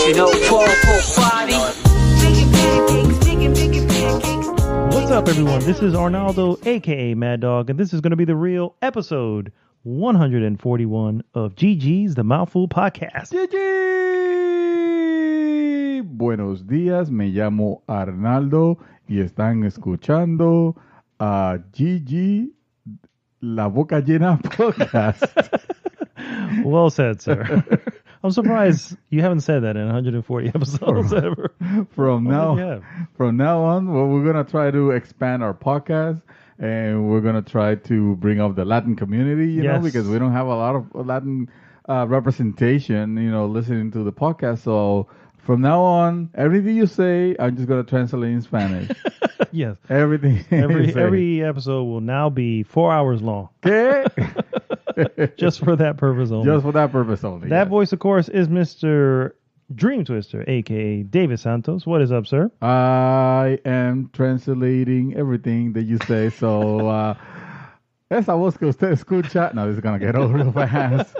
You know, 12 party. What's up, everyone? This is Arnaldo, aka Mad Dog, and this is going to be the real episode 141 of GG's The Mouthful Podcast. GG. Buenos días, me llamo Arnaldo y están escuchando a GG La Boca Llena Podcast. Well said, sir. I'm surprised you haven't said that in 140 episodes ever. From now on, well, we're going to try to expand our podcast, and we're going to try to bring up the Latin community, you know, because we don't have a lot of Latin representation, you know, listening to the podcast. So from now on, everything you say, I'm just going to translate in Spanish. Yes. Everything. Every episode will now be 4 hours long. Okay. Just for that purpose only. Just for that purpose only. That voice, of course, is Mr. Dream Twister, a.k.a. David Santos. What is up, sir? I am translating everything that you say, so esa voz que usted escucha. No, this is going to get old real fast.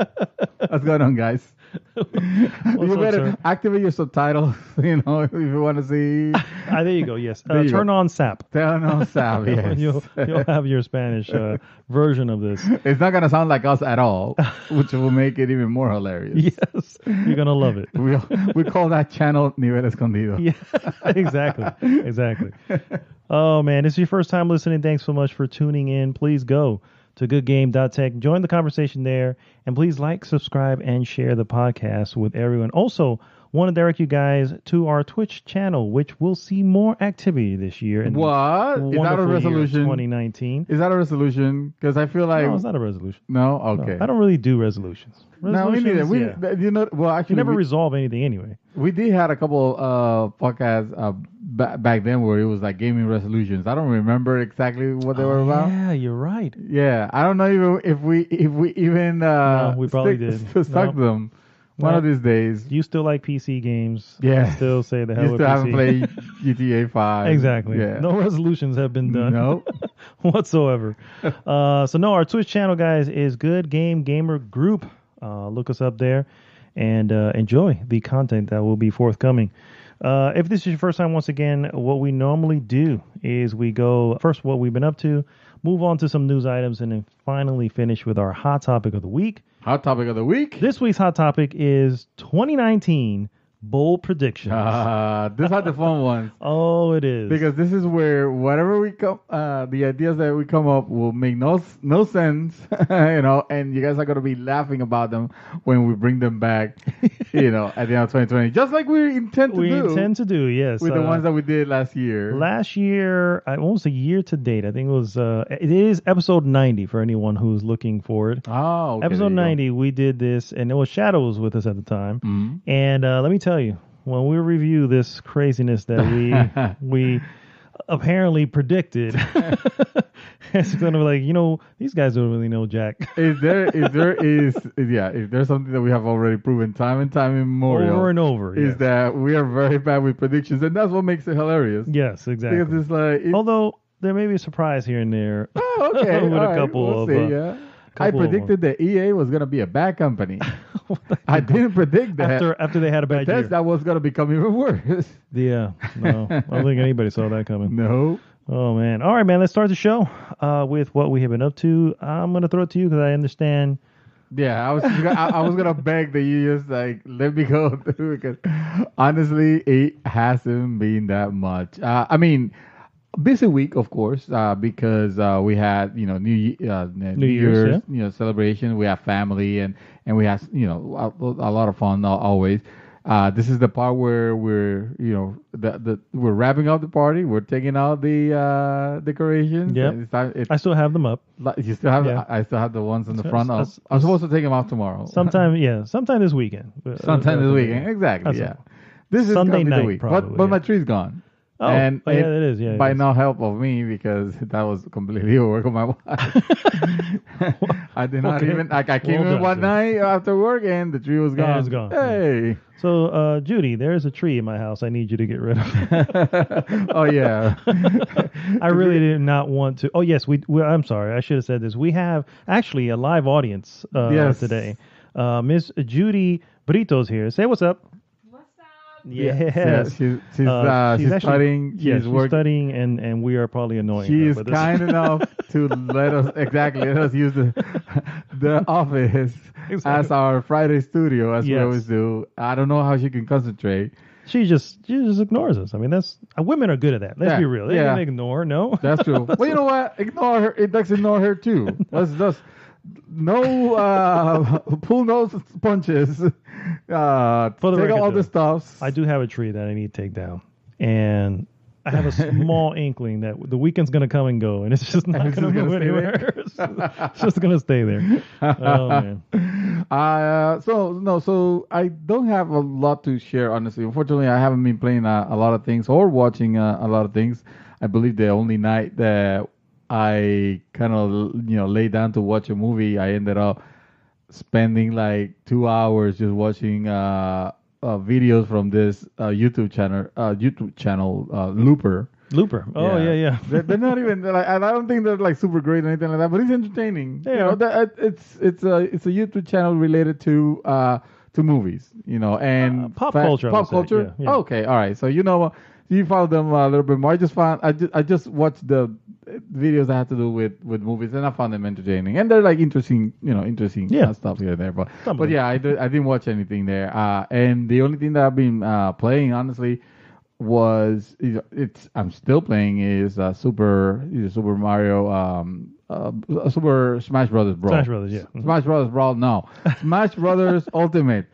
What's going on, guys? You better activate your subtitles, you know, if you want to see. There you go, yes. Turn on SAP. Turn on SAP, yes. You'll have your Spanish version of this. It's not going to sound like us at all, which will make it even more hilarious. Yes, you're going to love it. We call that channel Nivel Escondido. Yeah, exactly. Oh, man, this is your first time listening. Thanks so much for tuning in. Please go to goodgame.tech. Join the conversation there. And please like, subscribe, and share the podcast with everyone. Also, want to direct you guys to our Twitch channel, which will see more activity this year. What? Is that a resolution? 2019. Is that a resolution? Because I feel like... No, it's not a resolution. No? Okay. No, I don't really do resolutions. No, we neither. You know, well, actually... We never resolve anything anyway. We did had a couple podcasts back then where it was like gaming resolutions. I don't remember exactly what they were about. Yeah, you're right. Yeah, I don't know even if we even we probably did stuck them. One of these days. You still like PC games. Yeah. I still say the hell you with still PC. haven't played GTA 5. Exactly. Yeah. No resolutions have been done. Nope. Whatsoever. Our Twitch channel, guys, is Good Game Gamer Group. Look us up there and enjoy the content that will be forthcoming. If this is your first time, once again, what we normally do is we go first what we've been up to, move on to some news items, and then finally finish with our hot topic of the week. Hot topic of the week? This week's hot topic is 2019 bold predictions. These are the fun ones. Oh, it is. Because this is where whatever we come, the ideas that we come up will make no sense, you know, and you guys are going to be laughing about them when we bring them back, you know, at the end of 2020. Just like we intend to do, yes. With the ones that we did last year. Last year, almost a year to date, I think it was, it is episode 90 for anyone who's looking for it. Oh, okay. Episode 90, we did this, and it was Shadow was with us at the time. Mm-hmm. And let me tell you, when we review this craziness that we apparently predicted, it's going to be like, you know, these guys don't really know jack. If there's something that we have already proven time and time immemorial, over and over, is that we are very bad with predictions, and that's what makes it hilarious. Yes, exactly. Because it's like, although there may be a surprise here and there. Oh, okay. With a couple we'll I predicted that EA was going to be a bad company. I didn't predict that. After they had a bad year. That was going to become even worse. Yeah. No. I don't think anybody saw that coming. No. Oh, man. All right, man. Let's start the show with what we have been up to. I'm going to throw it to you because I understand. Yeah, I was going to beg that you just like let me go through because honestly, it hasn't been that much. I mean, busy week, of course, because we had New Year's celebration. We have family and we have a lot of fun always. This is the part where we're we're wrapping up the party. We're taking out the decorations. Yeah, I still have them up. You still have? Yeah. I still have the ones in the front. I'm supposed to take them off tomorrow. Sometime this weekend. Sometime this weekend, exactly. Yeah, this is Sunday night, week. probably, but my tree's gone. Oh, and yeah, it is. Yeah, by no help of me because that was completely a work of my wife. I did not even I came in one night after work and the tree was gone. It's gone. Hey. So, Judy, there's a tree in my house. I need you to get rid of. Oh yeah. I really did not want to. Oh yes, I'm sorry. I should have said this. We have actually a live audience today. Miss Judy Brito's here. Say what's up. Yes. she's actually- studying. Yeah, She's she's working. studying, and we are probably annoying She her. is but this- kind enough to let us use the office as Exactly. our Friday studio, as we Yes. always do. I don't know how she can concentrate. she just ignores us. I mean, that's women are good at that. Let's be Yeah, real. They yeah. can ignore. No, That's true. Well, you know what? Ignore her. It does ignore her too. Let's just no pull no punches. For the Take record, out all though, the stuffs. I do have a tree that I need to take down, and I have a small inkling that the weekend's going to come and go, and it's just not It's going to just move gonna stay anywhere. It's just going to stay there. Oh man. So I don't have a lot to share, honestly. Unfortunately, I haven't been playing a lot of things or watching a lot of things. I believe the only night that I kind of lay down to watch a movie, I ended up spending like 2 hours just watching videos from this YouTube channel Looper. Looper. Oh yeah. they're not even like, I don't think they're like super great or anything like that, but it's entertaining. They are. It's a YouTube channel related to movies, and Pop culture, I would Pop say. culture. Yeah. Okay, all right. So you follow them a little bit more. I just watched the videos that have to do with movies, and I found them entertaining, and they're like interesting stuff here and there. But yeah, I didn't watch anything there. And the only thing that I've been playing, honestly, was I'm still playing is Super Mario Super Smash Brothers Brawl. Smash Brothers, yeah. Mhm. Smash Brothers Brawl. No, Smash Brothers Ultimate.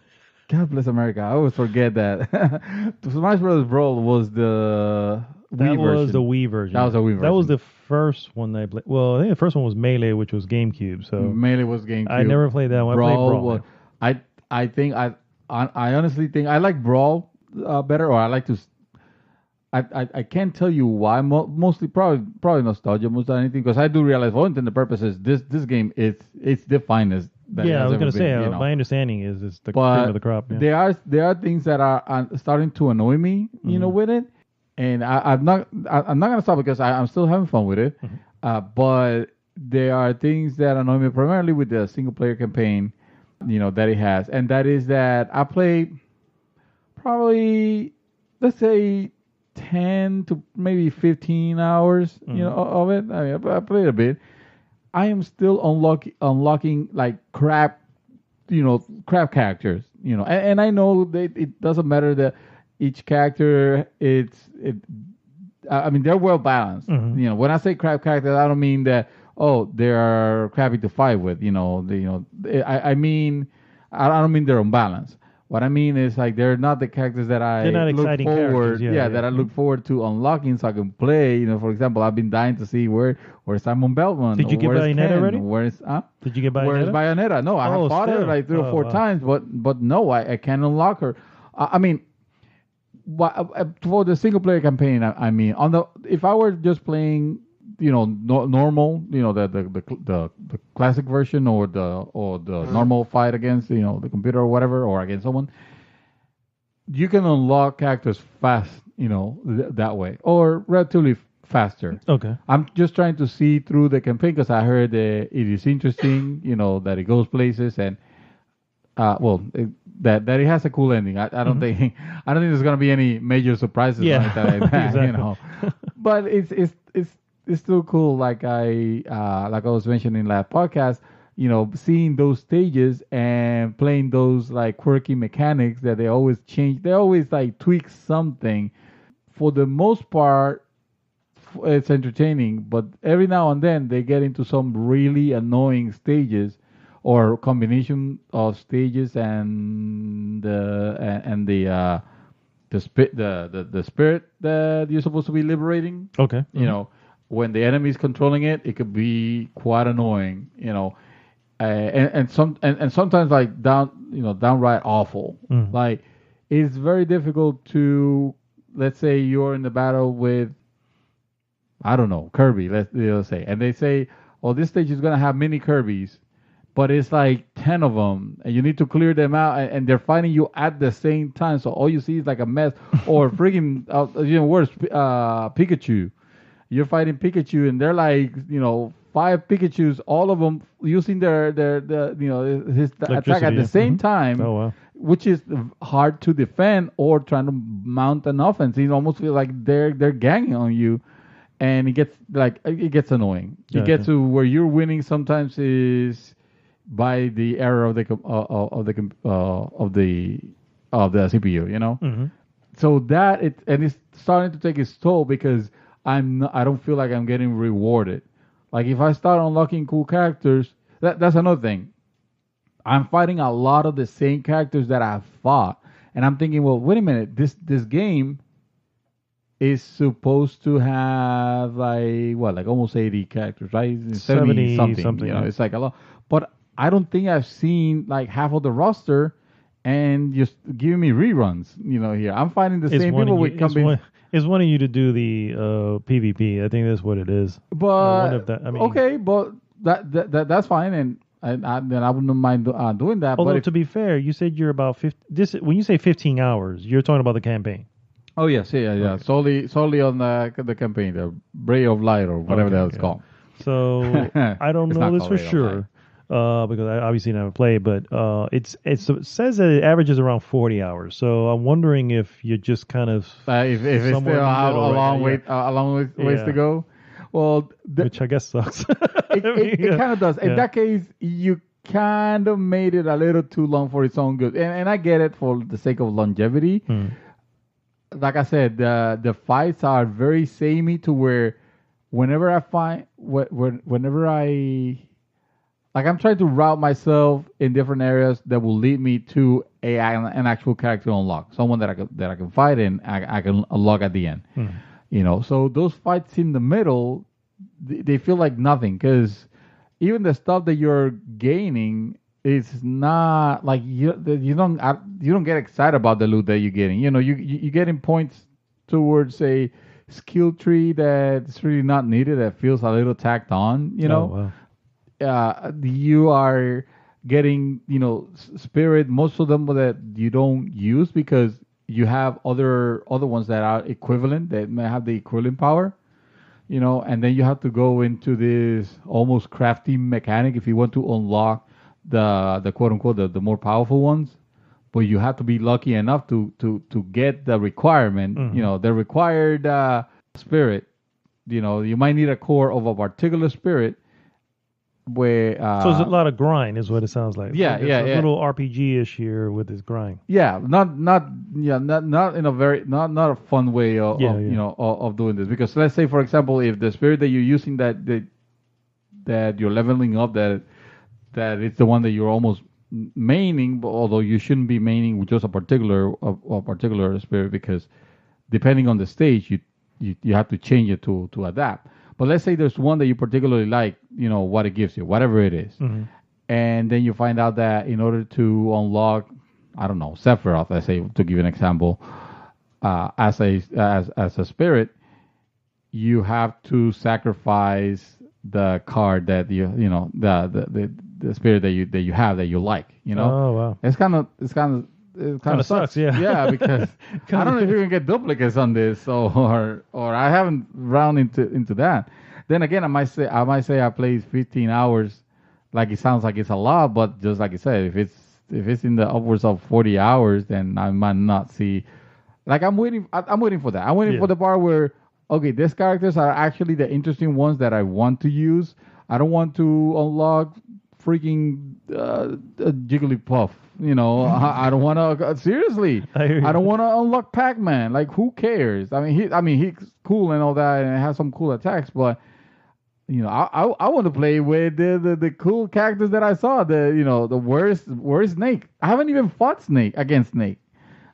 God bless America. I always forget that. Smash Brothers Brawl was the Wii version. Was the Wii version. That was the Wii That was version. the first one that I played. Well, I think the first one was Melee, which was GameCube. So Melee was GameCube. I never played that one. I played Brawl. was, I think I honestly think I like Brawl better, or I like to. I can't tell you why. Mostly probably nostalgia more than anything, because I do realize for all intents and purposes this game it's the finest. That Yeah, I has was ever going to say, been, my understanding is it's the But cream of the crop. Yeah. there are things that are starting to annoy me, with it, and I'm not gonna stop because I'm still having fun with it. But there are things that annoy me primarily with the single player campaign, that it has, and that is that I play probably, let's say, 10 to maybe 15 hours, of it. I mean, I played a bit. I am still unlocking like crap characters, and I know that it doesn't matter that each character I mean, they're well balanced. When I say crap characters, I don't mean that they're crappy to fight with. I mean, I don't mean they're unbalanced. What I mean is like they're not the characters that I They're not look exciting forward. characters, yeah. That I look forward to unlocking so I can play. For example, I've been dying to see where's Simon Belmont. Did you get where's Bayonetta Ken, already? Where's Did you get Where's Bayonetta? Bayonetta? No, I have fought her still? like 3 or 4 wow. times, but no, I can't unlock her. I mean, for the single player campaign, I mean, if I were just playing, normal, the classic version or the normal fight against the computer or whatever, or against someone, you can unlock characters fast, that way, or relatively faster. Okay. I'm just trying to see through the campaign because I heard that it is interesting, that it goes places, and that it has a cool ending. I don't think there's gonna be any major surprises Yeah. like that, Exactly. But it's still cool. Like I was mentioning in last podcast, seeing those stages and playing those like quirky mechanics that they always change. They always like tweak something. For the most part, it's entertaining, but every now and then they get into some really annoying stages or combination of stages and the spirit that you're supposed to be liberating. Okay. When the enemy is controlling it, it could be quite annoying. And sometimes like downright awful. Like it's very difficult to, let's say you're in the battle with, I don't know, Kirby, let's say, and they say, this stage is gonna have mini Kirbys, but it's like 10 of them, and you need to clear them out, and they're fighting you at the same time, so all you see is like a mess, or freaking, worse, Pikachu. You're fighting Pikachu, and they're like, 5 Pikachus, all of them using their his attack at the same time. Oh wow. which is hard to defend or trying to mount an offense. It almost feels like they're ganging on you, and it gets annoying. Gotcha. It gets to where you're winning sometimes is by the error of the CPU. You know, Mhm. so it's starting to take its toll because I don't feel like I'm getting rewarded. Like if I start unlocking cool characters, that's another thing. I'm fighting a lot of the same characters that I've fought, and I'm thinking, well, wait a minute, this game is supposed to have like almost 80 characters, right? 70 something. You know, yeah. it's like a lot. But I don't think I've seen like half of the roster, and just giving me reruns. You know, here I'm finding the same people with combinations. It's wanting you to do the PvP. I think that's what it is. But I mean, okay, but that's fine, and then I wouldn't mind doing that. although But to be fair, you said you're about 50. When you say 15 hours, you're talking about the campaign. oh yes, yeah, solely on the campaign, the Ray of Light or whatever the hell it's called. So I don't It's know not this called for Ray of sure because I obviously never played. But it says that it averages around 40 hours. So I'm wondering if you're just kind of If it's still somewhere in the middle a right long now, way, a long ways Yeah. to go. Well, which I guess sucks. it kind of does. In that case, you kind of made it a little too long for its own good, and I get it for the sake of longevity. Like I said, the fights are very samey to where whenever I find whenever I like, I'm trying to route myself in different areas that will lead me to an actual character unlock, someone that I can fight and I can unlock at the end. You know, so those fights in the middle, they feel like nothing because even the stuff that you're gaining is not like you don't get excited about the loot that you're getting. You know, you're getting points towards a skill tree that's really not needed. That feels a little tacked on. You know, you are getting spirit. Most of them that you don't use because you have other ones that are equivalent, that may have the equivalent power, and then you have to go into this almost crafty mechanic if you want to unlock the quote unquote the more powerful ones. But you have to be lucky enough to get the requirement, the required spirit. You might need a core of a particular spirit. Where so it's a lot of grind, is what it sounds like. Yeah, There's a little RPG-ish here with this grind. Yeah, not in a very not a fun way of doing this. Because let's say, for example, if the spirit that you're using that you're leveling up, that it's the one that you're almost maining, although you shouldn't be maining with just a particular spirit, because depending on the stage, you have to change it to adapt. But let's say there's one that you particularly like, what it gives you, whatever it is. And then you find out that in order to unlock, I don't know, Sephiroth, let's say, to give you an example, as a spirit, you have to sacrifice the card that the spirit that you have that you like. Oh wow! It kind of sucks. Yeah, because I don't know if you can get duplicates on this, or I haven't run into that. Then again, I might say I played 15 hours. Like, it sounds like it's a lot, but just like you said, if it's in the upwards of 40 hours, then I might not see. Like, I'm waiting for that. I'm waiting for the part where, okay, these characters are actually the interesting ones that I want to use. I don't want to unlock freaking Jigglypuff. I don't want to. Seriously, I don't want to unlock Pac-Man. Like, who cares? I mean, he's cool and all that, and has some cool attacks, but I want to play with the cool characters that I saw. The worst Snake. I haven't even fought Snake against Snake.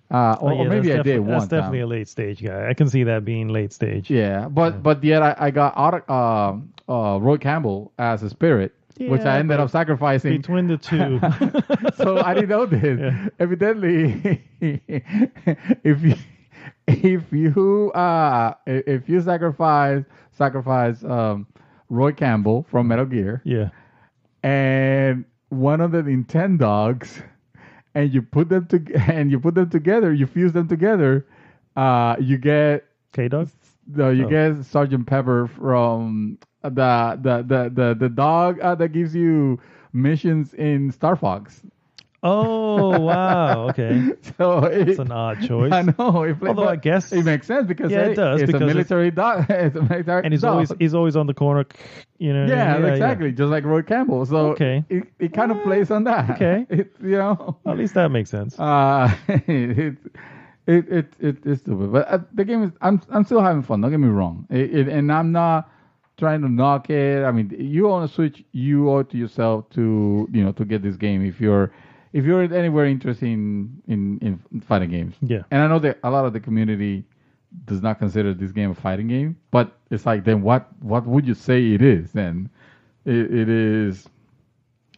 Or maybe I did one time. That's definitely a late stage guy. I can see that being late stage. Yeah, but yet I got Roy Campbell as a spirit. Yeah, which I ended up sacrificing between the two. So I didn't know this. Yeah. Evidently, if you sacrifice Roy Campbell from Metal Gear, and one of the Nintendogs, and you put them together, you fuse them together, you get K-Dog. No, you get Sergeant Pepper from the dog that gives you missions in Star Fox. Oh, wow. Okay. So It's an odd choice. I know. Although I guess it makes sense because yeah, it does, it's a because military dog. It's a military and dog. he's always on the corner, you know. Yeah, exactly. Just like Roy Campbell. So Okay. it kind of plays on that. Okay. You know. At least that makes sense. It's stupid, but the game is. I'm still having fun. Don't get me wrong. And I'm not trying to knock it. I mean, you own a Switch. You owe it to yourself to to get this game if you're anywhere interested in fighting games. Yeah. And I know that a lot of the community does not consider this game a fighting game, but it's like then what would you say it is then? It is.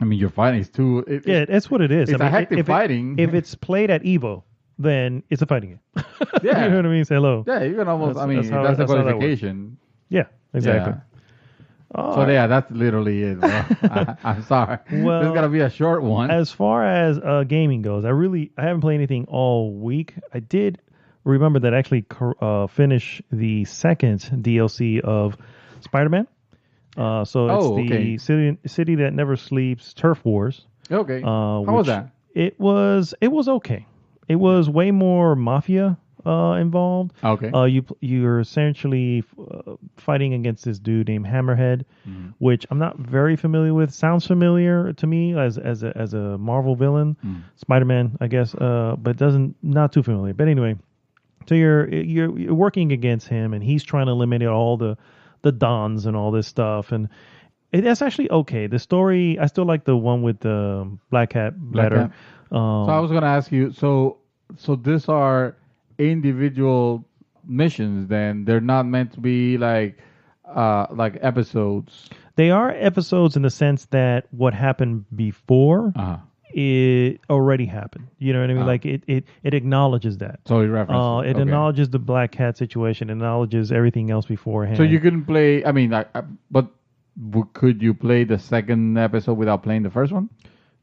I mean, you're fighting. It's too. Yeah, that's what it is. It's I mean, hectic fighting. If it's played at Evo, then it's a fighting game. Yeah. You know what I mean? Say hello. Yeah, you can almost. That's- I mean, that's how- that's the that's how that works. qualification. Yeah, exactly. So yeah, that's literally it. Bro. I'm sorry. Well, This is gonna be a short one. As far as gaming goes, I haven't played anything all week. I did remember that I actually finish the second DLC of Spider-Man. So it's okay. the city that never sleeps, Turf Wars. Okay. How was that? It was okay. It was way more mafia involved. Okay. You're essentially fighting against this dude named Hammerhead, which I'm not very familiar with. Sounds familiar to me as a Marvel villain, Spider-Man, I guess, but not too familiar. But anyway, so you're working against him, and he's trying to eliminate all the Dons and all this stuff, and that's actually okay. The story, I still like the one with the Black Cat better. So I was gonna ask you. So these are individual missions. Then they're not meant to be like episodes. They are episodes in the sense that what happened before it already happened. You know what I mean? Like it acknowledges that. So it references. It acknowledges the Black Cat situation, acknowledges everything else beforehand. So you couldn't play. I mean, but could you play the second episode without playing the first one?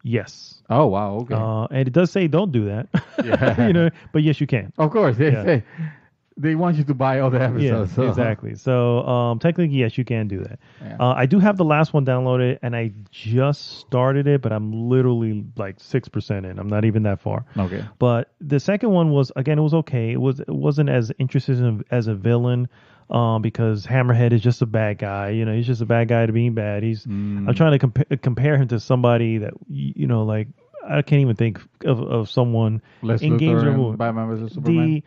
Yes. Oh wow. Okay. And it does say don't do that. Yeah. You know, but yes, you can. Of course. They want you to buy all the episodes. Yeah, so. exactly. So technically, yes, you can do that. Yeah. I do have the last one downloaded, and I just started it, but I'm literally like 6% in. I'm not even that far. Okay. But the second one was, again, it was okay. It wasn't as interesting as a villain, because Hammerhead is just a bad guy. You know, he's just a bad guy to being bad. I'm trying to compare him to somebody that like I can't even think of someone Lex in games Luthor or and movies. Batman vs Superman.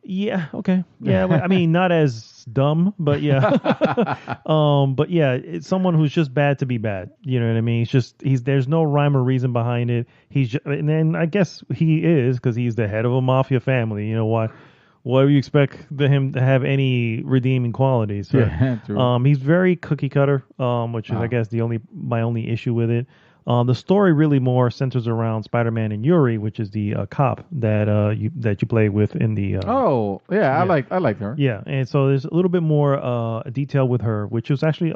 Yeah, okay. Yeah, well, I mean, not as dumb, but yeah. But yeah, it's someone who's just bad to be bad. You know what I mean? There's no rhyme or reason behind it. And then I guess he is, because he's the head of a mafia family. You know why do you expect him to have any redeeming qualities? So, Yeah, true. he's very cookie cutter, which is I guess my only issue with it. The story really more centers around Spider-Man and Yuri, which is the cop that you play with in the. I like her. Yeah, and so there's a little bit more detail with her, which actually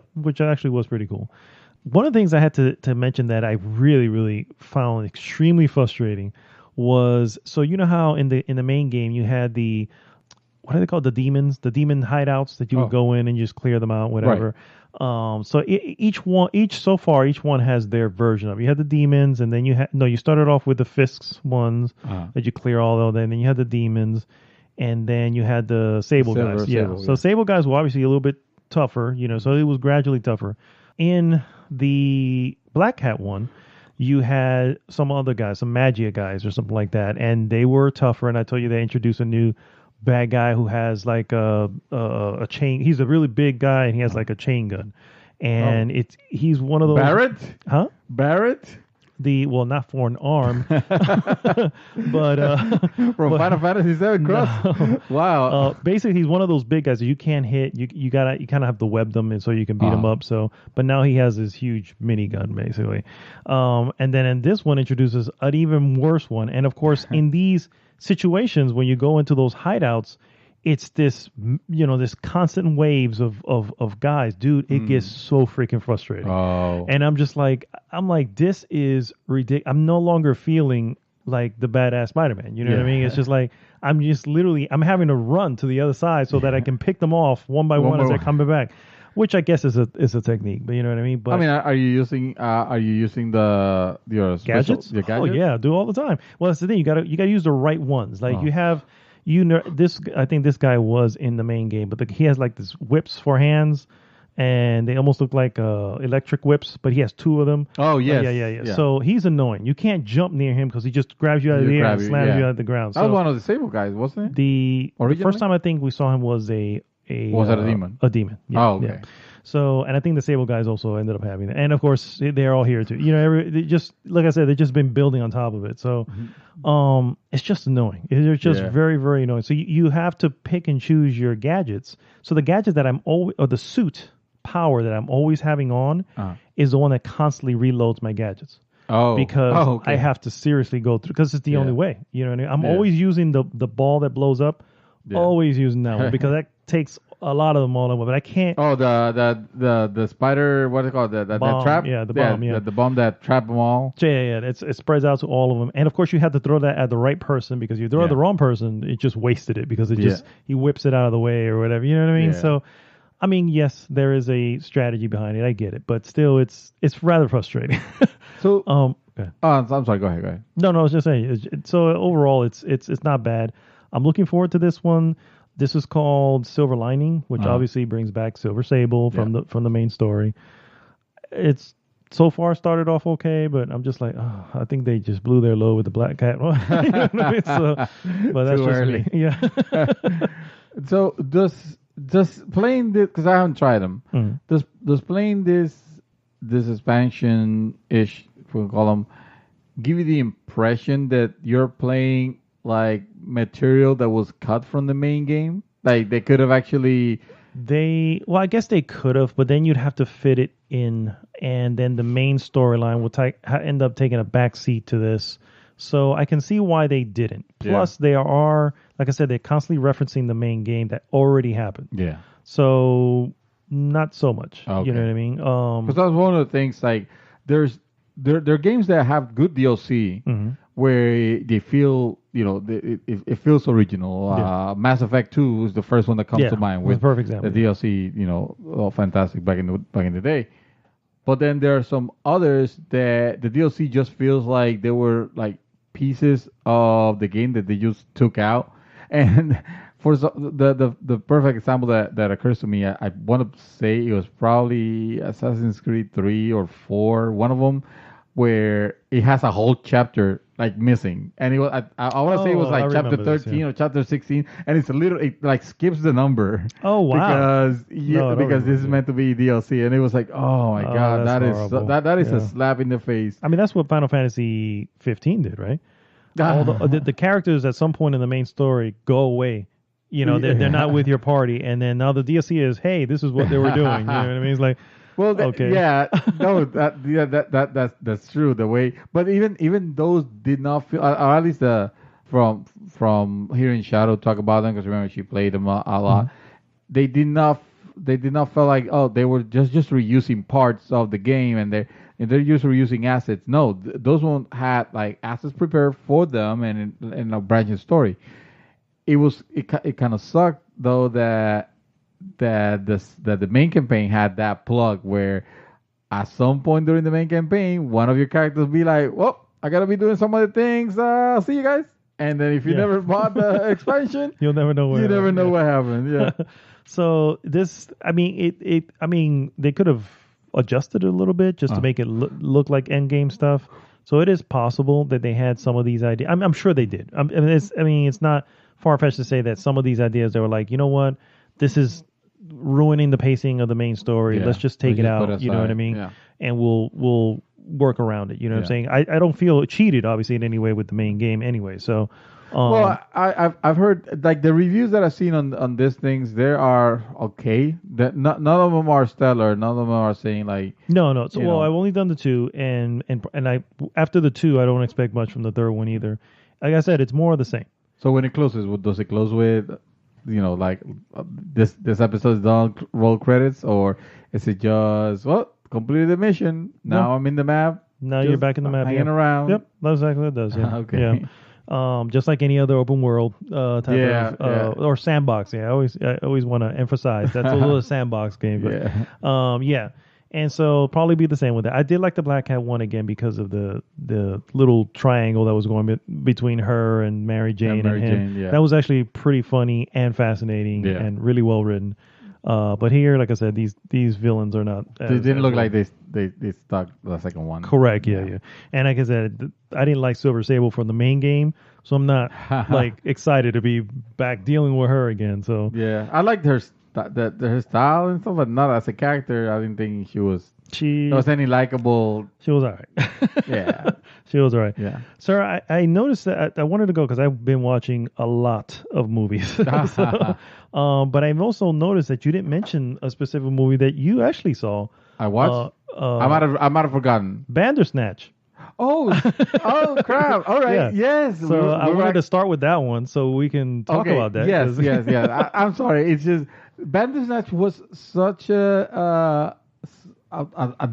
was pretty cool. One of the things I had to mention that I really, really found extremely frustrating was, so you know how in the main game you had what are they called? The demons, the demon hideouts that you would go in and just clear them out, whatever. Right. So each one has their version of it. You had the demons, and then you started off with the Fisk's ones that you clear all of them, and then you had the demons, and then you had the Sable guys. So Sable guys were obviously a little bit tougher, so it was gradually tougher. In the Black Cat one, you had some other guys, some Magia guys or something like that, and they were tougher. And I told you they introduced a new bad guy who has like a chain. He's a really big guy, and he has like a chain gun. And he's one of those Barrett? Huh? Barrett? Not for an arm, but from Final Fantasy VII Cross. No. Wow. Basically, he's one of those big guys that you can't hit. You kind of have to web them, and so you can beat him up. So, but now he has this huge minigun, basically. And then in this one introduces an even worse one. And of course, in these situations when you go into those hideouts, it's this this constant waves of guys, dude. It gets so freaking frustrating. And I'm this is ridiculous. I'm no longer feeling like the badass Spider-Man. You know what I mean? It's just like I'm having to run to the other side so that I can pick them off one by one as they're coming back. which I guess is a technique, but you know what I mean. But I mean, are you using the your gadgets? your Oh gadgets? yeah, I do all the time. Well, that's the thing. You gotta use the right ones. Like Oh. you have, this. I think this guy was in the main game, but he has like this whips for hands, and they almost look like electric whips, but he has two of them. Oh yes. Yeah. So he's annoying. You can't jump near him because he just grabs you out of He'll the air grab and you, slams yeah. you out of the ground. That was So one of the disabled guys, wasn't it? the Originally? first time I think we saw him was a Was that a demon? A demon. Yeah, Oh, okay. yeah. So, and I think the Sable guys also ended up having it, and of course they're all here too. They just like I said, they've just been building on top of it. So, it's just annoying. They're just Yeah. very, very annoying. So you have to pick and choose your gadgets. So the gadget that I'm always, or the suit power that I'm always having on, is the one that constantly reloads my gadgets. Because okay. I have to seriously go through because it's the only way. You know what I mean? I'm always using the ball that blows up. Yeah. Always using that one because that takes a lot of them all over. But I can't. Oh, the spider, what is it called? The Bomb, trap? yeah, the bomb, yeah. The bomb that trap them all. Yeah. It spreads out to all of them, and of course you have to throw that at the right person because you throw at the wrong person, it just wasted it because he whips it out of the way or whatever. You know what I mean? Yeah. So, I mean, yes, there is a strategy behind it. I get it, but still, it's rather frustrating. So, okay. I'm sorry. Go ahead. No, I was just saying. So overall, it's not bad. I'm looking forward to this one. This is called Silver Lining, which obviously brings back Silver Sable from the main story. It's so far started off okay, but I'm just like, I think they just blew their load with the Black Cat one. You know what I mean? So, but that's Too just early. me. Yeah. So, does playing this, because I haven't tried them, does playing this expansion-ish, if we call them, give you the impression that you're playing like material that was cut from the main game? Like they could have actually. I guess they could have, but then you'd have to fit it in, and then the main storyline will end up taking a backseat to this. So I can see why they didn't. Plus, they are, like I said, they're constantly referencing the main game that already happened. Yeah. So not so much. Okay. You know what I mean? Because that's one of the things. Like there are games that have good DLC where they feel, it feels original. Mass Effect 2 is the first one that comes to mind with a perfect example. the DLC. Fantastic back in the day. But then there are some others that the DLC just feels like they were like pieces of the game that they just took out. And for the perfect example that occurs to me, I want to say it was probably Assassin's Creed 3 or 4, one of them, where it has a whole chapter like missing, and it was I want to say it was like chapter 13 or chapter 16, and it like skips the number. Oh wow! Because this is meant to be DLC, and it was like, oh my god, that is that is a slap in the face. I mean, that's what Final Fantasy 15 did, right? All the characters at some point in the main story go away. They're not with your party, and then now the DLC is, hey, this is what they were doing. You know what I mean? It's like, well, okay, that's true. The way, but even those did not feel, or at least from hearing Shadow talk about them, because remember she played them a lot. They did not feel like they were just reusing parts of the game, and they're just reusing assets. No, those ones had like assets prepared for them, and in a branching story. It kind of sucked though that the main campaign had that plug where at some point during the main campaign one of your characters be like, well, I gotta be doing some other things, see you guys, and then if you never bought the expansion, you'll never know what happened. So this, I mean, they could have adjusted it a little bit just to make it look like endgame stuff. So it is possible that they had some of these ideas. I'm sure they did. It's not far-fetched to say that some of these ideas, they were like, you know what, this is ruining the pacing of the main story. Let's just take it out. You know what I mean? Yeah. And we'll work around it. You know what I'm saying? I don't feel cheated, obviously, in any way with the main game anyway. So, well, I've heard like the reviews that I've seen on these things, they are okay. That none of them are stellar. None of them are saying like no. So I've only done the 2, and I after the 2, I don't expect much from the third one either. Like I said, it's more of the same. So when it closes, does it close with, like this episode is done, roll credits, or is it just completed the mission? Now I'm in the map. Now you're back in the map. Hanging around. Yep, that's exactly what it does. Yeah. Okay. Yeah. just like any other open world type Yeah, of yeah. or sandbox. Yeah, I always want to emphasize that's a little sandbox game, but Yeah. yeah. And so probably be the same with that. I did like the Black Cat one again because of the little triangle that was going between her and Mary Jane and Mary him. Jane, yeah. That was actually pretty funny and fascinating Yeah. and really well written. But here, like I said, these villains are not. They as- didn't as look well. like they stuck the second one. Correct. Yeah. And like I said, I didn't like Silver Sable from the main game, so I'm not like excited to be back dealing with her again. So Yeah, I liked her style and stuff, but not as a character. I didn't think there was any likable. she was all right. Yeah, She was all right. yeah. Sir, I noticed that I wanted to go because I've been watching a lot of movies. But I've also noticed that you didn't mention a specific movie that you actually saw. I watched. I might have forgotten. Bandersnatch. Oh, oh crap! All right, Yeah. yes. So I wanted to start with that one so we can talk about that. Yes, 'cause- yes. I'm sorry. It's just Bandersnatch was such a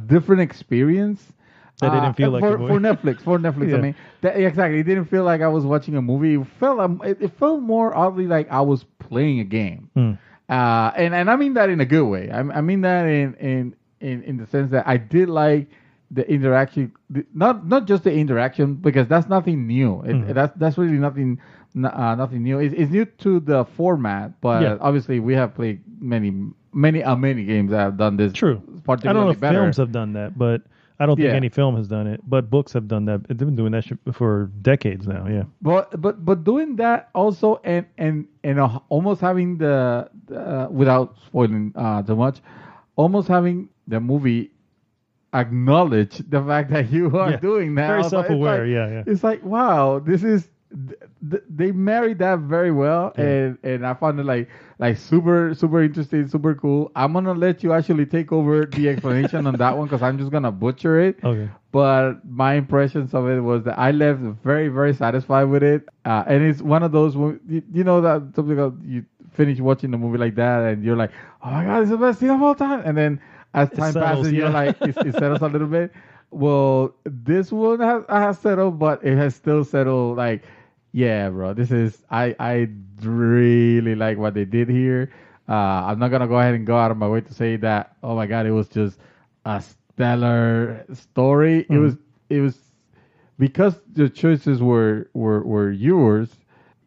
different experience. That didn't feel like for, a movie. for Netflix. For Netflix, Yeah. I mean, exactly. It didn't feel like I was watching a movie. It felt more oddly like I was playing a game. And I mean that in a good way. I mean that in the sense that I did like the interaction, not just the interaction, because that's nothing new. That's really nothing new. It's new to the format, but Yeah. obviously we have played many games that have done this. True. I don't know Particularly if better. films have done that, but I don't think Yeah. any film has done it. But books have done that. They've been doing that shit for decades now. Yeah. But doing that also and almost having the without spoiling too much, almost having the movie acknowledge the fact that you are Yeah. doing that. Very Also, it's self-aware. like- Yeah. It's like, wow, this is they married that very well, Yeah. and I found it like super interesting, super cool. I'm gonna let you actually take over the explanation on that one because I'm just gonna butcher it. Okay. But my impressions of it was that I left very satisfied with it, and it's one of those you know that something like you finish watching the movie like that, and you're like, oh my god, it's the best thing of all time, and then as time settles, passes, you're yeah. like, it settles a little bit. Well, this one has settled, but it has still settled. Like, yeah, bro, this is I really like what they did here. I'm not gonna go ahead and go out of my way to say that. Oh my god, it was just a stellar story. It was because the choices were yours.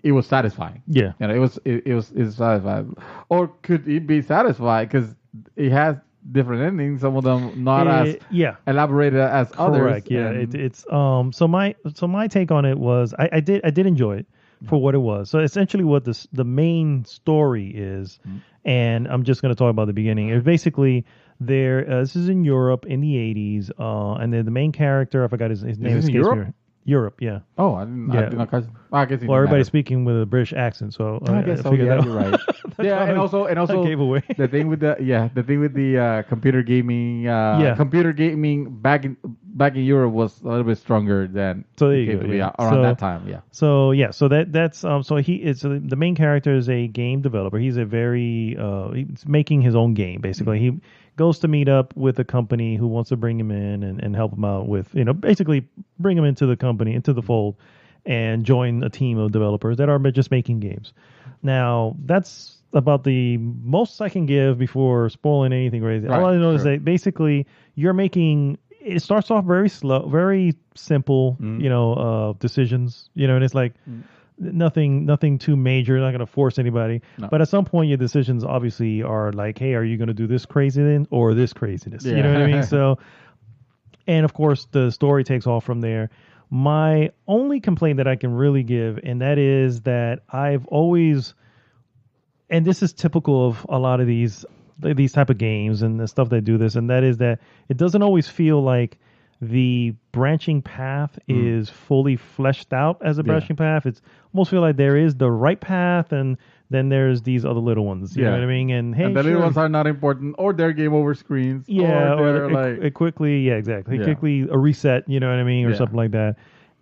It was satisfying. Yeah. You know, it was satisfying. Or could it be satisfied because it has different endings? Some of them not as yeah. elaborated as others. Correct. Yeah. and- It's so my take on it was I did enjoy it for what it was. So essentially, what the main story is, and I'm just going to talk about the beginning. It's basically there. This is in Europe in the 80s, and then the main character, I forgot his name. this in escapes Europe? me. Europe, yeah. Oh, I didn't. Yeah. I did not catch. I guess it Well, didn't everybody's matter. speaking with a British accent, so I guess so. figured Yeah, that you're out. right. yeah, why and also I gave away. the thing with the computer gaming. Yeah. Computer gaming back in Europe was a little bit stronger than So there it you came go, to be yeah. around So- that time. Yeah. So yeah, so that's so he is so the main character is a game developer. He's a very he's making his own game basically. He goes to meet up with a company who wants to bring him in and help him out with basically bring him into the company into the fold and join a team of developers that are just making games. Now that's about the most I can give before spoiling anything crazy. All Right, I know is sure. that basically you're making. It starts off very slow, very simple, decisions, and it's like nothing too major. You're not going to force anybody. No. But at some point, your decisions obviously are like, hey, are you going to do this crazy then or this craziness? You Yeah. know what I mean? So, and of course, the story takes off from there. My only complaint that I can really give, and that is that I've always, and this is typical of a lot of these type of games and the stuff that do this, and that is that it doesn't always feel like the branching path is fully fleshed out as a branching path. It's almost feel like there is the right path, and then there's these other little ones. You know what I mean? And hey, And the little sure. ones are not important, or they're game over screens. Yeah, or or they're like it quickly, yeah, exactly. Yeah. Quickly a reset, you know what I mean, or Yeah. something like that.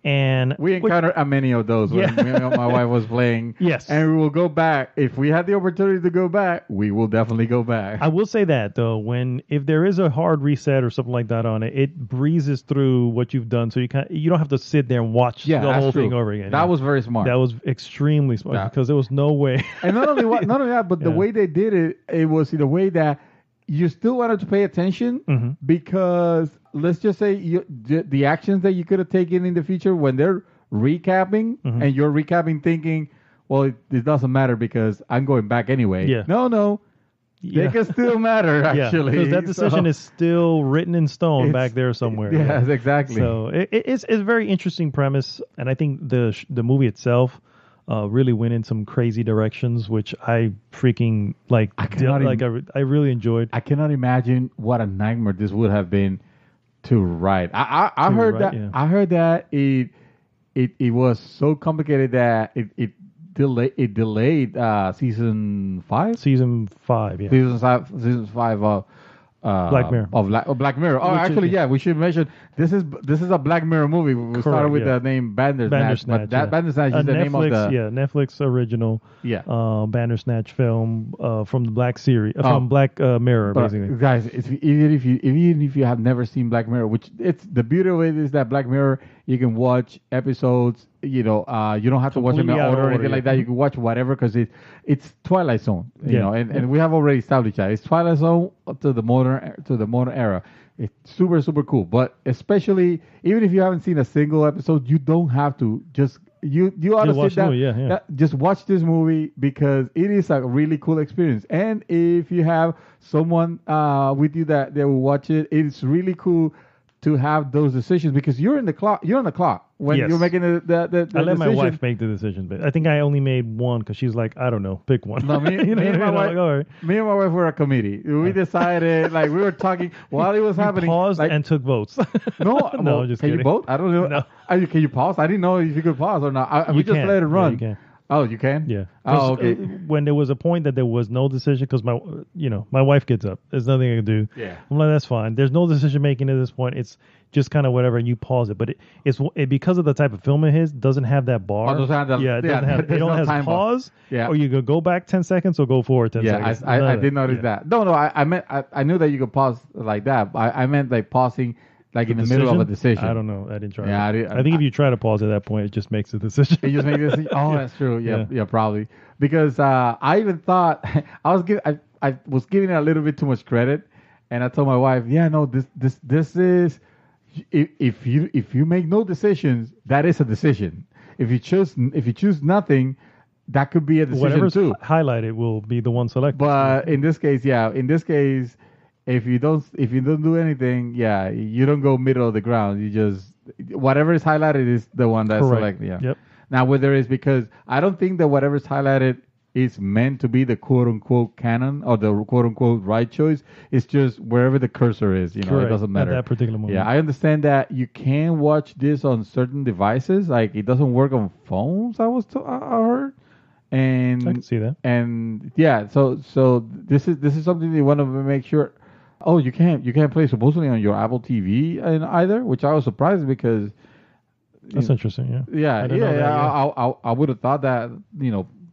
And we encountered many of those when my wife was playing. Yes. And we will go back. If we had the opportunity to go back, we will definitely go back. I will say that though, if there is a hard reset or something like that on it, it breezes through what you've done, so you don't have to sit there and watch the whole thing over again. That was very smart. That was extremely smart because there was no way. And not only that, but the way they did it, it was in a way that you still wanted to pay attention because let's just say the actions that you could have taken in the future when they're recapping and you're recapping thinking, well, it doesn't matter because I'm going back anyway. Yeah. No. They can still matter, actually. Because that decision is still written in stone back there somewhere. Yes, exactly. So it's a very interesting premise, and I think the movie itself really went in some crazy directions, which I freaking I really enjoyed. I cannot imagine what a nightmare this would have been to write. I heard that it was so complicated that it delayed season 5. Season 5, yeah. Season 5 of Black Mirror. Black Mirror. Oh, actually, we should mention this is a Black Mirror movie. We started with the name Bandersnatch, but that Bandersnatch is the name of the Netflix original Bandersnatch film from the Black series from Black Mirror, basically. Guys, even if you have never seen Black Mirror, which it's the beauty of it is that Black Mirror you can watch episodes. You don't have to watch them in order or anything like that. You can watch whatever because it's Twilight Zone. You know, and we have already established that it's Twilight Zone to the modern era. It's super, super cool. But especially, even if you haven't seen a single episode, you don't have to. Just you ought to sit down. Just watch this movie because it is a really cool experience. And if you have someone with you that will watch it, it's really cool to have those decisions because you're on the clock when you're making the I let decision. my wife make the decision, but I think I only made one because she's like, I don't know, pick one. No, me and my wife were a committee. We decided, we were talking while it was happening. Paused and took votes. No, just can kidding. you vote? I don't know. No. Can you pause? I didn't know if you could pause or not. We just let it run. Yeah, you can. Oh, you can? Yeah. Oh, okay. When there was a point that there was no decision, because my wife gets up. There's nothing I can do. Yeah. I'm like, that's fine. There's no decision making at this point. It's just kind of whatever, and you pause it. But it's because of the type of film it is, doesn't have that bar. It doesn't have. It only has pause. Yeah. Or you could go back 10 seconds or go forward 10 seconds. I did notice that. No, I meant I knew that you could pause like that. I meant like pausing. Like in the middle of a decision. I don't know. I didn't try. Yeah, I think if you try to pause at that point, it just makes a decision. It just makes a decision. Oh, that's true. Yeah, probably. Because I even thought I was giving it a little bit too much credit, and I told my wife, this is if you make no decisions, that is a decision. If you choose nothing, that could be a decision Whatever's too. Highlighted will be the one selected. But in this case, if you don't do anything, you don't go middle of the ground. You just whatever is highlighted is the one that's selected. Yeah. Yep. Now, whether it's because I don't think that whatever is highlighted is meant to be the quote unquote canon or the quote unquote right choice. It's just wherever the cursor is. It doesn't matter. At that particular moment. Yeah, I understand that you can watch this on certain devices. Like it doesn't work on phones. I heard. And I can see that. And so this is something you want to make sure. Oh, you can't play supposedly on your Apple TV and either, which I was surprised because that's interesting. Yeah. I would have thought that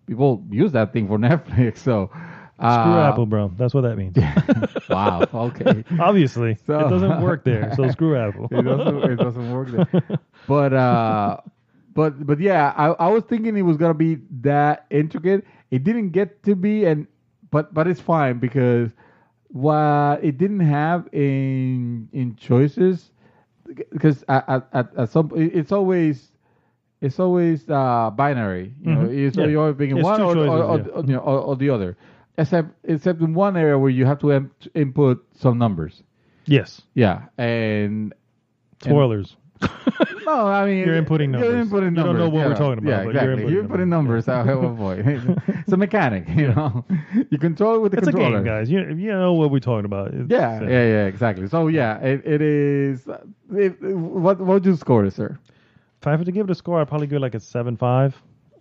people use that thing for Netflix. So screw Apple, bro. That's what that means. Wow. Okay. Obviously, it doesn't work there. So screw Apple. It doesn't work there. But yeah, I was thinking it was gonna be that intricate. It didn't get to be, but it's fine because what it didn't have in choices, because at some it's always binary. You're always picking one or the other, except in one area where you have to input some numbers. Yes. Yeah, and spoilers. No, I mean you're inputting numbers. You don't know what we're talking about. Yeah, exactly. You're inputting numbers. Oh boy, it's a mechanic. You control it with the controller. It's a game, guys. You know what we're talking about. Yeah, exactly. So it is. What would you score it, sir? If I have to give it a score, I'd probably give it like a 7.5.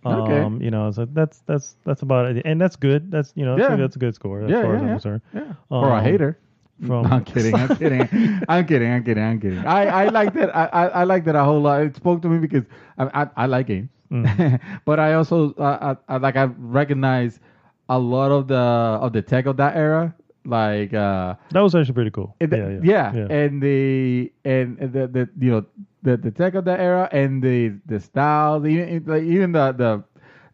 Okay. So that's about it, and that's good. That's a good score as far as I'm concerned. Yeah. For a hater. from. I'm kidding. I'm kidding. I'm kidding. I'm kidding. I'm kidding. I like that. I like that a whole lot. It spoke to me because I like games, but I also I recognize a lot of the tech of that era. Like That was actually pretty cool. yeah. And the you know the tech of that era and the styles, even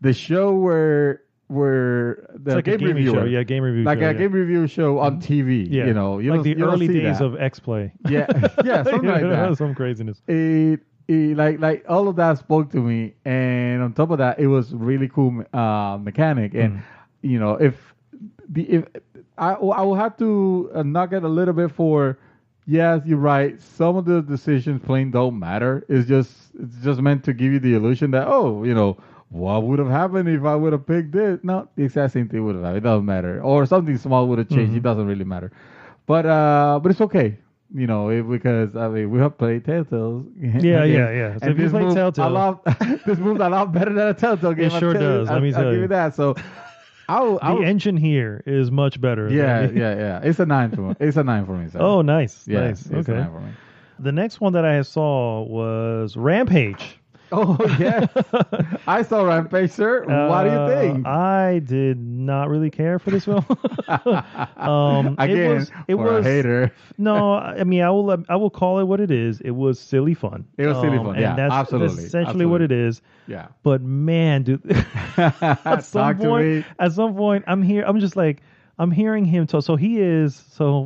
the show where the It's like a game gaming show. reviewer, Yeah, game review like show. a game review show on TV. Yeah. You know, like the you don't early see days that. of X Play. Yeah, yeah, something like that. Some craziness. Like all of that spoke to me, and on top of that, it was really cool mechanic. And you know, if I will have to knock it a little bit for. Yes, you're right. Some of the decisions plain don't matter. It's just meant to give you the illusion that what would have happened if I would have picked this? No, the exact same thing would have happened. It doesn't matter. Or something small would have changed. It doesn't really matter. But it's okay. Because we have played Telltales. Yeah. So if you play Telltale, this moves a lot better than a Telltale game. It sure does. Let me tell you. I'll give you that. So the engine here is much better. Yeah. It's a 9 for me. It's a 9 for me. So. Oh, nice. Yeah, nice. It's Okay. a 9 for me. The next one that I saw was Rampage. Oh, yes. I saw Rampage, sir. What do you think? I did not really care for this film. Again, it was a hater. No, I mean, I will call it what it is. It was silly fun. It was silly fun. Yeah, that's absolutely. essentially what it is. Yeah. But man, dude, at some point, I'm just like, I'm hearing him talk. So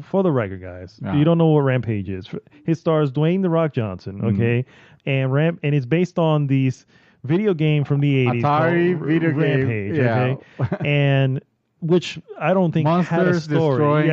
for the record, guys, you don't know what Rampage is. His stars Dwayne "The Rock" Johnson, okay? And it's based on these video game from the 80s. Atari video Rampage, game. okay? And which I don't think Monsters had a story.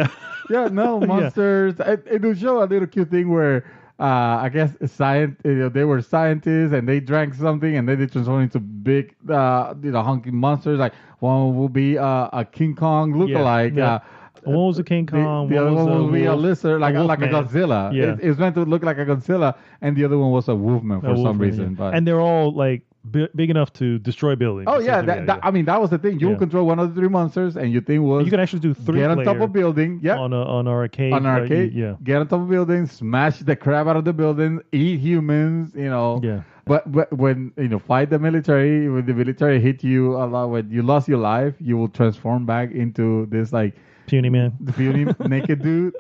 Destroying. Monsters. It will show a little cute thing where I guess they were scientists and they drank something and then they transformed into big, hunky monsters. Like one will be a King Kong lookalike. Yeah. One was a King Kong. The other one will be a lizard, like a Wolfman. Godzilla. Yeah. It's meant to look like a Godzilla, and the other one was a Wolfman for some reason. Yeah. But and they're all like big enough to destroy buildings. Oh yeah, I mean that was the thing. You control one of the 3 monsters, and your thing was you can actually do 3 get on top of building. Yeah, on arcade. On arcade. Yeah, get on top of building, smash the crap out of the building, eat humans. Yeah. But when fight the military, when the military hit you a lot, when you lost your life, you will transform back into this like puny man, the puny naked dude.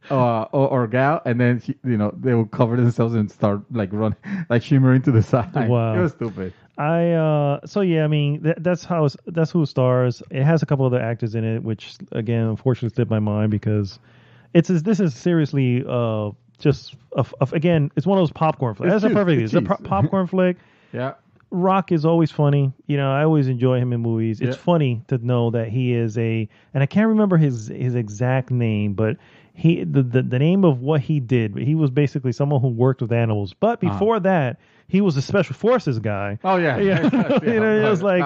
Or gal, and then they will cover themselves and start like running, like shimmering to the side. Wow, it was stupid. I mean that's who stars. It has a couple other actors in it, which again unfortunately slipped my mind because this is seriously again it's one of those popcorn flicks. That's a perfect. It's a popcorn flick. Yeah. Rock is always funny. I always enjoy him in movies. It's funny to know that he is and I can't remember his exact name, but the name of what he did. He was basically someone who worked with animals. But before that, he was a special forces guy. Oh yeah. It was like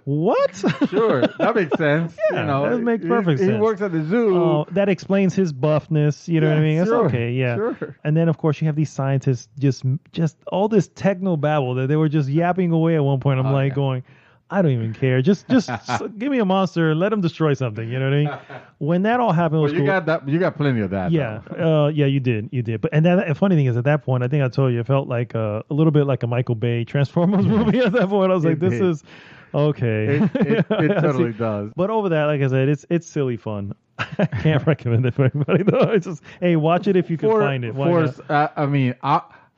what? Sure, that makes sense. Yeah, that makes perfect sense. He works at the zoo. That explains his buffness. You know what I mean? That's okay. Yeah. Sure. And then of course you have these scientists just all this techno babble that they were just yapping away at one point. I'm going, I don't even care. Just give me a monster. Let him destroy something. You know what I mean? When that all happened, was you cool. got that. You got plenty of that. Yeah. Yeah, you did. But the funny thing is, at that point, I think I told you, it felt like a little bit like a Michael Bay Transformers movie. At that point, I was like, this is okay. It totally does. But over that, like I said, it's silly fun. I can't recommend it for anybody though. It's just watch it if you can find it. I mean,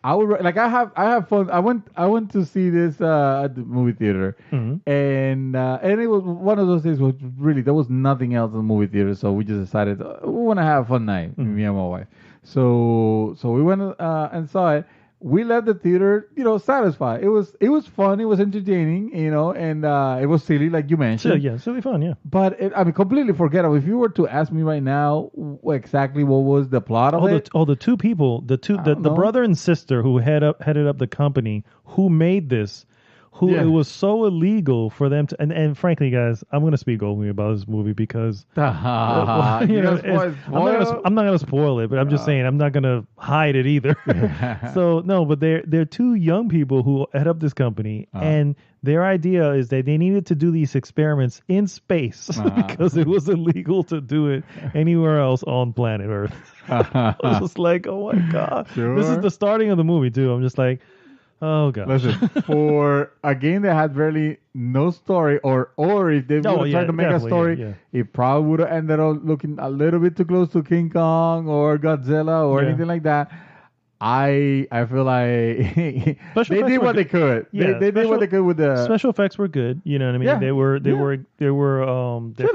I would like. I have fun. I went to see this at the movie theater, and it was one of those days where really there was nothing else in the movie theater, so we just decided we want to have a fun night, me and my wife. So we went and saw it. We left the theater, satisfied. It was fun. It was entertaining, and it was silly, like you mentioned. Yeah, silly fun, yeah. But completely forgettable. If you were to ask me right now exactly what was the plot of it, the two people, the brother and sister who headed up the company who made this, who Yeah. it was so illegal for them to. And frankly, guys, I'm going to speak openly about this movie because You know, I'm not gonna spoil it, but I'm just saying I'm not gonna hide it either. So no, but they're two young people who head up this company, and their idea is that they needed to do these experiments in space because it was illegal to do it anywhere else on planet Earth. I was just like, oh my god, this is the starting of the movie too. I'm just like, oh god. Listen, for a game that had really no story, or if they would have tried to make a story, it probably would have ended up looking a little bit too close to King Kong or Godzilla or anything like that. I feel like they did what they could. Yeah, they did what they could with the special effects were good. You know what I mean? Yeah, They were definitely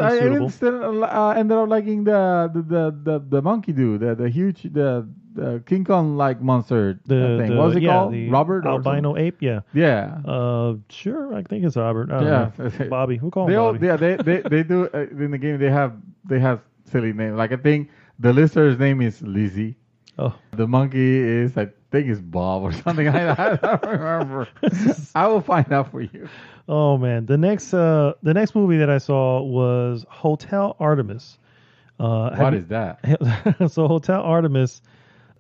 I suitable. even still ended up liking the monkey dude, the huge the King Kong like monster thing. What was it called? The Robert or albino ape. Yeah. Yeah. Sure. I think it's Robert. I don't know. Bobby. We'll call him Bobby. They do in the game. They have silly names. Like I think the lizard's name is Lizzie. Oh. The monkey is, I think it's Bob or something like that. I don't remember. I will find out for you. Oh man, the next movie that I saw was Hotel Artemis. What is that? So Hotel Artemis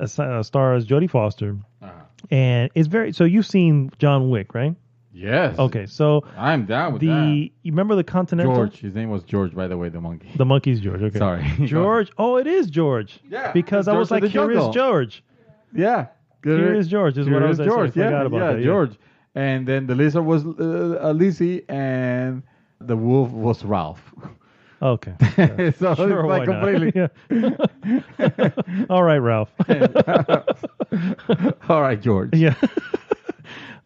stars Jodie Foster, and it's very. So you've seen John Wick, right? Yes. Okay, so I'm down with that. You remember the Continental? George. His name was George, by the way. The monkey. The monkey's George. Okay. Sorry. George. Oh, it is George. Yeah. Because I was like, Curious George. Yeah. Curious George is what I was saying. George. I forgot about that. George. And then the lizard was Lizzie, and the wolf was Ralph. Okay. So Sure, it's like why not? completely. All right, Ralph. All right, George. Yeah.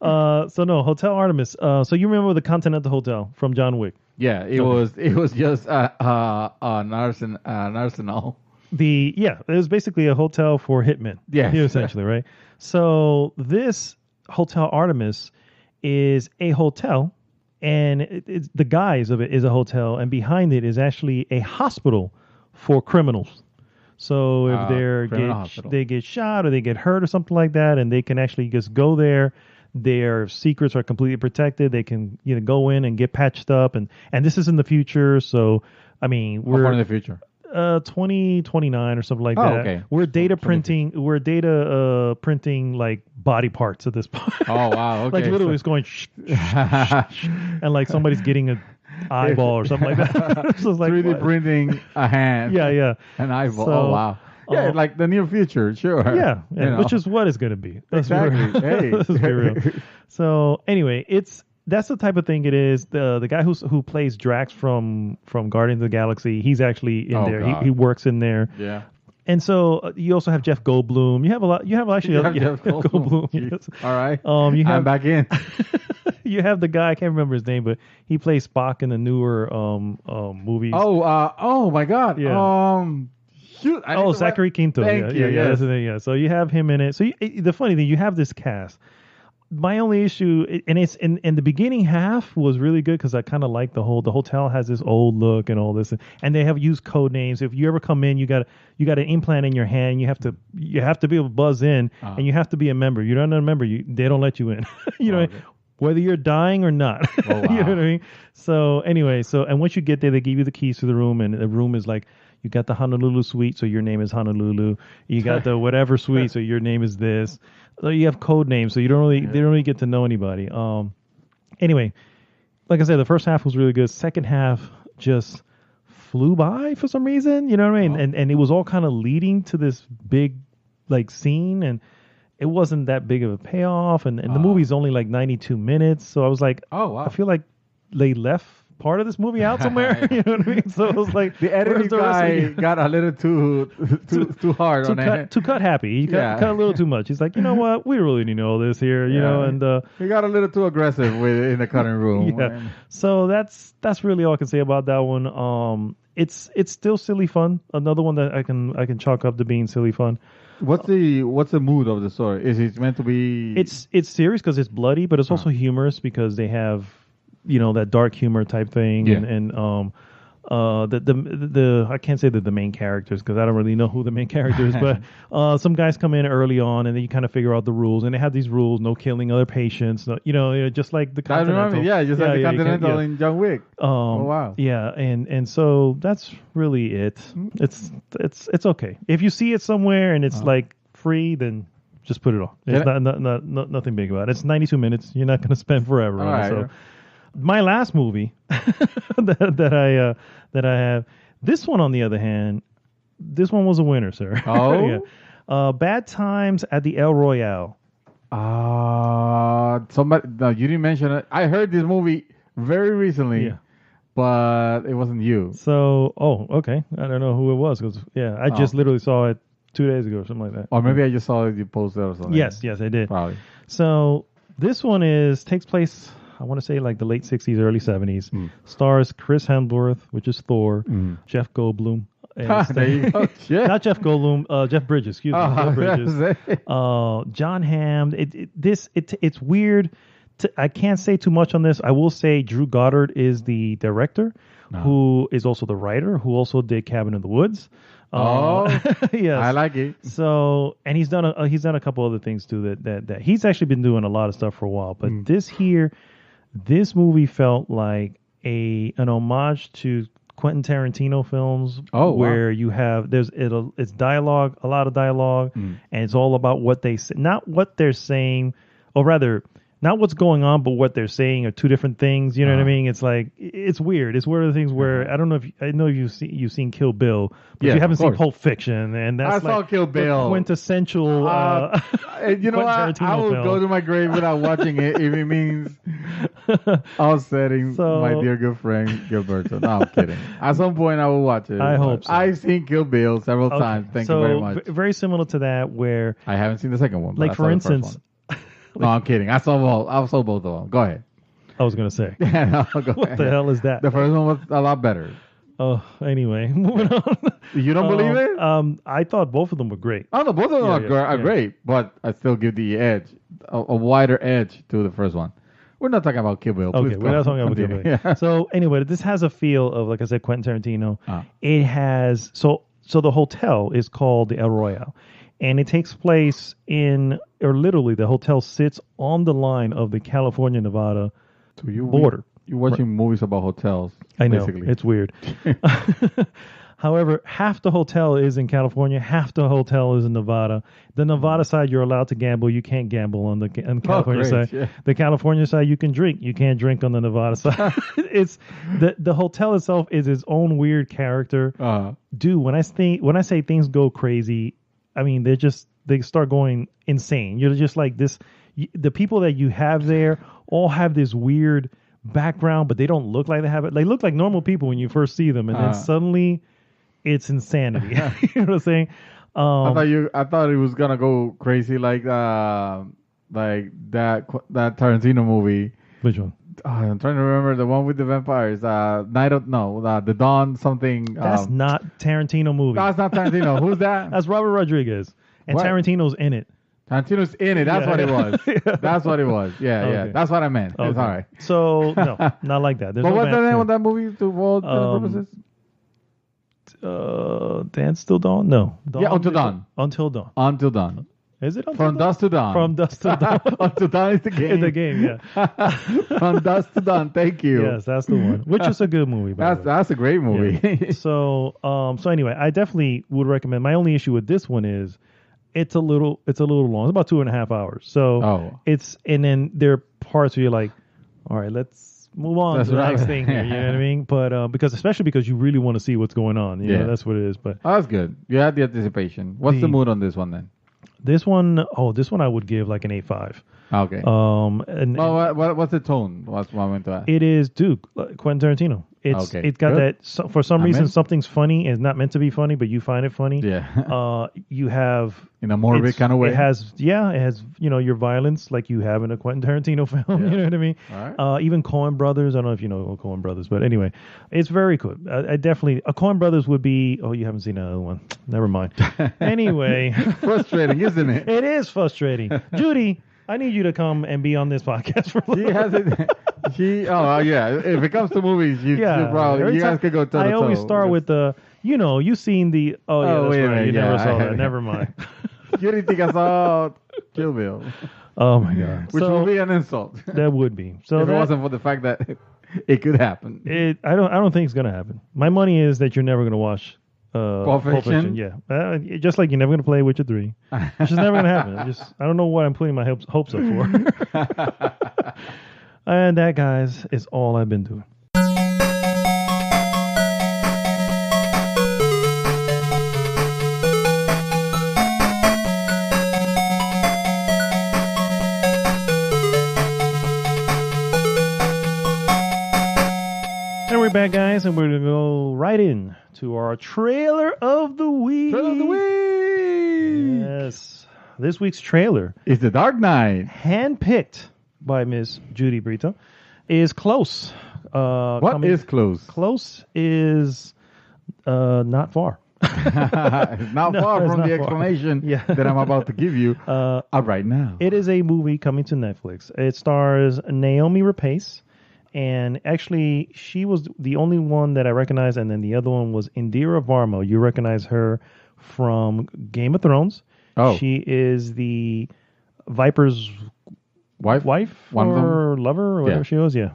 So no, Hotel Artemis. So you remember the Continental Hotel from John Wick? Yeah, it was just an arsenal. It was basically a hotel for hitmen. Yeah, essentially, right? So this Hotel Artemis is a hotel, and it's the guise of it is a hotel, and behind it is actually a hospital for criminals. So if they get shot or they get hurt or something like that, and they can actually just go there. Their secrets are completely protected. They can go in and get patched up, and this is in the future. So I mean, we're in the future. 2029 or something like that. Okay. We're data printing like body parts at this point. Oh wow. Okay. Like literally it's going and like somebody's getting a eyeball or something like that. So it's like 3D printing a hand. Yeah. An eyeball. So, oh wow. Yeah, like the near future, sure. Yeah, which is what it's going to be. Exactly. Hey. Let's be real. So anyway, that's the type of thing it is. The guy who plays Drax from Guardians of the Galaxy, he's actually in there. He works in there. Yeah. And so you also have Jeff Goldblum. You have a lot. You have actually Jeff Goldblum. Yes. All right. I'm back in. You have the guy. I can't remember his name, but he plays Spock in the newer movies. Oh my God. Yeah. Shoot. Zachary Quinto. Thank you. Yeah, that's the thing. Yeah. So you have him in it. So the funny thing, you have this cast. My only issue, and it's in the beginning half was really good because I kind of like the hotel has this old look and all this, and they have used code names. If you ever come in, you got an implant in your hand. You have to be able to buzz in, and you have to be a member. You're not a member. They don't let you in. Whether you're dying or not. Oh, wow. You know what I mean? So anyway, and once you get there, they give you the keys to the room, and the room is like. You got the Honolulu suite, so your name is Honolulu. You got the whatever suite, so your name is this. So you have code names, so they don't really get to know anybody. Anyway, like I said, the first half was really good. Second half just flew by for some reason. You know what I mean? And it was all kind of leading to this big like scene, and it wasn't that big of a payoff. And the movie's only like 92 minutes, so I was like, oh wow, I feel like they left part of this movie out somewhere. You know what I mean? So it was like the editing guy got a little too hard on it. Too cut happy. He cut a little too much. He's like, you know what? We really need to know this here. You know, and he got a little too aggressive in the cutting room. Yeah. So that's really all I can say about that one. It's still silly fun. Another one that I can chalk up to being silly fun. What's the mood of the story? Is it meant to be? It's serious because it's bloody, but it's also humorous because they have. That dark humor type thing, and the I can't say that the main characters because I don't really know who the main character is, but some guys come in early on and then you kind of figure out the rules, and they have these rules: no killing other patients, no, just like the Continental. Yeah, just like the Continental yeah. in John Wick. Oh wow. Yeah, and so that's really it. It's okay if you see it somewhere and it's like free, then just put it on. It's not nothing big about it. It's 92 minutes. You're not going to spend forever on it. So. My last movie that I have, this one on the other hand, this one was a winner, sir. Oh, yeah. Bad Times at the El Royale. Somebody. No, you didn't mention it. I heard this movie very recently, but it wasn't you. So, okay. I don't know who it was because I just literally saw it 2 days ago or something like that. Or maybe I just saw it you posted or something. Yes, I did. Probably. So this one takes place, I want to say like the late 60s, early 70s. Stars Chris Hemsworth, which is Thor, Jeff Goldblum. There you go. Not Jeff Goldblum, Jeff Bridges, excuse me. Jeff Bridges. John Hamm. It's weird. I can't say too much on this. I will say Drew Goddard is the director, who is also the writer, who also did Cabin in the Woods. Yes, I like it. So, and he's done a couple other things too. That he's actually been doing a lot of stuff for a while. But this movie felt like an homage to Quentin Tarantino films. Where you have it's dialogue, a lot of dialogue, and it's all about what they say, not what they're saying, or rather. Not what's going on, but what they're saying are two different things. You know what I mean? It's like it's weird. It's one of the things where I don't know if you've seen Kill Bill, but you haven't seen Pulp Fiction, and that's I saw Kill Bill, quintessential. You know what? I will go to my grave without watching it if it means upsetting my dear good friend Gilberto. No, I'm kidding. At some point, I will watch it. I hope so. I've seen Kill Bill several times. Thank you very much. Very similar to that, where I haven't seen the second one. Like for instance. No, I'm kidding. I saw both of them. Go ahead. I was going to say. Go what ahead. the hell is that? The first one was a lot better. Oh, anyway, moving on. You don't believe it? I thought both of them were great. Oh, no, both of them are great, but I still give the edge, a wider edge to the first one. We're not talking about Kill Bill. Okay, we're not talking about Kill Bill. Yeah. So anyway, this has a feel of, like I said, Quentin Tarantino. It has, so the hotel is called the El Royale. And it takes place literally the hotel sits on the line of the California-Nevada border. You're watching movies about hotels. I know. Basically. It's weird. However, half the hotel is in California, half the hotel is in Nevada. The Nevada side, you're allowed to gamble. You can't gamble on the California side. Yeah. The California side, you can drink. You can't drink on the Nevada side. It's the hotel itself is its own weird character. Dude, when I say things go crazy, I mean, they start going insane. You're just like this. The people that you have there all have this weird background, but they don't look like they have it. They look like normal people when you first see them, and then suddenly it's insanity. You know what I'm saying? I thought it was gonna go crazy like that Tarantino movie. Which one? I'm trying to remember the one with the vampires. The Dawn something. That's not Tarantino movie. That's not Tarantino. Who's that? That's Robert Rodriguez, and what? Tarantino's in it. Tarantino's in it. That's what it was. That's what it was. Yeah, okay. That's what I meant. Okay. It's all right. So no, not like that. There's but what's the name of that movie to all purposes? Dance Till Dawn? No. Dawn, Until Dawn. Until Dawn. Until Dawn. Is it From Dusk to Dawn? From Dusk to Dawn. Until Dawn is the game. In the game, yeah. From Dusk to Dawn. Thank you. Yes, that's the one. Which is a good movie. That's a great movie. Yeah. So anyway, I definitely would recommend. My only issue with this one is it's a little long. It's about 2.5 hours. So and then there are parts where you're like, all right, let's move on to the next thing here. You know what I mean? But especially because you really want to see what's going on. You know, that's what it is. But that's good. You had the anticipation. What's the mood on this one then? This one I would give like an 8.5. Okay. And what's the tone? What's what I meant to ask? It is Quentin Tarantino. It's got that. So for some reason, something's funny. It's not meant to be funny, but you find it funny. Yeah. You have in a morbid kind of way. It has your violence like you have in a Quentin Tarantino film. Yeah. You know what I mean? All right. Even Coen Brothers. I don't know if you know Coen Brothers, but anyway, it's very good. I definitely Coen Brothers would be. Oh, you haven't seen another one. Never mind. Anyway, frustrating, isn't it? It is frustrating, Judy. I need you to come and be on this podcast for a She little. has it. Yeah. If it comes to movies, you probably every you guys time- could go toe to toe. I always start with the, you've seen the. Oh yeah, Oh, that's wait a right. minute, You never yeah, saw I that. have- Never mind. You didn't think I saw Kill Bill, Oh my god. which So would be an insult that would be. So if it that, wasn't for the fact that it could happen. I don't think it's gonna happen. My money is that you're never gonna watch. Pulp Fiction? Yeah, just like you're never gonna play Witcher 3. It's just never gonna happen. I don't know what I'm putting my hopes up for. And that, guys, is all I've been doing. And we're back, guys, and we're going to go right in to our trailer of the week. Trailer of the week. Yes. This week's trailer, It's The Dark Knight. handpicked by Miss Judy Brito, is Close. What is close? Close is not far. It's not No, far it's from not the far. explanation Yeah. that I'm about to give you right now. It is a movie coming to Netflix. It stars Naomi Rapace, and actually, she was the only one that I recognized, and then the other one was Indira Varma. You recognize her from Game of Thrones. Oh. She is the Viper's Wife? wife One of them? or lover or whatever Yeah. she was. Yeah.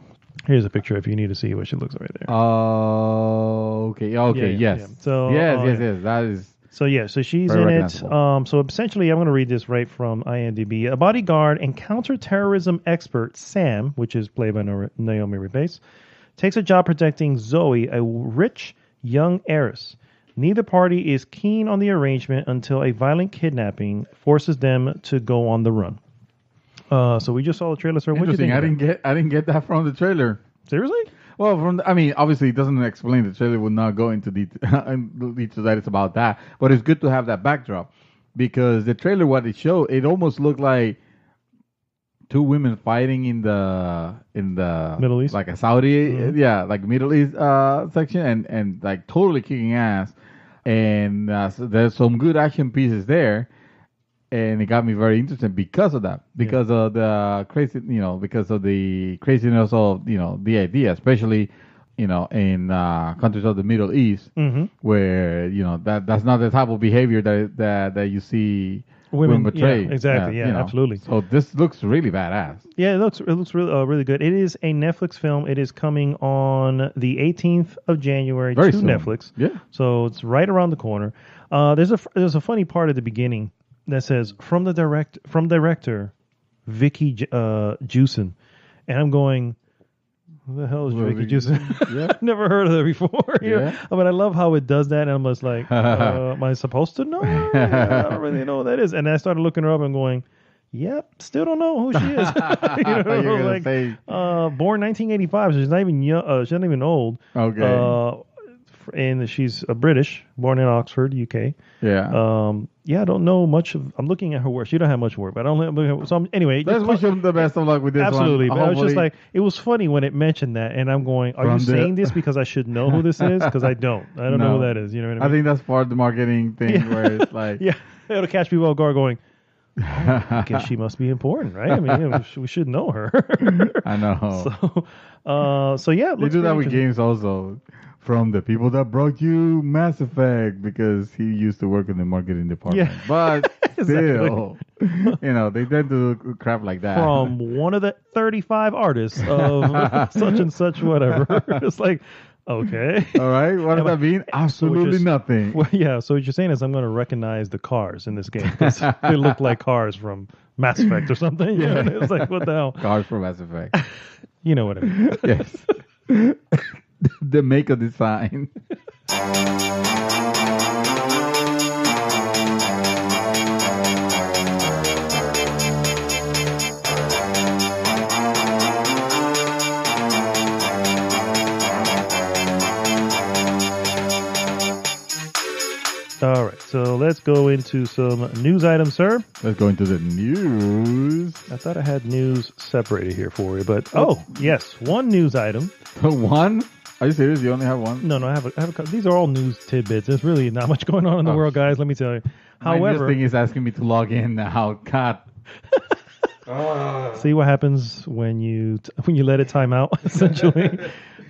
Here's a picture if you need to see what she looks right there. Oh, okay. Okay, Yeah, yes. yeah. So, yes. That is. So she's Very in it. recognizable. So essentially, I'm going to read this right from IMDb. A bodyguard and counterterrorism expert, Sam, which is played by Naomi Rapace, takes a job protecting Zoe, a rich young heiress. Neither party is keen on the arrangement until a violent kidnapping forces them to go on the run. So we just saw the trailer, sir. What do you Interesting. think? I didn't get that from the trailer. Seriously? Well, obviously, it doesn't explain the trailer. Will not go into details that it's about that, but it's good to have that backdrop because the trailer, what it showed, it almost looked like two women fighting in the Middle East? like a Saudi, Mhm. like Middle East section, and like totally kicking ass, and so there's some good action pieces there. And it got me very interested because of that, because of the crazy, because of the craziness of, the idea, especially, in countries of the Middle East, Mm-hmm. where, that's not the type of behavior that you see women portray. Yeah, exactly. Yeah, absolutely. So this looks really badass. Yeah, it looks really good. It is a Netflix film. It is coming on the 18th of January Very to soon. Netflix. Yeah. So it's right around the corner. There's a funny part at the beginning that says from director Vicky Jewson, and I'm going, who the hell is Well, Vicky Jewson? yeah. I've never heard of her before. Yeah. But I love how it does that, and I'm just like, am I supposed to know? I don't really know who that is. And I started looking her up and going, yep, still don't know who she is. You're gonna like, say- born 1985, so she's not even young. She's not even old. Okay. And she's a British, born in Oxford, UK. Yeah. I don't know much of. I'm looking at her work. She don't have much work, but I don't. So anyway, Let's wish them the best of luck with this absolutely. one. But I was just Hopefully- like, it was funny when it mentioned that, and I'm going, are you From the- saying this because I should know who this is? Because I don't. I don't know No. who that is. You know what I I mean? think that's part of the marketing thing where it's like, Yeah, it'll catch people off guard going, oh, I guess she must be important, right? I mean, yeah, we should know her. I know. So yeah, it They looks do that pretty with interesting. games also. From the people that brought you Mass Effect because he used to work in the marketing department. Yeah. But Exactly. still, they tend to do crap like that. From one of the 35 artists of such and such whatever. It's like, okay. All right. What does that mean? Absolutely just- nothing. Well, yeah, so what you're saying is I'm going to recognize the cars in this game because they look like cars from Mass Effect or something. Yeah. It's like, what the hell? Cars from Mass Effect. You know what I mean. Yes. The make of design. All right, so let's go into some news items, sir. Let's go into the news. I thought I had news separated here for you, but yes, one news item. One? Are you serious? You only have one? No, I have a. These are all news tidbits. There's really not much going on in the world, guys. Let me tell you. My However, news thing is asking me to log in now. God. See what happens when you let it time out. Essentially,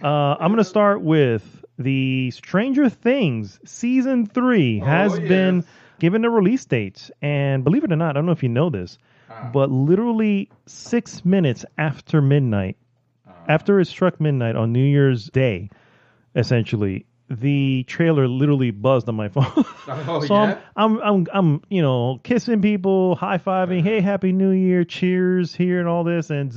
I'm gonna start with the Stranger Things season 3 has been given a release date, and believe it or not, I don't know if you know this, but literally 6 minutes after midnight, after it struck midnight on New Year's Day, essentially, the trailer literally buzzed on my phone. So I'm kissing people, high fiving, hey, happy New Year, cheers here, and all this, and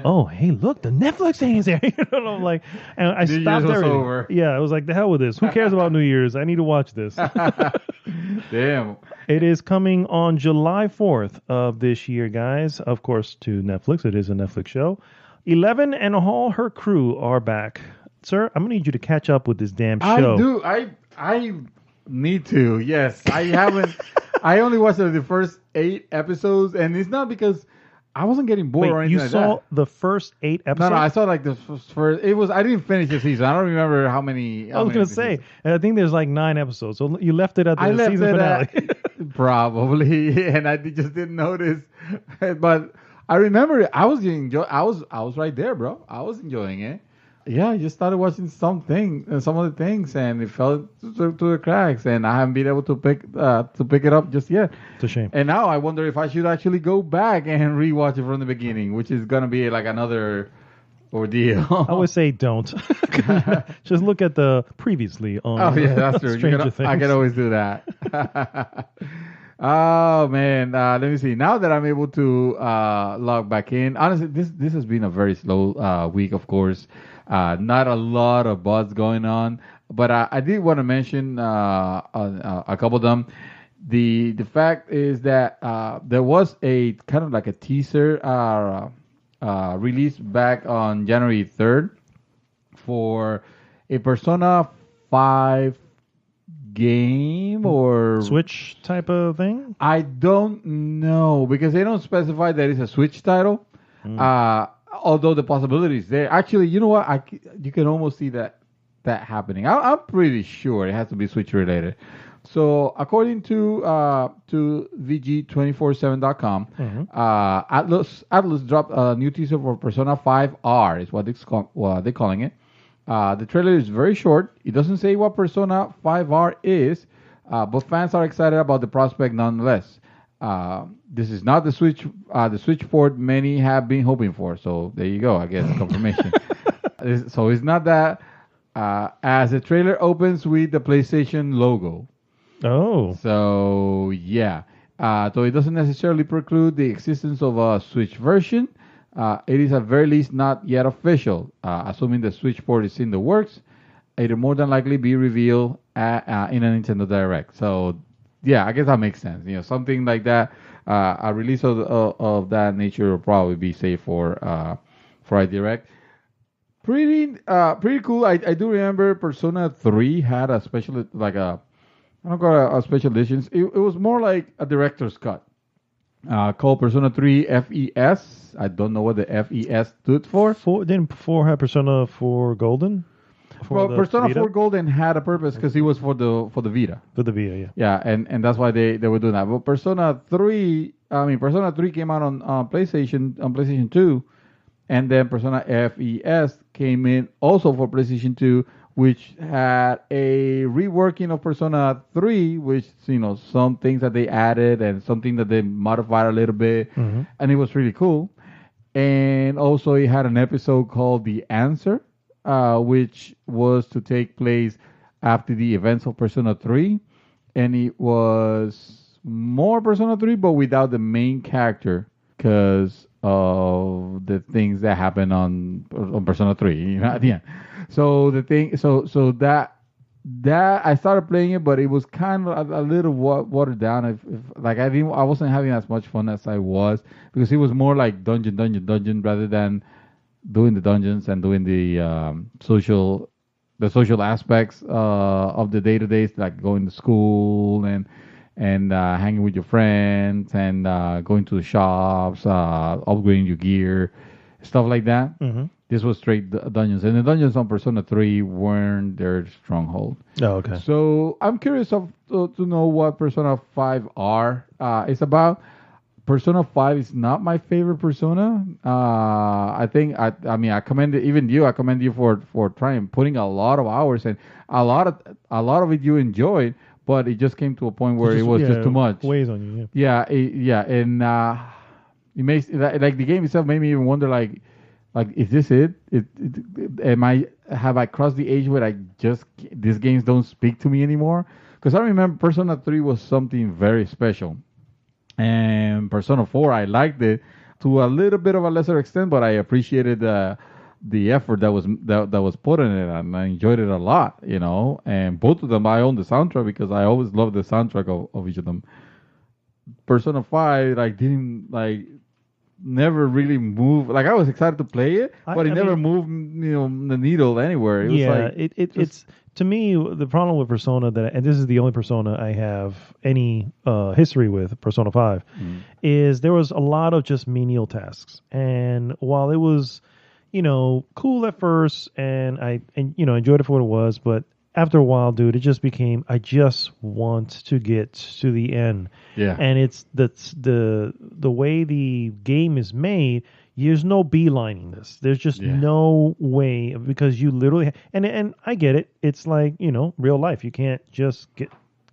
oh, hey, look, the Netflix thing is there. I'm like, and I New stopped Year's was everything. over. Yeah, I was like, the hell with this. Who cares about New Year's? I need to watch this. Damn. It is coming on July 4th of this year, guys. Of course, to Netflix. It is a Netflix show. 11 and all her crew are back. Sir, I'm going to need you to catch up with this damn show. I do. I need to. Yes. I haven't. I only watched the first 8 episodes, and it's not because I wasn't getting bored Wait, or anything you like saw that. the first 8 episodes? No, I saw like the first. It was. I didn't finish the season. I don't remember how many. I was going to say, and I think there's like 9 episodes. So you left it at the season finale. Probably, and I just didn't notice. But I remember it. I was enjoying. I was right there, bro. I was enjoying it. Yeah, I just started watching some of the things, and it fell to the cracks, and I haven't been able to pick it up just yet. It's a shame. And now I wonder if I should actually go back and rewatch it from the beginning, which is gonna be like another ordeal. I would say don't. Just look at the previously on Oh yeah, that's true. Stranger Things. I can always do that. Oh man, let me see. Now that I'm able to log back in, honestly, this has been a very slow week. Of course, not a lot of buzz going on, but I did want to mention a couple of them. The fact is that there was a kind of like a teaser released back on January 3rd for a Persona 5 game or Switch type of thing? I don't know because they don't specify that it's a Switch title. Although the possibility is there. Actually, you know what? You can almost see that happening. I'm pretty sure it has to be Switch related. So according to VG247.com, Atlas dropped a new teaser for Persona 5R. Is what they're calling it. The trailer is very short. It doesn't say what Persona 5R is, but fans are excited about the prospect nonetheless. This is not the Switch port many have been hoping for. So there you go. I guess confirmation. So it's not that. As the trailer opens with the PlayStation logo. Oh. So yeah. So it doesn't necessarily preclude the existence of a Switch version. It is at very least not yet official. Assuming the Switch port is in the works, it will more than likely be revealed in a Nintendo Direct. So yeah, I guess that makes sense. You know, something like that. A release of that nature will probably be safe for a Direct. Pretty cool. I do remember Persona 3 had a special I don't call it a special editions. It was more like a director's cut. Called Persona 3 FES. I don't know what the FES stood for. Didn't 4 have Persona 4 Golden? Well, Persona Vita? 4 Golden had a purpose because it was for the Vita. For the Vita, yeah. Yeah, and that's why they were doing that. But Persona 3 came out on PlayStation 2, and then Persona FES came in also for PlayStation 2, which had a reworking of Persona 3, which, some things that they added and something that they modified a little bit, and it was really cool. And also it had an episode called The Answer, which was to take place after the events of Persona 3, and it was more Persona 3, but without the main character, because of the things that happened on Persona 3, at the end. So that I started playing it, but it was kind of a little watered down. I wasn't having as much fun as I was because it was more like dungeon rather than doing the dungeons and doing the social aspects of the day-to-days, like going to school and hanging with your friends and going to the shops, upgrading your gear, stuff like that. This was straight dungeons, and the dungeons on Persona 3 weren't their stronghold. Oh, okay. So I'm curious to know what Persona 5R is about. Persona 5 is not my favorite Persona. I think I mean I commend it, even you. I commend you for trying putting a lot of hours and a lot of it you enjoyed, but it just came to a point where it was just too much. Weighs on you. Yeah. And it makes like the game itself made me even wonder like is this it? Have I crossed the age where these games don't speak to me anymore? Because I remember Persona 3 was something very special. And Persona 4, I liked it to a little bit of a lesser extent, but I appreciated the effort that was put in it, and I enjoyed it a lot, you know. And both of them, I own the soundtrack because I always loved the soundtrack of each of them. Persona 5, never really moved. Like I was excited to play it, but it never moved, the needle anywhere. It was it's to me the problem with Persona and this is the only Persona I have any history with, Persona 5, is there was a lot of just menial tasks, and while it was cool at first, and I enjoyed it for what it was, but after a while, dude, it just became I just want to get to the end. Yeah. And it's the way the game is made. There's no beelining this. There's just no way, because you literally and I get it. It's like real life. You can't just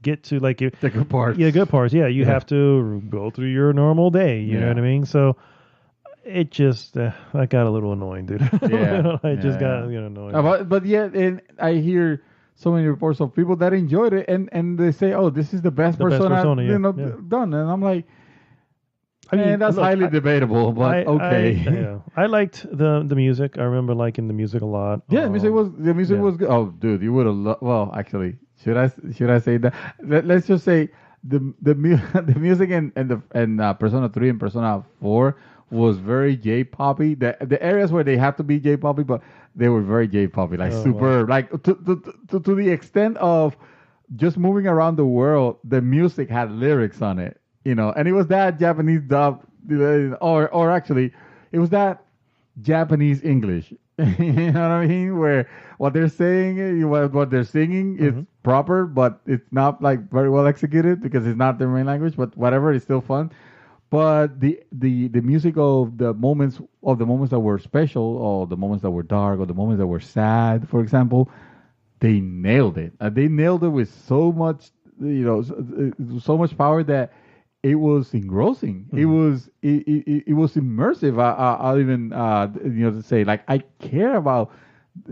get to like the good parts. Yeah, good parts. Yeah, you have to go through your normal day. You know what I mean? So it just that got a little annoying, dude. Yeah, I just got annoying. But and I hear so many reports of people that enjoyed it, and they say, "Oh, this is the best Persona done." And I'm like, I mean, that's highly debatable, but okay. I liked the music. I remember liking the music a lot. Yeah, the music was good. Oh, dude, you would have. Well, actually, should I say that? Let's just say the music and Persona 3 and Persona 4 was very J-poppy. The areas where they had to be J-poppy, but they were very J-poppy, like super, like to the extent of just moving around the world. The music had lyrics on it, and it was that Japanese dub, or actually, it was that Japanese English. You know what I mean? Where what they're saying, what they're singing is proper, but it's not like very well executed because it's not their main language. But whatever, it's still fun. But the music of the moments that were special, or the moments that were dark, or the moments that were sad, for example, they nailed it. They nailed it with so much, so much power that it was engrossing. It was immersive. I'll even to say, like, I care about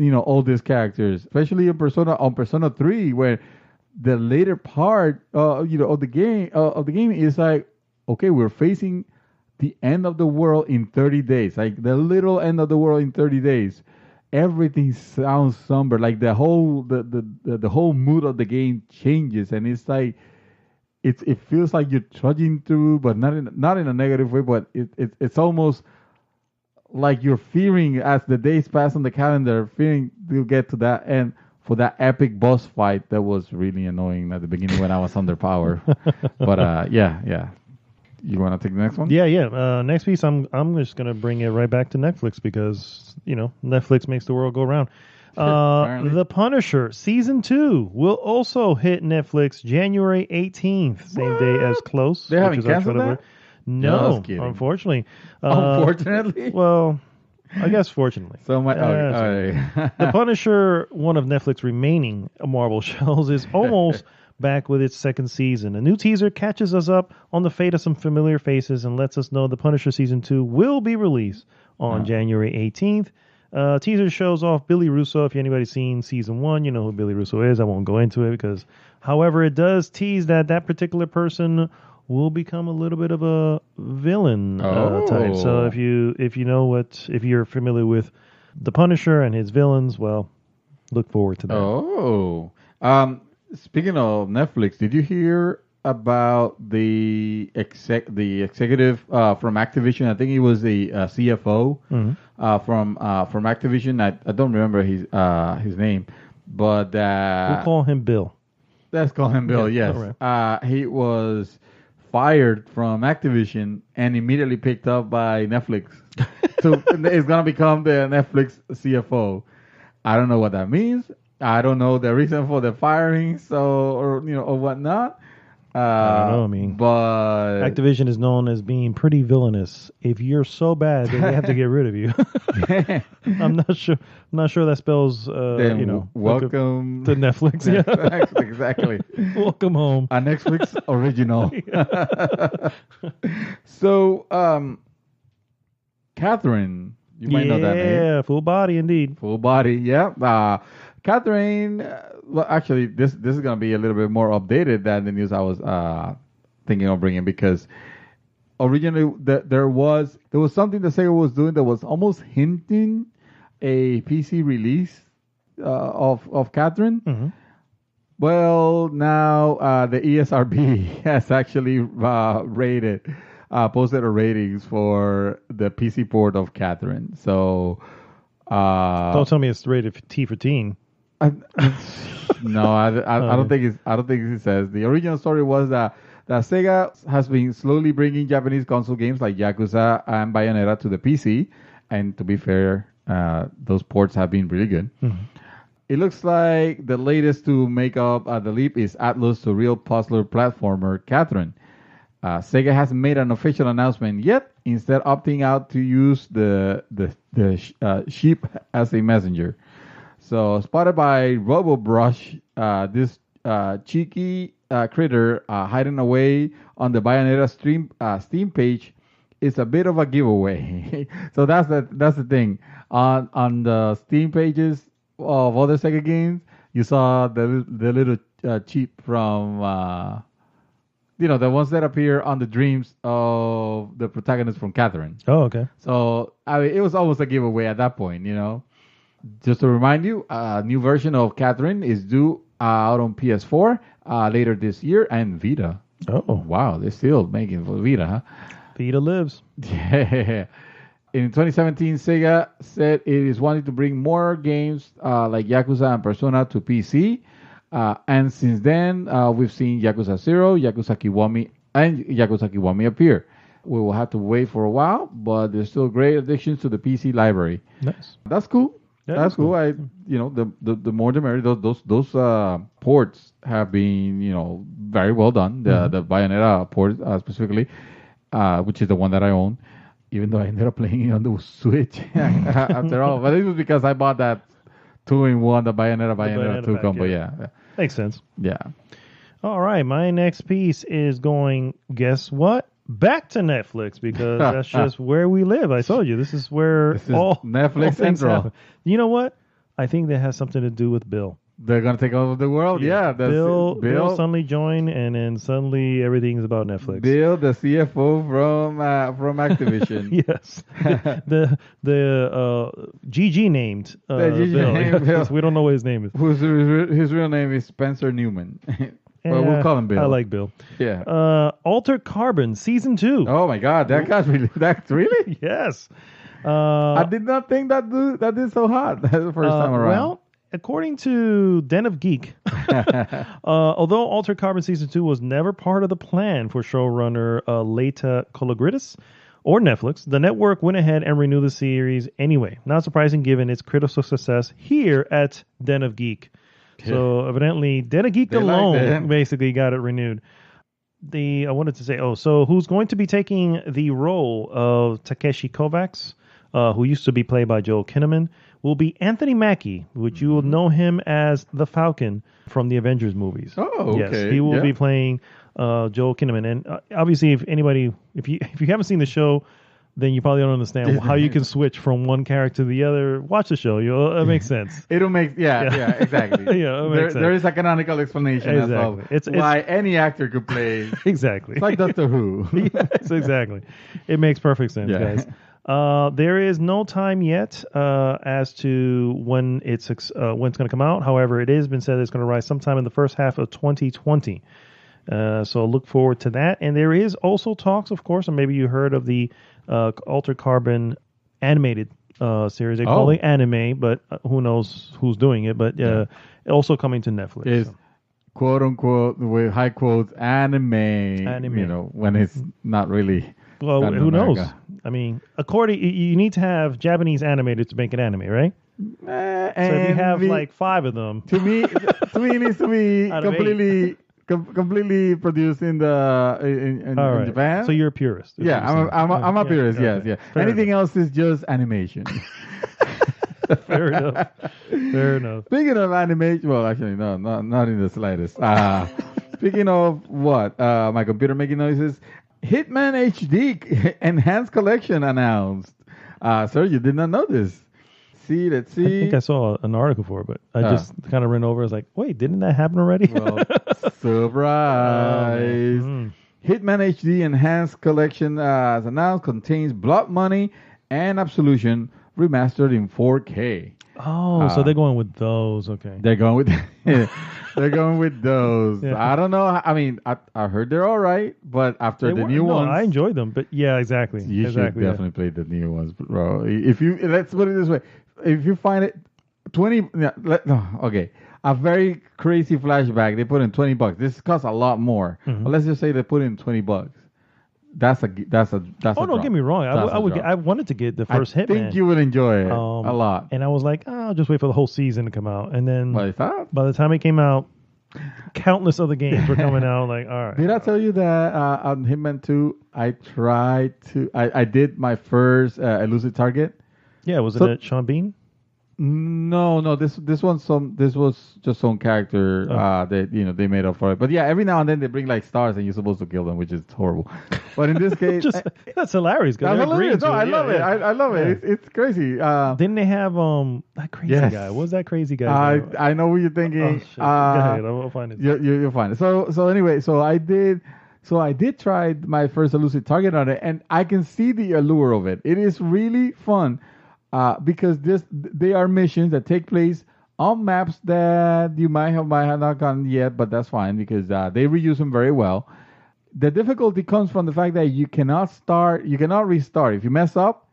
all these characters, especially on Persona 3, where the later part of the game is like, okay, we're facing the end of the world in 30 days, like the little end of the world in 30 days. Everything sounds somber, like the whole mood of the game changes, and it's like it feels like you're trudging through, but not in a negative way, but it's almost like you're fearing as the days pass on the calendar, fearing to get to that end for that epic boss fight that was really annoying at the beginning when I was under power. But yeah. You want to take the next one? Yeah. Next piece, I'm just gonna bring it right back to Netflix because Netflix makes the world go round. The Punisher Season 2 will also hit Netflix January 18th, same day as Close. They haven't canceled that? No, unfortunately. Unfortunately? Well, I guess fortunately. The Punisher, one of Netflix remaining Marvel shows, is almost back with its second season. A new teaser catches us up on the fate of some familiar faces and lets us know The Punisher Season 2 will be released on January 18th. Teaser shows off Billy Russo. If anybody's seen Season 1, you know who Billy Russo is. I won't go into it because, however, it does tease that particular person will become a little bit of a villain type. So if you're familiar with The Punisher and his villains, well, look forward to that. Speaking of Netflix, did you hear about the executive from Activision? I think he was the CFO from Activision. I don't remember his name, but we'll call him Bill. Let's call him Bill. Yes, right. He was fired from Activision and immediately picked up by Netflix. So it's gonna become the Netflix CFO. I don't know what that means. I don't know the reason for the firing, or whatnot. I don't know. I mean, but Activision is known as being pretty villainous. If you're so bad, then they have to get rid of you. I'm not sure. I'm not sure that spells. then welcome to Netflix. Yeah, exactly. welcome home. A Netflix original. So, Catherine, you might know that name. Yeah, full body indeed. Full body, yeah. Catherine, well, actually, this is gonna be a little bit more updated than the news I was thinking of bringing, because originally there was something that Sega was doing that was almost hinting a PC release of Catherine. Mm-hmm. Well, now the ESRB has actually posted a ratings for the PC port of Catherine. So, Don't tell me it's rated T for teen. No, I don't think it says. The original story was that Sega has been slowly bringing Japanese console games like Yakuza and Bayonetta to the PC, and to be fair, those ports have been really good. Mm-hmm. It looks like the latest to make up the leap is Atlus to real puzzler platformer Catherine. Sega hasn't made an official announcement yet, instead opting out to use the sheep as a messenger. So, spotted by RoboBrush, this cheeky critter hiding away on the Bayonetta Steam page is a bit of a giveaway. So that's the thing. On the Steam pages of other Sega games, you saw the little cheap from the ones that appear on the dreams of the protagonist from Catherine. Oh, okay. So I mean, it was almost a giveaway at that point, Just to remind you, a new version of Catherine is due out on PS4 later this year and Vita. Oh, Wow, they're still making for Vita, huh? Vita lives. Yeah. In 2017, Sega said it is wanting to bring more games like Yakuza and Persona to PC. And since then, we've seen Yakuza 0, Yakuza Kiwami, and Yakuza Kiwami appear. We will have to wait for a while, but there's still great additions to the PC library. Nice. That's cool. Yeah, that's cool. The more the merrier. Those ports have been very well done. The Bayonetta port specifically, which is the one that I own, even though I ended up playing it on the Switch after all. But it was because I bought that 2-in-1, the Bayonetta 2 combo. Yeah, makes sense. Yeah. All right, my next piece is going. Guess what? Back to Netflix, because that's just where we live. I told you this is where all Netflix all things Central. happen. You know what? I think that has something to do with Bill. They're gonna take over the world. Yeah, Bill suddenly joined, and then suddenly everything's about Netflix. Bill, the CFO from Activision. Yes, the GG named Bill. We don't know what his name is. His real name is Spencer Newman. Well, we'll call him Bill. I like Bill. Yeah. Altered Carbon Season 2. Oh my God, that's really. Yes. I did not think that is so hot the first time around. Well, according to Den of Geek, although Altered Carbon Season 2 was never part of the plan for showrunner Leta Kologridis or Netflix, the network went ahead and renewed the series anyway. Not surprising given its critical success here at Den of Geek. So evidently, Den of Geek alone basically got it renewed. I wanted to say, so who's going to be taking the role of Takeshi Kovacs, who used to be played by Joel Kinnaman, will be Anthony Mackie, which you will know him as the Falcon from the Avengers movies. Oh, okay. Yes, he will be playing Joel Kinnaman. And obviously, if you haven't seen the show, then you probably don't understand how you can switch from one character to the other. Watch the show. It makes sense. It'll make, exactly. There is a canonical explanation as well. It's why any actor could play. Exactly. It's like Doctor Who. Yes, exactly. It makes perfect sense, guys. There is no time yet as to when it's going to come out. However, it has been said it's going to rise sometime in the first half of 2020. So look forward to that. And there is also talks, of course, and maybe you heard of the Altered Carbon animated series. They call it anime, but who knows who's doing it. But also coming to Netflix. Is quote unquote, with high quotes, anime. When it's not really. Well, who knows? I mean, you need to have Japanese animators to make an anime, right? So if you have like 5 of them. To me, it needs to be completely completely produced in All in right. Japan. So you're a purist. is Yeah, what you're I'm a saying. purist. Yes, okay. yeah. Fair Anything enough. else is just animation. Fair enough. Fair enough. Speaking of animation, well, actually, no, not in the slightest. Speaking of what, my computer making noises. Hitman HD Enhanced Collection announced. Sir, you did not know this. See, let's I think see. I saw an article for it, but I just kind of ran over. I was like, wait, didn't that happen already? Well, surprise. Hitman HD Enhanced Collection, as announced, contains Blood Money and Absolution remastered in 4K. Oh, so they're going with those. Okay. They're going with they're going with those. Yeah. I don't know. I mean, I heard they're all right, but after They the were- new no, ones, I enjoyed them, but yeah, exactly. you exactly. should definitely play the new ones, bro. If you let's put it this way, if you find it 20, no, okay, a very crazy flashback, they put in $20. This costs a lot more, but let's just say they put in $20. That's a Oh, don't drop. get me wrong. That's a drop. I wanted to get the first I Hitman. think you would enjoy it a lot. And I was like, oh, I'll just wait for the whole season to come out. And then But it's not. by the time it came out, countless other games were coming out. Like, all right. Did I tell you that on Hitman 2, I did my first elusive target? Yeah, was So- it Sean Bean? No. This was just some character that they made up for it. But yeah, every now and then they bring like stars and you're supposed to kill them, which is horrible. But in this case, That's hilarious. 'Cause that's they're agreeing hilarious. No, to it. I Yeah, love it. yeah. I love it. It's crazy. Didn't they have that crazy Yes. guy? What was that crazy guy? I know what you're Oh, thinking. shit. Go ahead. I'll find it. You'll find it. So anyway, I did try my first elusive target on it, and I can see the allure of it. It is really fun because they are missions that take place on maps that you might have not gotten yet, but that's fine because they reuse them very well. The difficulty comes from the fact that you cannot restart. If you mess up,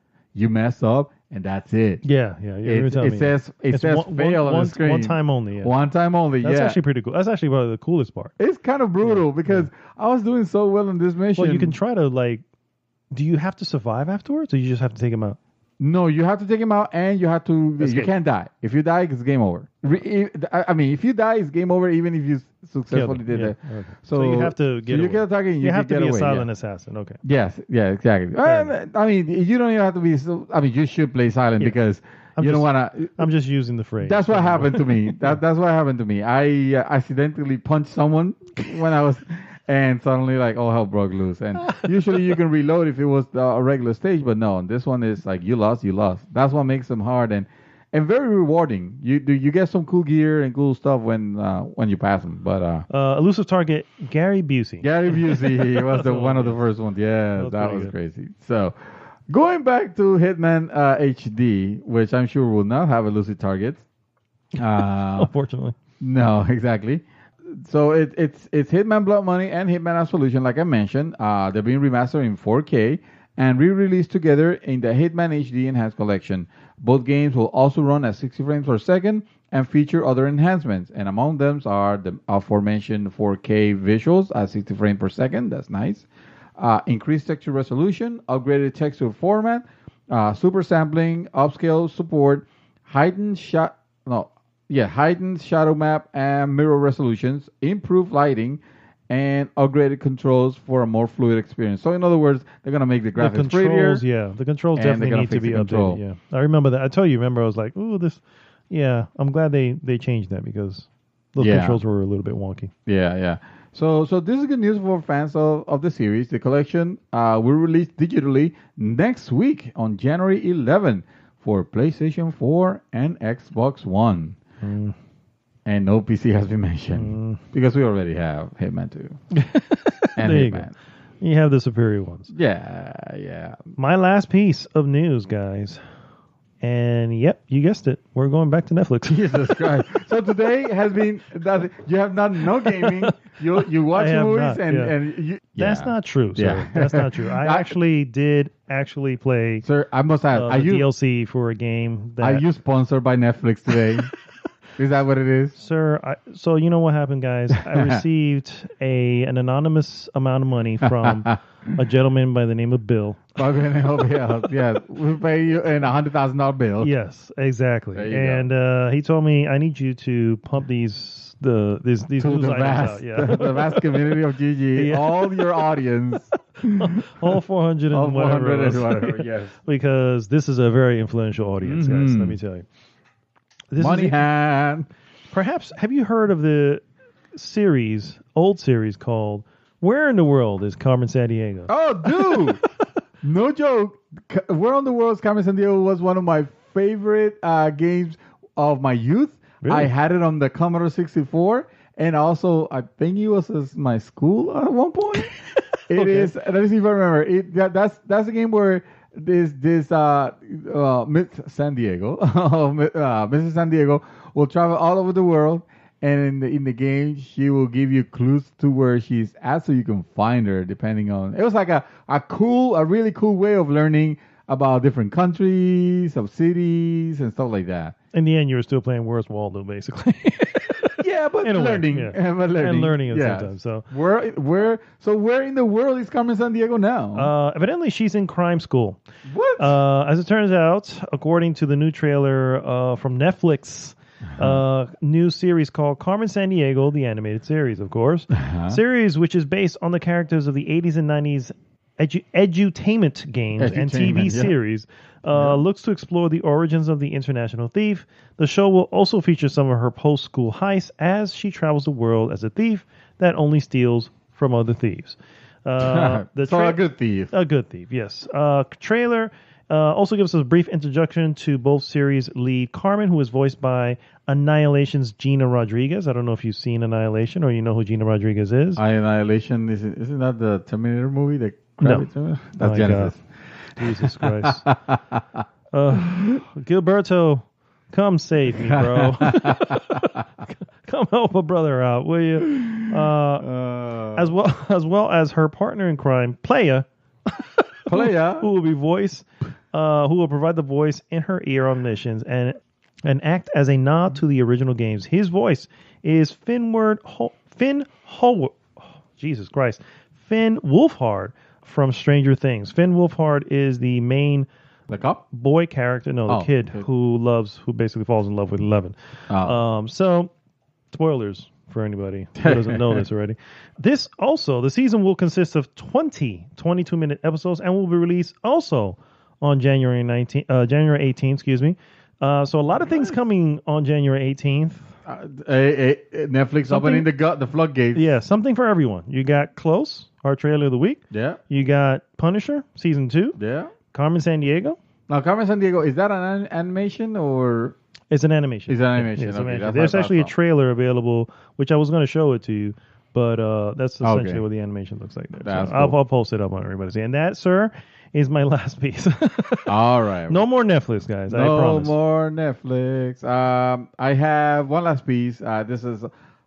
and that's it. Yeah. You were telling me. It It's says one- fail on one- the screen. one time only, yeah. One time only. That's yeah. actually pretty cool. That's actually one of the coolest part. It's kind of brutal because I was doing so well in this mission. Well, you can try to do you have to survive afterwards, or you just have to take him out? No, you have to take him out, and you have to. You Escape. can't die. If you die, it's game over. I mean, if you die, it's game over, even if you successfully did it. Okay. So you have to get you away. get a target. And You have to get be away, a silent yeah. assassin. Okay. Yes, yeah, exactly. I mean, you don't even have to be. I mean, you should play silent because you don't want to. I'm just using the phrase. That's what happened to me. That's what happened to me. I accidentally punched someone when I was, and suddenly like all hell broke loose. And usually you can reload if it was a regular stage, but no, this one is like you lost. That's what makes them hard and very rewarding. You get some cool gear and cool stuff when you pass them. But elusive target Gary Busey. Gary Busey was one of the first ones. Yeah, that was crazy. So. Going back to Hitman HD, which I'm sure will not have elusive targets. Unfortunately. No, exactly. So it's Hitman Blood Money and Hitman Absolution, like I mentioned. They're being remastered in 4K and re-released together in the Hitman HD Enhanced Collection. Both games will also run at 60 frames per second and feature other enhancements. And among them are the aforementioned 4K visuals at 60 frames per second. That's nice. Increased texture resolution, upgraded texture format, super sampling, upscale support, heightened shadow map and mirror resolutions, improved lighting, and upgraded controls for a more fluid experience. So in other words, they're gonna make the graphics The controls, prettier. the controls and they're definitely gonna need to fix be the control. updated. Yeah, I remember that. I told you. Remember, I was like, "Ooh, this." Yeah, I'm glad they changed that because those Yeah. controls were a little bit wonky. Yeah. So this is good news for fans of the series. The collection will release digitally next week on January 11 for PlayStation 4 and Xbox One. And no PC has been mentioned because we already have Hitman 2 and There you go. Hitman. You have the superior ones. Yeah. My last piece of news, guys. And yep, you guessed it. We're going back to Netflix. Jesus Christ. So today has been that you have done no gaming. You watch I have movies not, and you. That's Yeah. not true, sir. Yeah. That's not true. I actually did play Sir, I must ask. the Are you DLC for a game that are you sponsored by Netflix today? Is that what it is? Sir, so you know what happened, guys? I received an anonymous amount of money from a gentleman by the name of Bill. I'm gonna help you out. Yeah, we'll pay you in $100,000 bill. Yes, exactly. There you And he told me I need you to pump these these To news the items vast, out. Yeah, the vast community of GG, Yeah. all your audience, all 400 all and whatever. 400 else. and whatever. Yes. Because this is a very influential audience, guys. Let me tell you. This Money is hand. perhaps. Have you heard of the old series called "Where in the World is Carmen Sandiego"? Oh, dude. No joke. Where on the World's Carmen Sandiego was one of my favorite games of my youth. Really? I had it on the Commodore 64, and also I think it was at my school at one point. It Okay. is. Let me see if I remember. That's a game where this Miss San Diego, Mrs. San Diego will travel all over the world, and in the game she will give you clues to where she's at, so you can find her depending on. It was like a really cool way of learning about different countries, of cities, and stuff like that. In the end, you were still playing Where's Waldo, basically. Yeah, but In a way, learning, yeah. but learning, And learning at the yeah. same time. So, where in the world is Carmen San Diego now? evidently, she's in crime school. What? As it turns out, according to the new trailer from Netflix, new series called Carmen Sandiego, the animated series, of course. Series which is based on the characters of the 80s and 90s edutainment games and TV Edutainment, yeah. series. Looks to explore the origins of the international thief. The show will also feature some of her post-school heists as she travels the world as a thief that only steals from other thieves. So a good thief. A good thief, yes. Trailer also gives us a brief introduction to both series lead Carmen, who is voiced by Annihilation's Gina Rodriguez. I don't know if you've seen Annihilation or you know who Gina Rodriguez is. Annihilation isn't that the Terminator movie? The No. Terminator? Oh That's my Genesis. Jesus Christ. Gilberto, come save me, bro. Come help a brother out, will you? As well as her partner in crime, Playa, Playa. who will be who will provide the voice in her ear on missions and act as a nod to the original games. His voice is Finn Wolfhard from Stranger Things. Finn Wolfhard is the main The cop? boy character, the Oh, kid kid. who basically falls in love with Eleven. Oh. So, spoilers for anybody who doesn't know this already. The season will consist of 20 22-minute episodes and will be released also on January 18th, excuse me. So a lot of things coming on January 18th. Netflix opening the floodgates. Yeah, something for everyone. You got Close, our trailer of the week. Yeah. You got Punisher, season 2. Yeah. Carmen Sandiego. Now, Carmen San Diego, is that an animation or? It's an animation. It's an animation. Yeah, it's Okay, animation. that's There's what I actually a thought. trailer available, which I was going to show it to you, but that's essentially Okay. what the animation looks like there. That's So I'll cool. post it up on everybody. And that, sir, is my last piece. All right. No more Netflix, guys. I No promise. more Netflix. I have one last piece. This is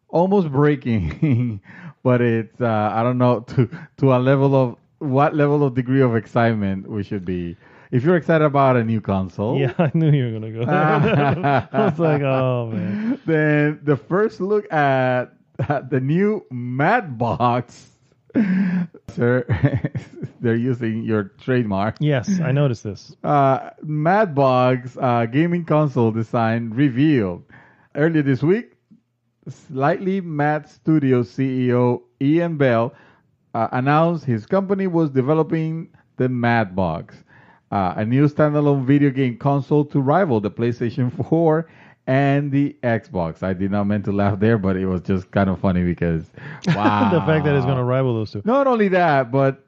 almost breaking, but it's I don't know to a level of what level of degree of excitement we should be. If you're excited about a new console, Yeah, I knew you were going to go there. I was like, oh, man. then the first look at the new Madbox, sir, they're using your trademark. Yes, I noticed this. Madbox gaming console design revealed earlier this week. Slightly Mad Studios CEO Ian Bell announced his company was developing the Madbox, a new standalone video game console to rival the PlayStation 4 and the Xbox. I did not mean to laugh there, but it was just kind of funny because, wow. The fact that it's going to rival those two. Not only that, but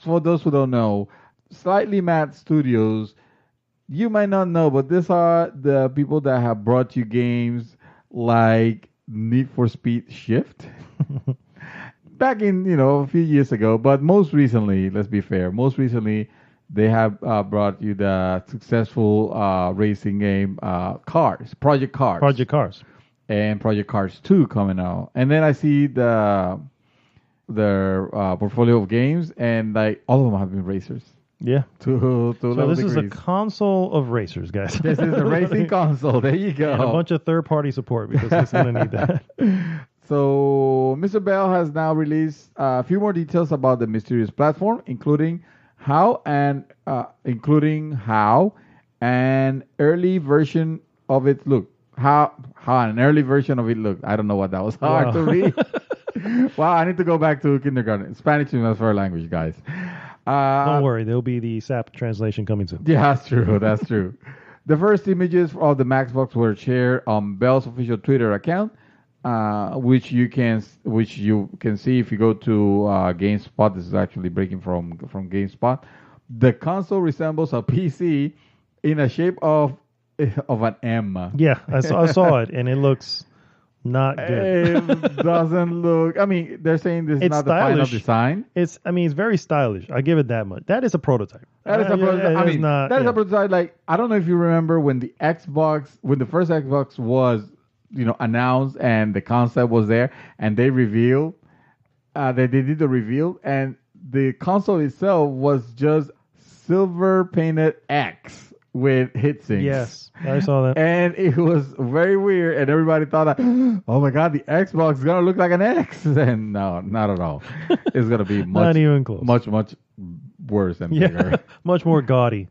for those who don't know, Slightly Mad Studios, you might not know, but these are the people that have brought you games like Need for Speed Shift. Back in, a few years ago, but most recently, let's be fair, they have brought you the successful racing game Project Cars. Project Cars. And Project Cars 2 coming out. And then I see their portfolio of games, and like all of them have been racers. Yeah. To So level this is a degrees. console of racers, guys. This is a racing console. There you go. And a bunch of third-party support because it's going to need that. So Mr. Bell has now released a few more details about the mysterious platform, including how an early version of it look. how an early version of it looked. I don't know what that was hard to read. Wow, I need to go back to kindergarten. Spanish is my first language, guys. Don't worry, there'll be the SAP translation coming soon. Yeah, that's true. That's true. The first images of the Madbox were shared on Bell's official Twitter account, which you can see if you go to GameSpot. This is actually breaking from GameSpot. The console resembles a PC in a shape of an M. Yeah, I saw it, and it looks not good. It doesn't look. I mean, they're saying this is not the final design. It's very stylish. I give it that much. That is a prototype. That is a prototype. I mean, that is yeah. a prototype. Like, I don't know if you remember when the first Xbox was, announced and the concept was there, and they revealed, they did the reveal, and the console itself was just silver painted X with heatsinks. Yes, I saw that. And it was very weird, and everybody thought that, oh my God, the Xbox is gonna look like an X. And no, not at all. It's gonna be not even close. Much worse and bigger. Much more gaudy.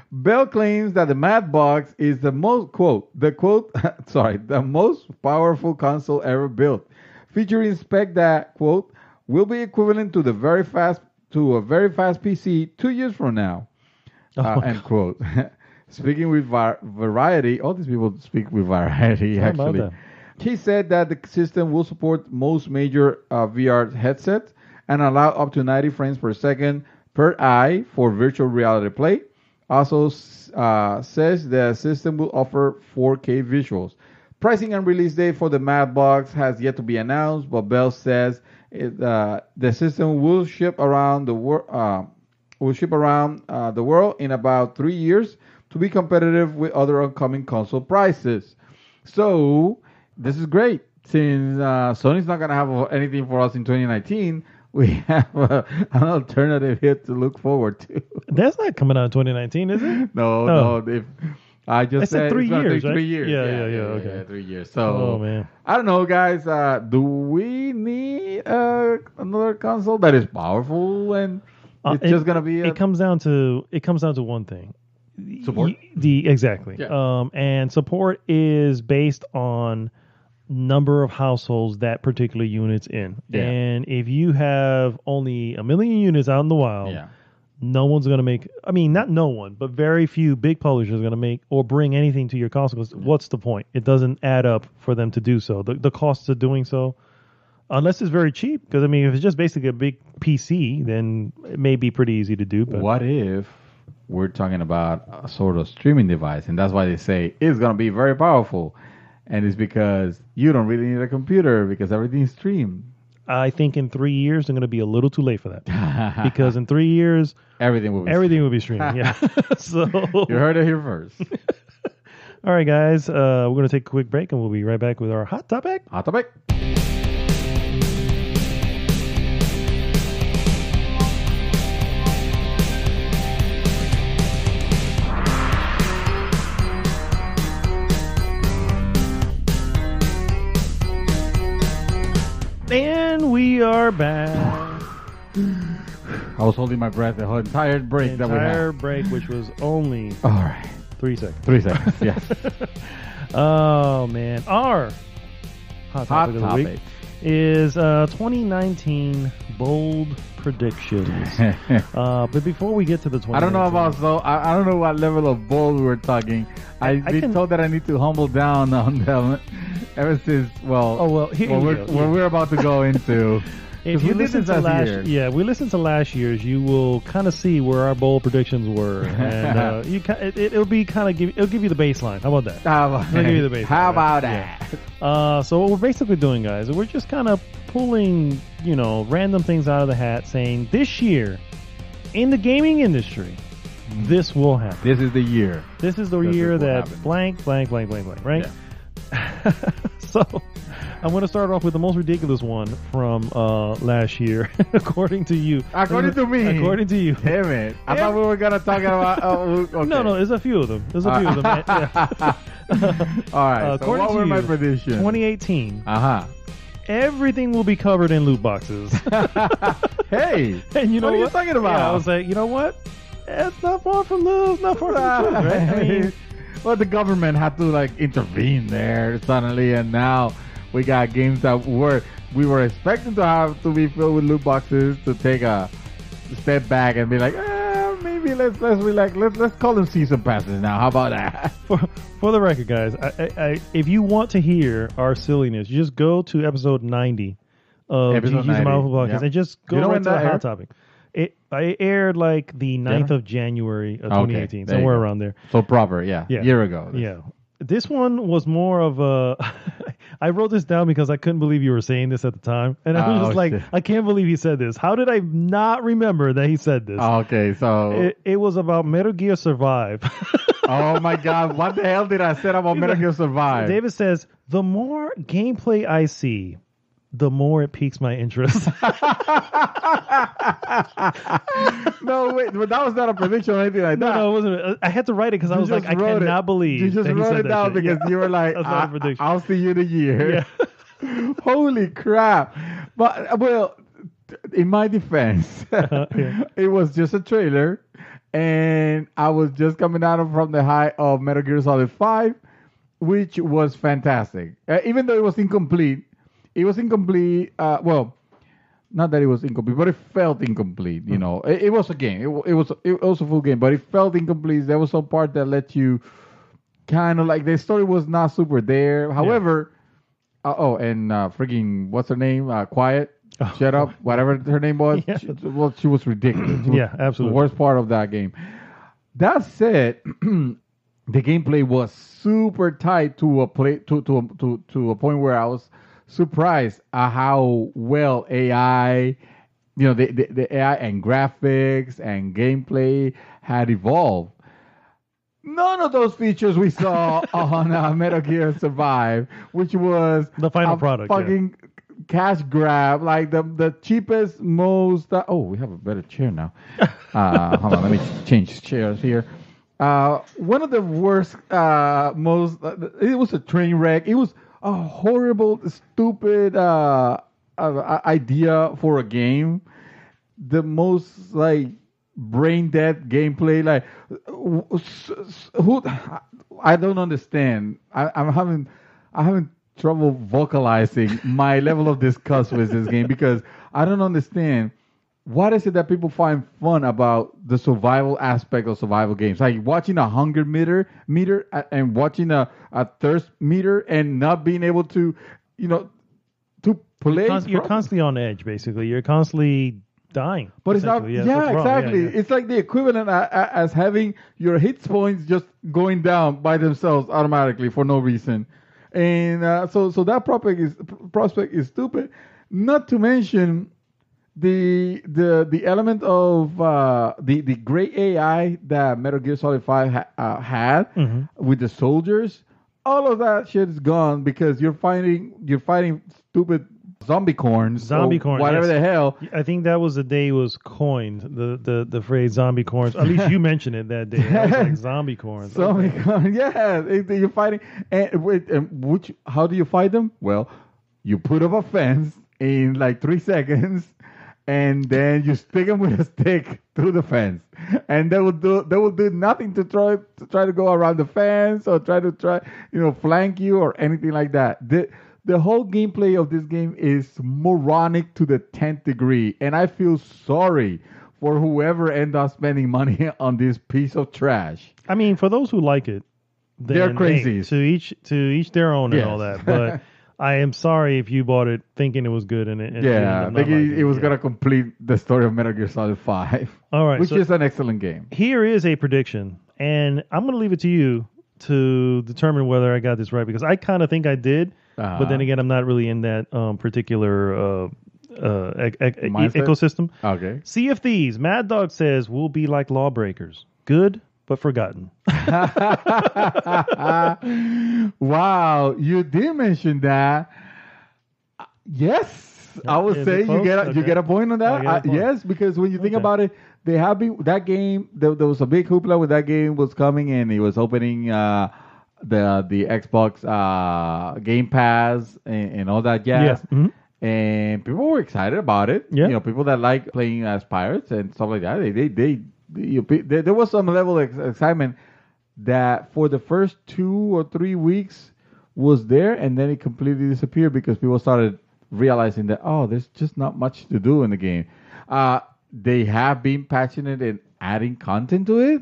Bell claims that the Madbox is the most the most powerful console ever built, featuring spec that quote will be equivalent to a very fast PC 2 years from now. End quote. Speaking with Variety, all these people speak with Variety, actually. He said that the system will support most major VR headsets and allow up to 90 frames per second per eye for virtual reality play. Also says the system will offer 4K visuals. Pricing and release date for the Madbox has yet to be announced, but Bell says the system will ship around the world. The world in about 3 years to be competitive with other upcoming console prices. So this is great. Since Sony's not going to have anything for us in 2019, we have an alternative hit to look forward to. That's not coming out in 2019, is it? No. I just said 3 years, right? 3 years. Yeah. Okay. Yeah, 3 years. So, man. I don't know, guys. Do we need another console that is powerful and it's just gonna be? It comes down to one thing. Support. Exactly. Yeah. And support is based on number of households that particular unit's in. Yeah. And if you have only 1 million units out in the wild, no one's going to make, not no one, but very few big publishers are going to make or bring anything to your console. What's the point? It doesn't add up for them to do so. The costs of doing so, unless it's very cheap, because if it's just basically a big PC, then it may be pretty easy to do. But what if we're talking about a sort of streaming device, and that's why they say it's going to be very powerful, and it's because you don't really need a computer because everything's streamed. I think in 3 years they're going to be a little too late for that, because in 3 years everything will be streaming. Yeah, so you heard it here first. All right, guys, we're going to take a quick break, and we'll be right back with our hot topic. Hot topic. And we are back. I was holding my breath the whole entire break that we had. Which was only all right. 3 seconds. 3 seconds, yes. Oh, man. Our hot topic of the week is 2019 bold predictions. But before we get to the 2019... I don't know about I don't know what level of bold we were talking. I've been told that I need to humble down on them ever since, what we're about to go into. If you listen to we listened to last year's, you will kind of see where our bold predictions were, and it'll give you the baseline. How about that? It'll give you the baseline. How about that? Yeah. So what we're basically doing, guys, we're just kind of pulling, random things out of the hat, saying this year in the gaming industry, this will happen. This is the year. This is the year that blank, right? Yeah. So I'm going to start off with the most ridiculous one from last year, according to you. According to me. According to you. Damn it. I thought we were going to talk about... okay. No, there's a few of them. Yeah. All right. So what were my predictions? 2018. Everything will be covered in loot boxes. Hey. And you know what are you talking about? Yeah, I was like, you know what? It's not far from the truth, right? Well, the government had to like intervene there suddenly, and now we got games that we were expecting to have to be filled with loot boxes to take a step back and be like, maybe let's relax. Let's call them season passes now. How about that? For the record, guys, if you want to hear our silliness, you just go to episode 90 of Episode GG's 90, Mouthful Podcast yep. and just go You know right when to the that hot aired? topic. It aired like the 9th of January of 2018, there you somewhere go. around there. So proper, yeah. Yeah. Year ago. Yeah. This one was more of a. I wrote this down because I couldn't believe you were saying this at the time. And I was just like, shit. I can't believe he said this. How did I not remember that he said this? Okay, so It was about Metal Gear Survive. oh my God, what the hell did I say about Metal Gear Survive? David says, the more gameplay I see, the more it piques my interest. No, wait, but that was not a prediction or anything like that. No, it wasn't. I had to write it because I You was like, just I wrote cannot believe You just that he wrote said it that down shit. because Yeah. you were like, That's not a prediction. I'll see you in a year. Yeah. Holy crap. But, well, in my defense, Yeah. it was just a trailer. And I was just coming out from the high of Metal Gear Solid 5, which was fantastic. Even though it was incomplete, well, not that it was incomplete, but it felt incomplete. You know, it was a game. It was a full game, but it felt incomplete. There was some part that let you kind of like the story was not super there. However, and freaking what's her name? Quiet. Shut up. Whatever her name was. Yeah. She was ridiculous. She was Yeah, absolutely. the worst part of that game. That said, the gameplay was super tight to a point where I was surprised at how well AI, the AI and graphics and gameplay had evolved. None of those features we saw on Metal Gear Survive, which was The final a product, fucking cash grab, like the cheapest, most. We have a better chair now. Hold on, let me change chairs here. One of the worst, most. It was a train wreck. It was a horrible, stupid idea for a game. The most like brain dead gameplay. Like who? I don't understand. I'm having trouble vocalizing my level of disgust with this game because I don't understand. What is it that people find fun about the survival aspect of survival games? Like watching a hunger meter and watching a thirst meter and not being able to, to play. You're constantly on edge, basically. You're constantly dying. But it's not. essentially. Yeah, that's wrong. exactly. Yeah. It's like the equivalent as having your hit points just going down by themselves automatically for no reason. And so that prospect is stupid. Not to mention the element of the great AI that Metal Gear Solid 5 had with the soldiers. All of that shit is gone because you're fighting stupid zombie corns, whatever yes. the hell. I think that was the day it was coined, the phrase zombie corns. At least you mentioned it that day. I was like, zombie corns. Zombie corns, yeah. You're fighting. And how do you fight them? Well, you put up a fence in like 3 seconds, and then you stick them with a stick through the fence, and they will do nothing to try to go around the fence or try flank you or anything like that. The whole gameplay of this game is moronic to the 10th degree, and I feel sorry for whoever ends up spending money on this piece of trash. I mean, for those who like it, They're crazy. Hey, to each their own and Yes. all that. But I am sorry if you bought it thinking it was good and Yeah, it was gonna complete the story of Metal Gear Solid 5. All right, which so is an excellent game. here is a prediction, and I'm going to leave it to you to determine whether I got this right because I kind of think I did, but then again, I'm not really in that particular ecosystem. Okay. Sea of Thieves, Mad Dog says, will be like Lawbreakers, good but forgotten. Wow, you did mention that. Yes, I would Is say it close? you get a point on I get a that. point. Yes, because when you think Okay. about it, they have been that game. There was a big hoopla when that game was coming and it was opening the Xbox Game Pass and all that jazz. Yeah. Mhm. And people were excited about it. Yeah. People that like playing as pirates and stuff like that. There was some level of excitement. that for the first 2 or 3 weeks was there, and then it completely disappeared because people started realizing that there's just not much to do in the game. They have been patching it and adding content to it,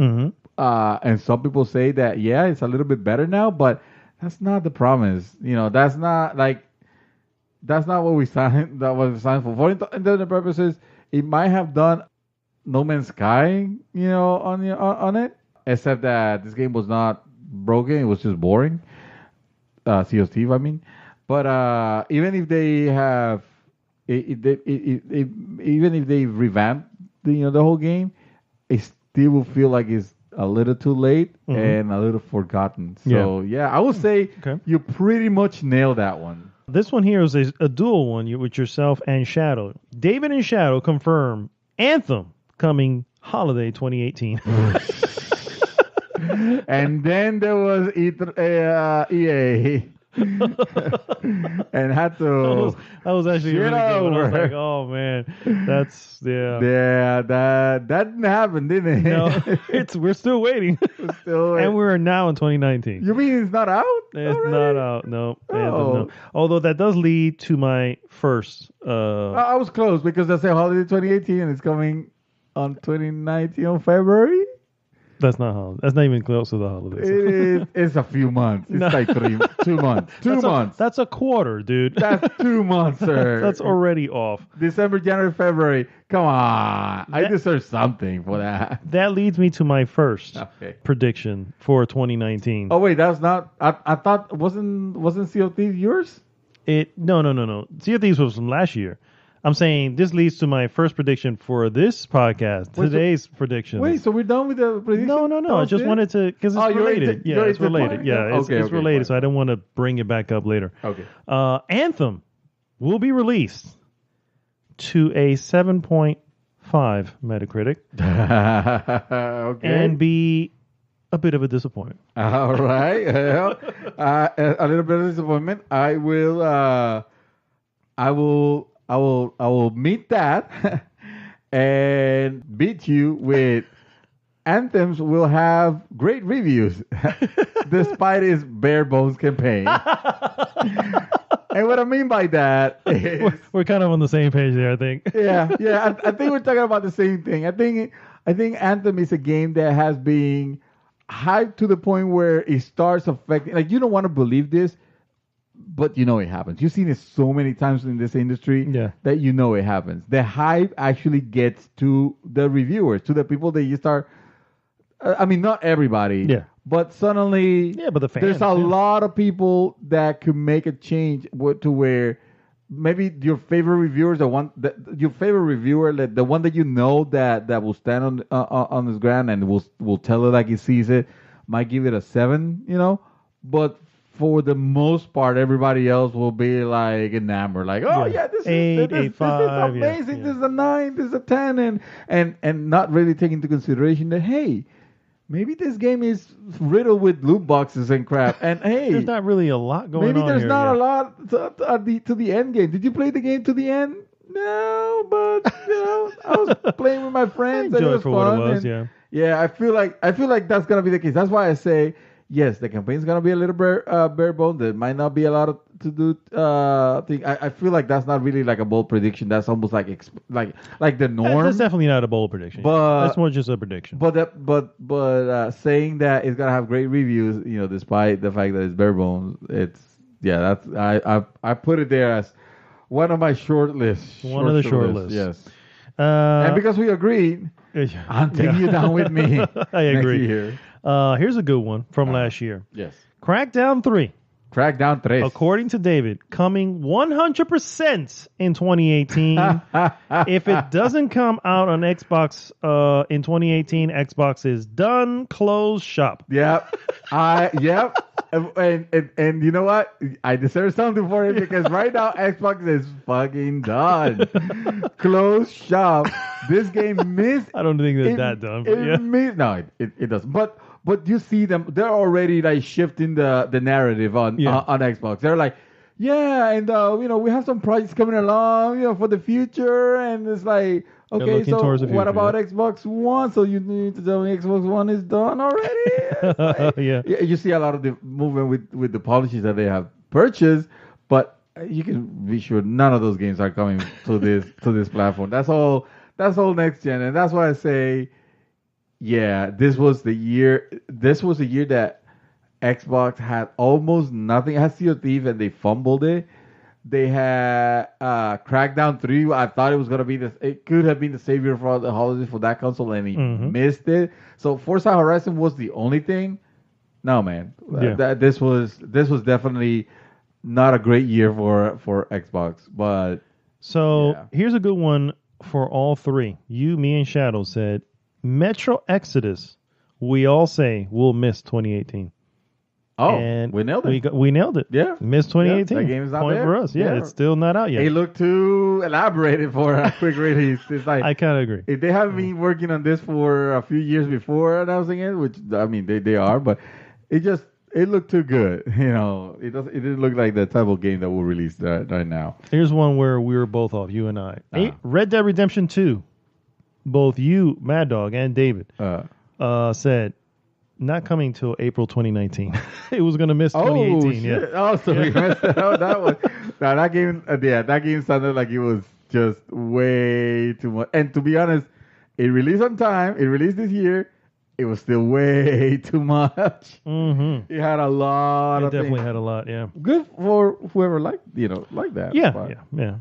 and some people say that it's a little bit better now, but that's not the promise. That's not what we signed. That was signed for. For intended purposes, it might have done No Man's Sky, on it, except that this game was not broken; it was just boring. Sea of Thieves, I mean. But even if they have, even if they revamp the whole game, it still will feel like it's a little too late and a little forgotten. So I would say you pretty much nailed that one. This one here is a dual one with yourself and Shadow. David and Shadow confirm Anthem coming holiday 2018. And then there was EA. And had to. That was actually really good. One. I was like, oh man, that's Yeah, that didn't happen, didn't it? No, we're still waiting. And we're now in 2019. You mean it's not out? It's already? not out. No. No. Although that does lead to my first. I was close because that's a holiday 2018 and it's coming on 2019 on February. That's not even close to the holidays. It's a few months. It's like 2 months. 2 months. That's a quarter, dude. That's 2 months, sir. That's already off. December, January, February. Come on. I deserve something for that. That leads me to my first prediction for 2019. Oh, wait. That's not... I thought... Wasn't Sea of Thieves yours? No. Sea of Thieves was from last year. I'm saying this leads to my first prediction for this podcast. Today's prediction. Wait, so we're done with the prediction? No. I just wanted to, because it's related. It's related. Yeah, it's related. Fine. So I don't want to bring it back up later. Okay. Anthem will be released to a 7.5 Metacritic. Okay. And be a bit of a disappointment. All right. Well, a little bit of disappointment. I will meet that and beat you with Anthems will have great reviews despite its bare bones campaign. And what I mean by that is we're kind of on the same page there, I think. Yeah. I think we're talking about the same thing. I think Anthem is a game that has been hyped to the point where it starts affecting. Like, you don't want to believe this, but it happens. You've seen it so many times in this industry that it happens. The hype actually gets to the reviewers, to the people that you start. Not everybody. But suddenly, but the fans, there's a lot of people that could make a change to where maybe your favorite reviewer, the one that will stand on his ground and will tell it like he sees it, might give it a 7, but for the most part, everybody else will be like enamored, like, this is amazing. This is a 9, this is a 10, and not really taking into consideration that, hey, maybe this game is riddled with loot boxes and crap, and hey, there's not really a lot going on. Maybe there's not a lot to the end game. Did you play the game to the end? No, but I was playing with my friends. I enjoyed and it was for fun. what it was. Yeah. I feel like that's gonna be the case. That's why I say yes. The campaign's gonna be a little bare bone. There might not be a lot to do. Thing. I feel like that's not really like a bold prediction. That's almost like the norm. That's definitely not a bold prediction. But that's more just a prediction. But saying that it's gonna have great reviews, despite the fact that it's bare bones, I put it there as one of my short lists. One of the short lists. Yes. And because we agreed, I'm taking you down with me. I agree. Next year. Here's a good one from last year. Yes. Crackdown 3. Crackdown 3. According to David, coming 100% in 2018. If it doesn't come out on Xbox in 2018, Xbox is done. Close shop. Yep. Yep. And you know what? I deserve something for it because right now Xbox is fucking done. Close shop. This game missed. I don't think it's that done. But no, it doesn't. But you see them, they're already like shifting the narrative on Xbox. They're like, yeah, and we have some projects coming along, for the future, and it's like, okay, looking so towards the what future, about yeah. Xbox One? So you need to tell me Xbox One is done already? It's like, Yeah. you see a lot of the movement with the publishers that they have purchased, but you can be sure none of those games are coming to this platform. That's all. That's all next gen, and that's why I say, yeah, this was the year. This was the year that Xbox had almost nothing. It had Sea of Thieves and they fumbled it. They had Crackdown 3. I thought it was gonna be it could have been the savior for the holidays for that console, and he missed it. So Forza Horizon was the only thing. No, man. Yeah. This was definitely not a great year for Xbox. But So yeah. here's a good one for all three. You, me, and Shadow said Metro Exodus. We all say we'll miss 2018. Oh, And we nailed it. We nailed it. Yeah. Missed 2018. Yeah, that game is not Point there. for us. Yeah, Yeah. it's still not out yet. They look too elaborated for a quick release. It's like I kind of agree. if they have been working on this for a few years before announcing it, which I mean they are, but it looked too good. It didn't look like the type of game that will release right now. Here's one where we were both off, you and I. Red Dead Redemption 2. Both you, Mad Dog, and David said not coming till April 2019. It was going to miss 2018. Shit. Yeah. Oh, so we messed that up. That was that game. That game sounded like it was just way too much. And to be honest, it released on time. It released this year. It was still way too much. Mm-hmm. It had a lot It of definitely things. had a lot, yeah. Good for whoever like that. Yeah, But- yeah.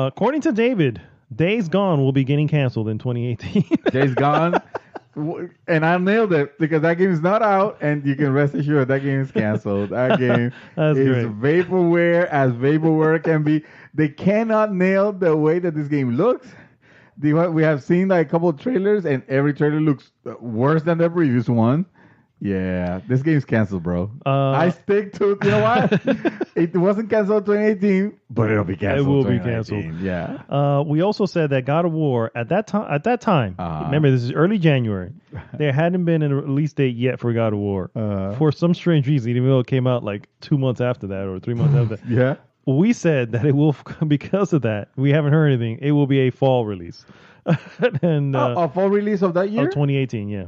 According to David, Days Gone will be getting canceled in 2018. Days Gone. And I nailed it because that game is not out, and you can rest assured that game is canceled. That game That's is great. vaporware as vaporware can be. They cannot nail the way that this game looks. We have seen like a couple of trailers, and every trailer looks worse than the previous one. Yeah, this game's canceled, bro. I stick to what? It wasn't canceled 2018, but it'll be canceled. It will be 2019. canceled. Yeah. We also said that God of War at that time. Remember, this is early January. There hadn't been a release date yet for God of War for some strange reason, even though it came out like 2 months after that or 3 months after that. Yeah. We said that it will, because of that, we haven't heard anything. It will be a fall release, and A fall release of that year? of 2018. Yeah,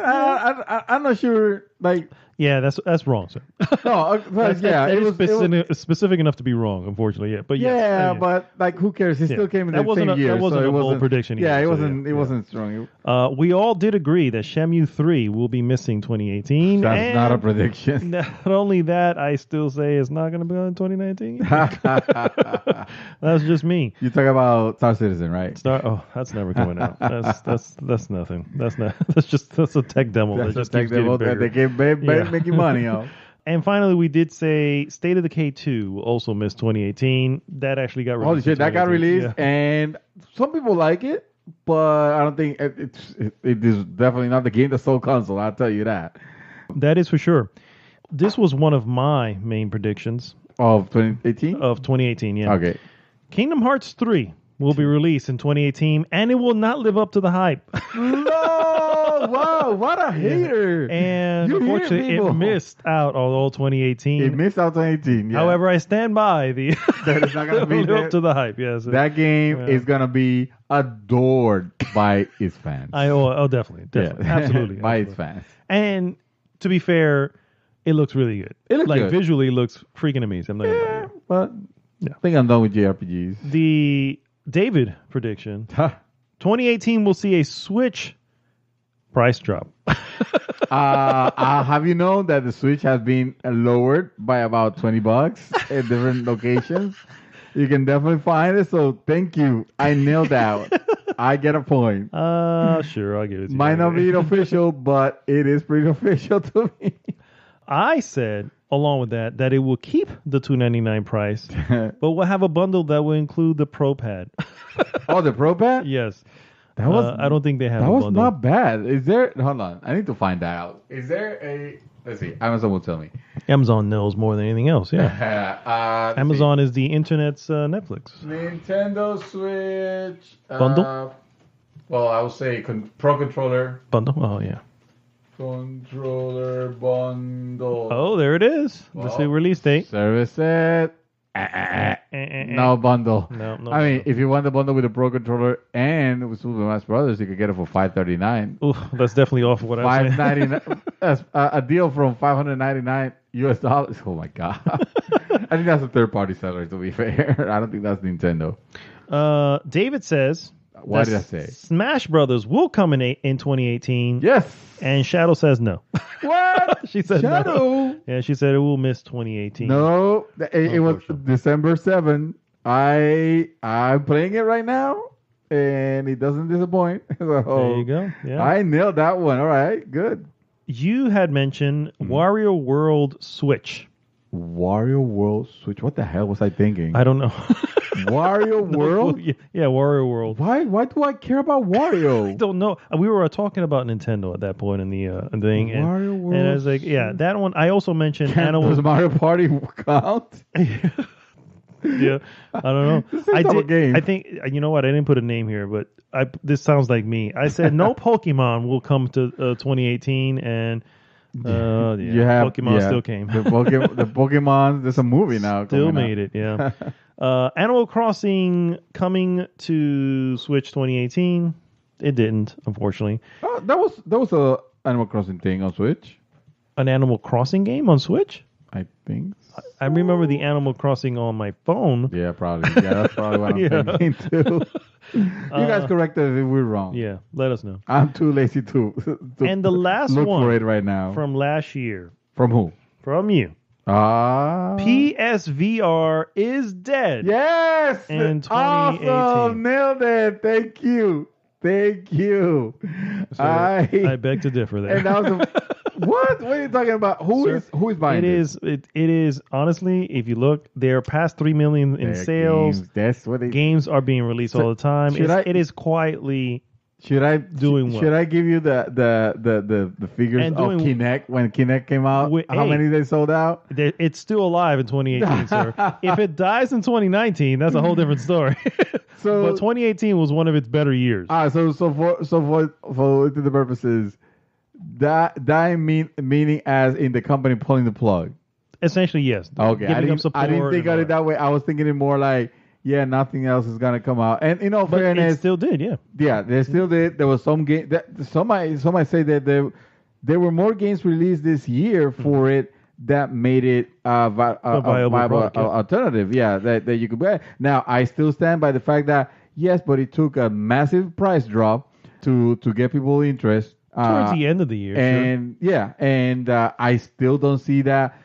I'm not sure. Like, yeah, that's wrong, sir. no, It was specific enough to be wrong, unfortunately. Yeah, but yes, yeah, but like, who cares? It still came in That the wasn't same year. that wasn't so a it bold wasn't prediction. Yeah, either, it so wasn't. It wasn't strong. We all did agree that Shenmue 3 will be missing 2018. That's and not a prediction. Not only that, I still say it's not going to be on 2019. That's just me. You talk about Star Citizen, right? That's never coming out. That's nothing. That's a tech demo. That's that just a tech keeps getting demo that bigger. they keep making money on. And finally, we did say State of Decay 2 will also miss 2018. That actually got released. Holy shit, that got 2018. released, Yeah. and some people like it, but I don't think it is definitely not the game that sold console. I'll tell you that. That is for sure. This was one of my main predictions Of 2018? of 2018. Yeah. Okay. Kingdom Hearts 3 will be released in 2018, and it will not live up to the hype. No! Wow, what a hater! And You hear unfortunately, people. it missed out on all 2018. It missed out 2018. Yeah. However, I stand by the That is not gonna be live up there. to the hype. Yes, That game Yeah. is gonna be adored by its fans. definitely, Yeah. absolutely, by its absolutely. fans. And to be fair, it looks really good. It looks like good. visually, it looks freaking amazing. I'm not gonna lie to Yeah, you. but Yeah. I think I'm done with JRPGs. The David prediction: 2018 will see a Switch price drop. Have you known that the Switch has been lowered by about $20 at different locations? You can definitely find it. So thank you. I nailed that. I get a point. Sure, I'll give it to you. Might not be official, but it is pretty official to me. I said, along with that it will keep the $299 price, but we'll have a bundle that will include the Pro Pad. Oh, the Pro Pad? Yes. That was I don't think they have that a was bundle. not bad. Is there? Hold on, I need to find that out. Is there a? Let's see. Amazon will tell me. Amazon knows more than anything else. Yeah. Let's see. Amazon is the internet's Netflix. Nintendo Switch Bundle? Well, I would say Pro Controller Bundle? Oh, yeah. controller bundle. Oh, there it is. Let's see release date. Service it. No bundle. No, no. I mean, bundle. if you want the bundle with the Pro controller and with Super Smash Brothers, you could get it for $539. Ooh, that's definitely off of what I was saying. $599. That's a deal from $599 US dollars. Oh my god! I think that's a third-party seller. To be fair, I don't think that's Nintendo. David says. What did I say? Smash Brothers will come in 2018. Yes. And Shadow says no. What? She said Shadow? no. Yeah, she said it will miss 2018. No, it was December 7th. I'm playing it right now, and it doesn't disappoint. So, there you go. Yeah. I nailed that one. All right, good. You had mentioned Wario World Switch. Wario World Switch. What the hell was I thinking? I don't know. Wario World? Yeah, Wario World. Why do I care about Wario? I don't know. We were talking about Nintendo at that point in the thing. Wario World. And I was like, yeah, that one. I also mentioned Animal. Does Mario Party count? Yeah, I don't know. I did. Game. I think you know what? I didn't put a name here, but this sounds like me. I said no Pokemon will come to 2018, and Pokemon still came. The Pokemon. There's a movie now. Still made it. Yeah. Animal Crossing coming to Switch 2018. It didn't, unfortunately. Oh, that was a Animal Crossing thing on Switch. An Animal Crossing game on Switch? I think so. I remember the Animal Crossing on my phone. Yeah, probably. Yeah, that's probably what I'm thinking too. You guys correct us if we're wrong. Yeah, let us know. I'm too lazy to and the last look one for it right now. From last year. From who? From you. PSVR is dead. Yes. In 2018. Awesome. Nailed it. Thank you. So I beg to differ there. And that was what? What are you talking about? Who is buying it? It is honestly, if you look, they're past 3 million in sales. Games. That's what games are being released all the time. It is quietly Should I give you the figures of Kinect when Kinect came out? How many they sold out? It's still alive in 2018, sir. If it dies in 2019, that's a whole different story. But 2018 was one of its better years. So for the purposes, meaning as in the company pulling the plug. Essentially, yes. Okay, I didn't think of it that way. I was thinking it more like, yeah, nothing else is gonna come out. And in all fairness, it still did, yeah. Yeah, they still did. There was some game that some might say that there were more games released this year for it that made it a viable alternative. Yeah, that you could buy. Now I still stand by the fact that yes, but it took a massive price drop to get people interest towards the end of the year. And sure. I still don't see that.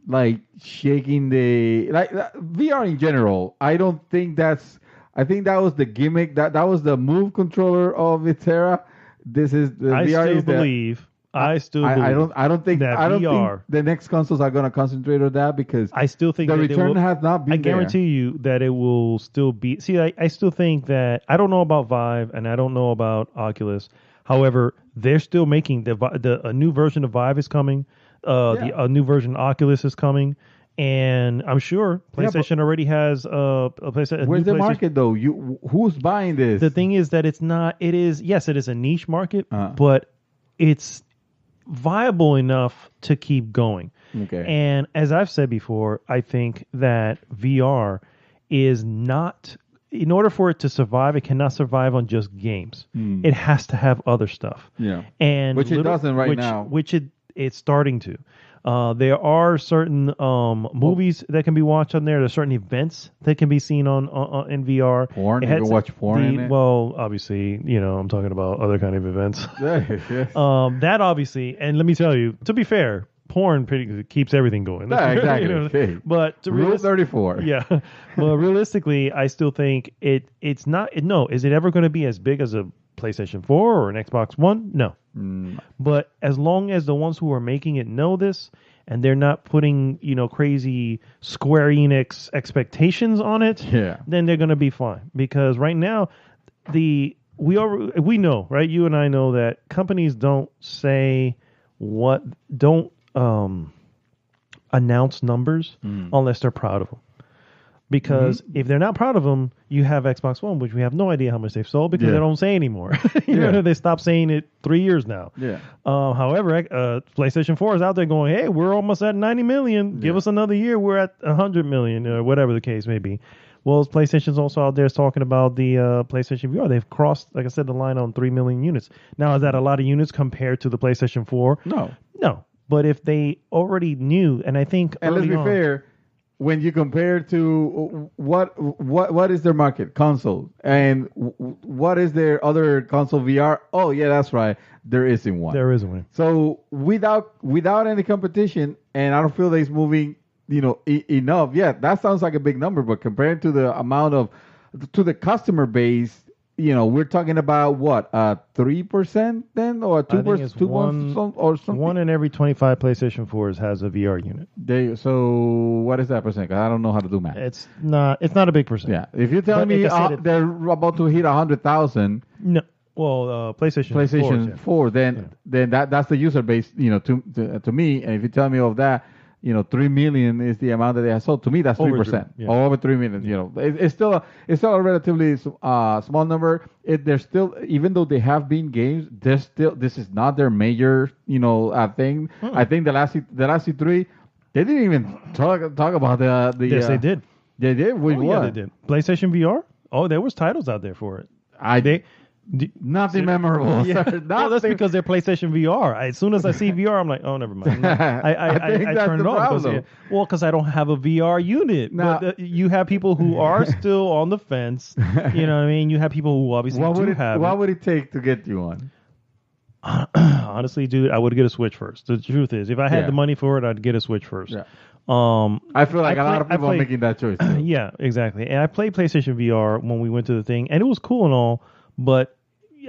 Like shaking VR in general. I don't think that's. I think that was the gimmick. That was the Move controller of its era. This is the VR. I don't think the next consoles are going to concentrate on that because I still think the return has not been. I guarantee you that it will still be. See, I still think that I don't know about Vive and I don't know about Oculus. However, they're still making a new version of Vive is coming. A new version of Oculus is coming, and I'm sure PlayStation already has a PlayStation. Where's the market though? Who's buying this? The thing is that it's not. It is a niche market, but it's viable enough to keep going. Okay. And as I've said before, I think that VR is not. In order for it to survive, it cannot survive on just games. It has to have other stuff. Yeah. And which it doesn't right now. Which it's starting to. There are certain movies that can be watched on there. There's certain events that can be seen on in VR. Porn? You can watch porn in it? Well, obviously, I'm talking about other kind of events. Yes. That obviously, and let me tell you, to be fair, porn keeps everything going. Yeah, exactly. But Rule 34. Yeah. Well, realistically, I still think it's not. No, is it ever going to be as big as a PlayStation 4 or an Xbox One? No. But as long as the ones who are making it know this and they're not putting, crazy Square Enix expectations on it, then they're going to be fine. Because right now, we know, right? You and I know that companies don't announce numbers unless they're proud of them. Because if they're not proud of them, you have Xbox One, which we have no idea how much they've sold because they don't say anymore. you know, they stopped saying it 3 years now. Yeah. However, PlayStation 4 is out there going, hey, we're almost at 90 million. Give us another year. We're at 100 million, or whatever the case may be. Well, PlayStation's also out there talking about the PlayStation VR. They've crossed, like I said, the line on 3 million units. Now, is that a lot of units compared to the PlayStation 4? No. But if they already knew, and I think, and let's be fair, when you compare to what is their market console and what is their other console VR? Oh yeah, that's right. There isn't one. There isn't one. So without any competition, and I don't feel that it's moving, enough. Yeah, that sounds like a big number, but compared to the amount to the customer base. We're talking about what, 3% then, or 2%, or something. 1 in every 25 PlayStation 4s has a VR unit. So what is that percent? 'Cause I don't know how to do math. It's not a big percent. Yeah, if you're telling me they're about to hit 100,000. No, well, PlayStation 4, then that's the user base. To me, and if you tell me of that. 3 million is the amount that they have sold. To me, that's 3%. Over 3 million. It's still a relatively small number. They're still, even though they have been games, this is not their major thing. I think the last E3, they didn't even talk about the. Yes, they did. They did. What? Yeah, they did. PlayStation VR. Oh, there was titles out there for it. Nothing memorable. Yeah. Well, that's because they're PlayStation VR. As soon as I see VR, I'm like, oh, never mind. I turn it off. Because I don't have a VR unit. Now, but you have people who are still on the fence. You know what I mean? You have people who obviously have What would it take to get you one? Honestly, dude, I would get a Switch first. The truth is, if I had the money for it, I'd get a Switch first. Yeah. I feel like a lot of people are making that choice. Yeah, exactly. And I played PlayStation VR when we went to the thing, and it was cool and all, but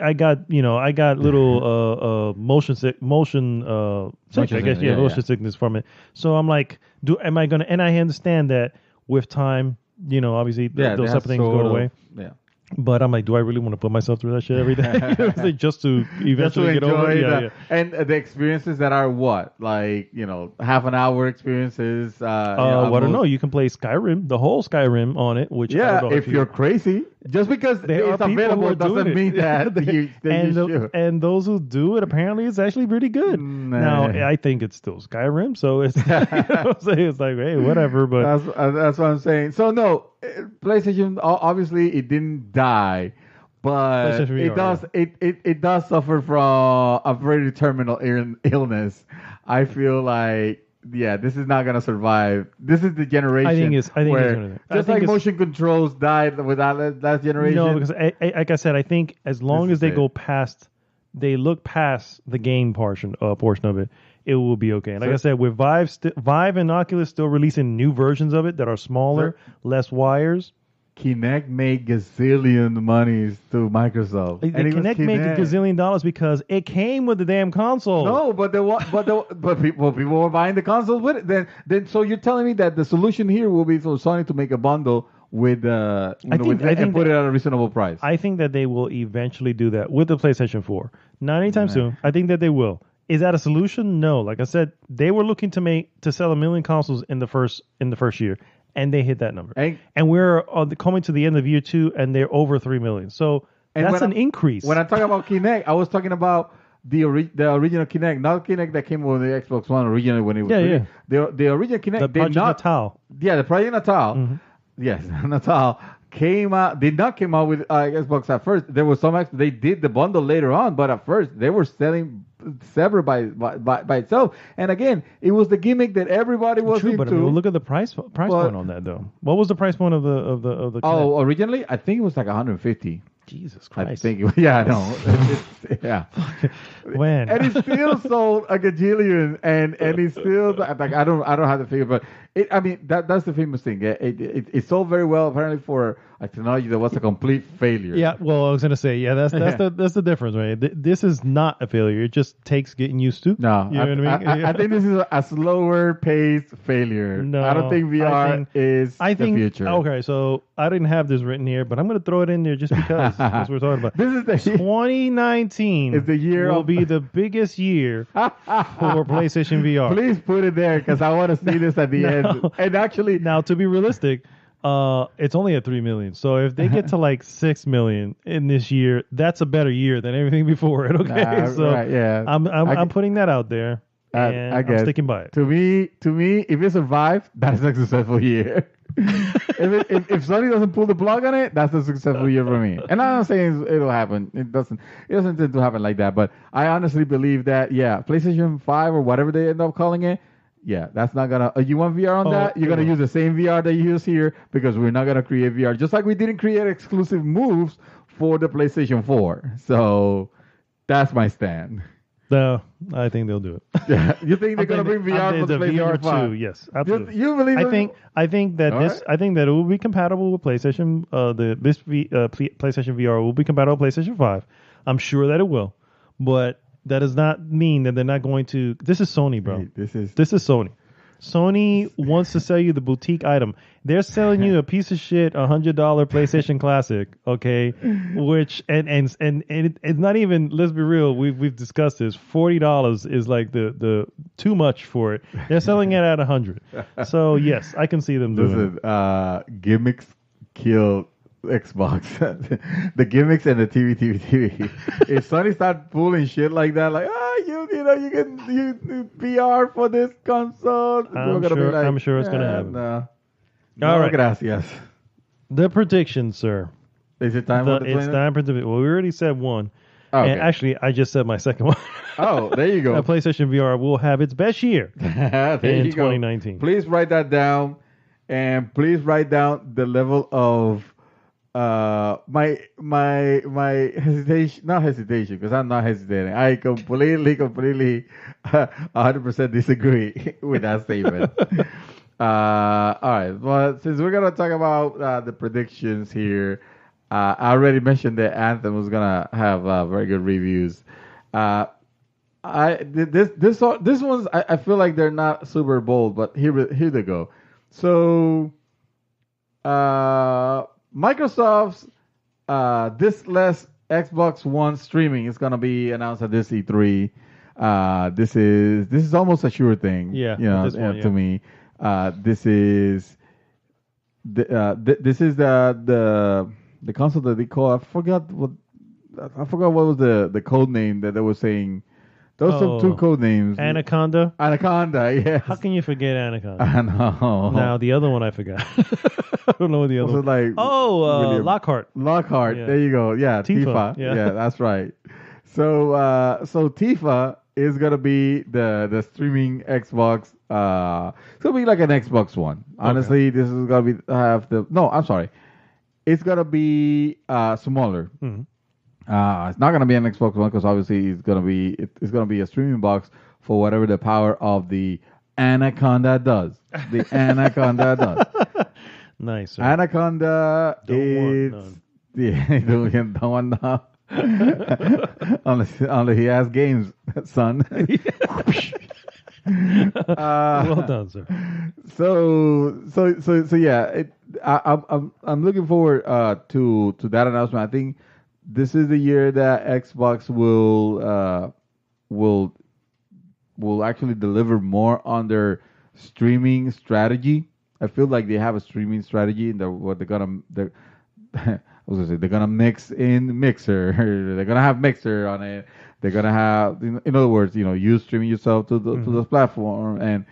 I got little motion sickness, I guess, motion sickness from it. So I'm like, am I gonna? And I understand that with time, obviously those type of things go away. Yeah. But I'm like, do I really want to put myself through that shit every day? Just to eventually get over it? Yeah. And the experiences that are what? Like, half an hour experiences? I don't know. You can play Skyrim, the whole Skyrim on it. Which if you're crazy. Just because it's available doesn't mean that you should. And those who do it, apparently it's actually pretty good. Now, I think it's still Skyrim, so it's, it's like, hey, whatever. But that's what I'm saying. So, no, PlayStation, obviously, it didn't die. But it does suffer from a very terminal illness. I feel like, this is not gonna survive. This is the generation. I think it's just like motion controls died with that last generation. No, because like I said, I think as long as they look past the game portion of it, it will be okay. And like I said, with Vive and Oculus still releasing new versions of it that are smaller, less wires. Kinect made gazillion monies to Microsoft. Kinect made a gazillion dollars because it came with the damn console. No, but people were buying the consoles with it. Then so you're telling me that the solution here will be for Sony to make a bundle with and put it at a reasonable price. I think that they will eventually do that with the PlayStation 4. Not anytime soon. I think that they will. Is that a solution? No. Like I said, they were looking to sell 1 million consoles in the first year. And they hit that number. And we're coming to the end of year 2, and they're over 3 million. So that's an increase. When I talk about Kinect, I was talking about the original Kinect, not Kinect that came with the Xbox One originally when it was the original Kinect. The Project Natal. Yeah, the Project Natal. Mm-hmm. Yes, Natal did not come out with Xbox at first. There was they did the bundle later on, but at first they were selling separate by itself. And again, it was the gimmick that everybody was into. But look at the price point on that though. What was the price point of the Kinect? Oh, originally I think it was like 150. Jesus Christ! I think, yeah, no, yeah. When and it still sold a gajillion, and it's still like I don't have the figure, but that's the famous thing. It sold very well apparently for a technology that was a complete failure. Yeah, well, I was gonna say, that's the difference, right? This is not a failure. It just takes getting used to. No, you know what I mean. I think this is a slower paced failure. No, I don't think VR is the future. Okay, so I didn't have this written here, but I'm gonna throw it in there just because. That's what we're talking about. This is the 2019 is the year will be the biggest year for PlayStation VR. Please put it there because I want to see this at the end. And actually, now to be realistic, It's only at 3 million. So if they get to like 6 million in this year, that's a better year than everything before it. Okay, so right, yeah. I'm putting that out there, and I I'm guess sticking by it. To me, if it survives, that's a successful year. if Sony doesn't pull the plug on it, that's a successful year for me. And I'm not saying it'll happen. It doesn't. It doesn't tend to happen like that. But I honestly believe that PlayStation 5 or whatever they end up calling it. Yeah, that's not gonna. You want VR on that? You're gonna use the same VR that you use here because we're not gonna create VR. Just like we didn't create exclusive moves for the PlayStation 4. So that's my stand. No, I think they'll do it. Yeah, you think they're gonna bring VR for the PlayStation 5? 2? Yes, absolutely. You believe? I think that All I think that it will be compatible with PlayStation. PlayStation VR will be compatible with PlayStation 5. I'm sure that it will, but that does not mean that they're not going to. This is Sony, bro. Hey, this is Sony. Sony wants to sell you the boutique item. They're selling you a piece of shit $100 PlayStation Classic, okay? Which and it's not even. Let's be real. We've discussed this. $40 is like the too much for it. They're selling it at $100. So yes, I can see them doing it. Gimmicks kill Xbox. The gimmicks and the TV. If Sony start pulling shit like that, like you can VR for this console, I'm sure it's gonna happen. No, All right. gracias. The prediction, sir. Is it time for the It's time for the. Well, we already said one. Okay. And actually, I just said my second one. Oh, there you go. PlayStation VR will have its best year in 2019. Please write that down, and please write down the level of my hesitation. Not hesitation, because I'm not hesitating. I completely 100% disagree with that statement. All right. Well, since we're gonna talk about the predictions here, I already mentioned that Anthem was gonna have very good reviews. This one's I feel like they're not super bold, but here they go. So, Microsoft's this less Xbox One streaming is gonna be announced at this E3. This is almost a sure thing. Yeah, to me. This is the console that they call. I forgot what was the code name that they were saying. Those are two code names. Anaconda. Yes. How can you forget Anaconda? I know. Now the other one I forgot. I don't know what the other one. Like Lockhart. Lockhart. Yeah. There you go. Yeah, Tifa. Tifa. Yeah, that's right. So Tifa is gonna be the streaming Xbox. It's gonna be like an Xbox One. Honestly, this is gonna be I'm sorry. It's gonna be smaller. Mm-hmm. It's not gonna be an Xbox One because obviously it's gonna be a streaming box for whatever the power of the Anaconda does. The Anaconda does. Nice. Sir. Anaconda is don't want none. unless he has games, son. Well done, sir. So yeah. I'm looking forward to that announcement. I think this is the year that Xbox will actually deliver more on their streaming strategy. I feel like they have a streaming strategy, and they're gonna mix in Mixer. They're gonna have Mixer on it. They're gonna have, in other words, you streaming yourself to the platform, and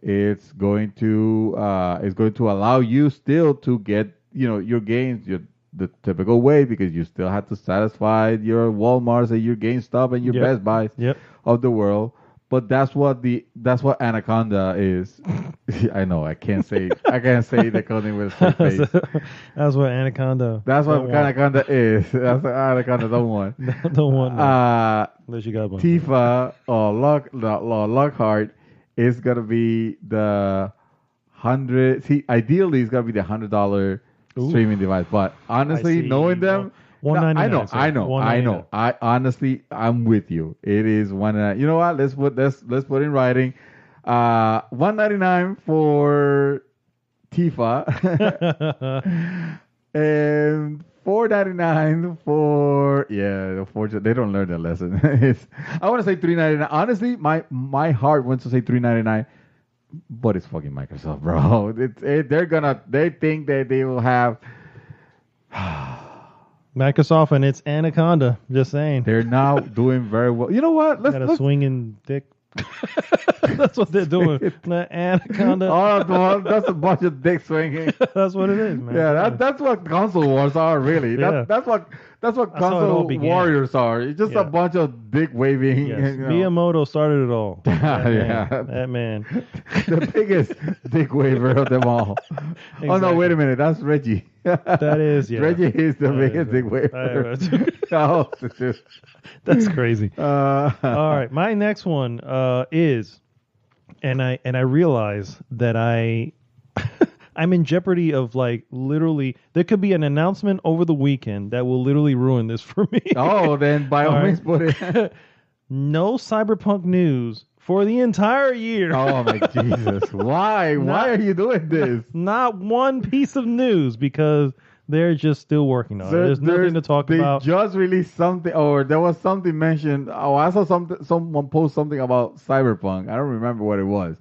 it's going to allow you still to get your games the typical way, because you still have to satisfy your Walmarts and your GameStop and your Best Buys of the world. But that's what Anaconda is. I know I can't say the code name with a straight face. That's what Anaconda. That's what Anaconda is. That's what Anaconda don't want. Don't want. Unless you got one. Tifa or Lockhart is gonna be the $100. See, ideally it's gonna be the $100 streaming device. But honestly, knowing them. $199. I know. I'm with you. It is $199. You know what? Let's put in writing. $199 for Tifa, and $499 for they don't learn their lesson. I want to say $399. Honestly, my heart wants to say $399. But it's fucking Microsoft, bro. They think that they will have. Microsoft and its Anaconda. Just saying. They're now doing very well. You know what? Got a swinging dick. That's what they're doing. The Anaconda. Oh, that's a bunch of dick swinging. That's what it is, man. Yeah, that's what console wars are, really. Yeah. That's what how it all console began. warriors are. It's just Yeah. a bunch of dick waving. Yes. You know. Miyamoto started it all. Yeah. That man. The biggest dick waver of them all. Oh no, wait a minute. That's Reggie. That is, yeah. Reggie is the That biggest is, dick waver. Oh, Oh, that's crazy. all All right, my next one is, and I realize that I'm in jeopardy of like literally there could be an announcement over the weekend that will literally ruin this for me. Oh, then by all means put it. No Cyberpunk news for the entire year. Oh my Jesus! Why? Why are you doing this? Not one piece of news because they're just still working on it. There's nothing to talk about. They just released something, or there was something mentioned. Oh, I saw someone post something about Cyberpunk. I don't remember what it was,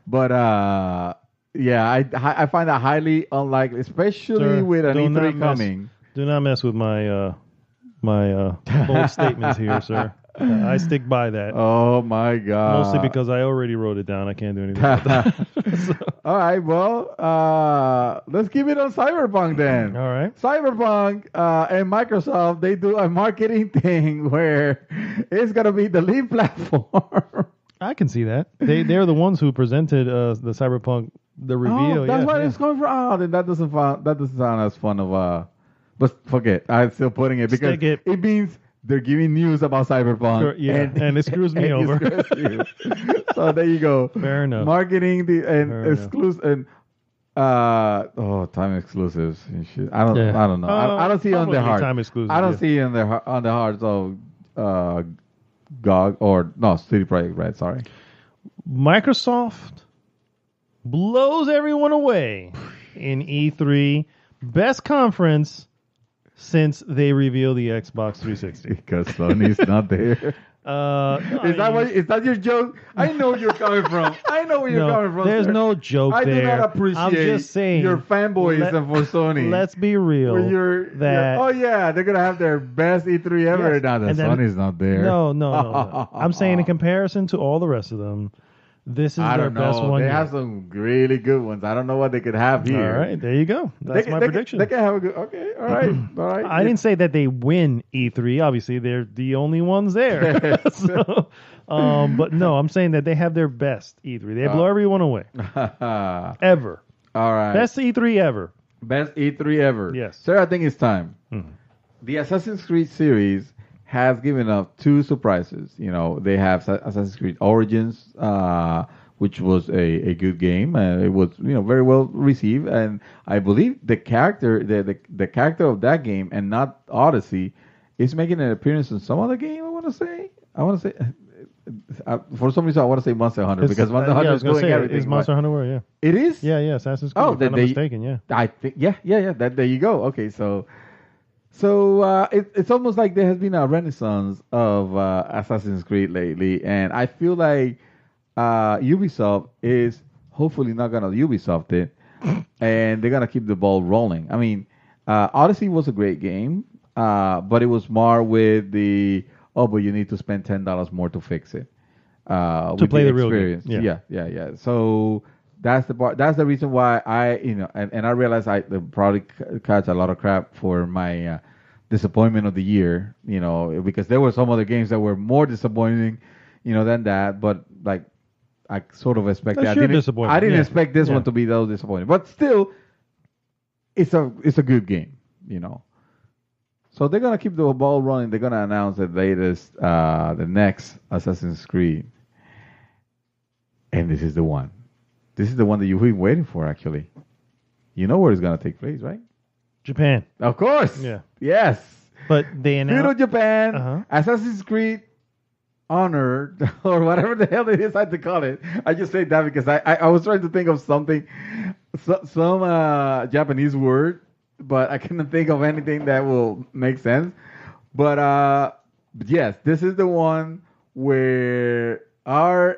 but yeah, I find that highly unlikely, especially Sir, with an do not E3 mess- coming. Do not mess with my bold statements here, sir. I stick by that. Oh my God! Mostly because I already wrote it down. I can't do anything about that. All right, well, let's keep it on Cyberpunk then. All right. Cyberpunk and Microsoft, they do a marketing thing where it's gonna be the lead platform. I can see that. They're the ones who presented the Cyberpunk the reveal. Oh, that's yeah, where yeah. it's coming from. Oh, then that doesn't sound as fun of but forget. I'm still putting it because Stick it. it means they're giving news about Cyberpunk. Sure, yeah, and it screws me and over. it screws you. So there you go. Fair enough. Marketing Fair and enough. exclusive and time exclusives and shit. I don't know. I don't see it on Probably the heart. time exclusive, I don't yeah. see it on the hearts of GOG or no City Project Red. Sorry. Microsoft blows everyone away in E3 best conference since they revealed the Xbox 360. Because Sony's not there. Is that your joke? I know where you're coming from. I know where you're coming from. There's sir. no joke I there. do not appreciate I'm just saying, your fanboyism for Sony. Let's be real. Where you're, oh yeah, they're gonna have their best E3 ever. Yes, Now that and then- Sony's not there. No. I'm saying in comparison to all the rest of them, this is I their don't know. best one They yet. have some really good ones. I don't know what they could have here. All right, there you go. That's my prediction. They can have a good. Okay, all right, all right. I didn't say that they win E3. Obviously, they're the only ones there. So, but no, I'm saying that they have their best E3. They blow everyone away. Ever. All right. Best E3 ever. Best E3 ever. Yes. Sir, I think it's time. Mhm. The Assassin's Creed series has given us two surprises. You know, they have Assassin's Creed Origins, which was a good game. It was very well received, and I believe the character the character of that game and not Odyssey is making an appearance in some other game. I want to say. For some reason, I want to say Monster Hunter because Monster Hunter is doing everything. It's Monster Hunter World, yeah. It is. Yeah, Assassin's Creed. Oh, if I'm not mistaken, yeah. I think yeah. There you go. Okay, so it's almost like there has been a renaissance of Assassin's Creed lately, and I feel like Ubisoft is hopefully not gonna Ubisoft it, and they're gonna keep the ball rolling. I mean, Odyssey was a great game, but it was marred with but you need to spend $10 more to fix it. To play the real game. Yeah. So that's the part. That's the reason why and I realize I probably catch a lot of crap for my disappointment of the year. Because there were some other games that were more disappointing, than that. But like, I sort of expected. That's your disappointment. I didn't Yeah. expect this Yeah. one to be those disappointing. But still, it's a good game. So they're gonna keep the ball running. They're gonna announce the next Assassin's Creed, and this is the one. This is the one that you've been waiting for. Actually, you know where it's gonna take place, right? Japan. Of course. Yeah. Yes. But they Feudal announced. Japan, Uh-huh. Assassin's Creed, Honor, or whatever the hell they decide to call it. I just say that because I was trying to think of something, some Japanese word, but I couldn't think of anything that will make sense. But yes, this is the one where our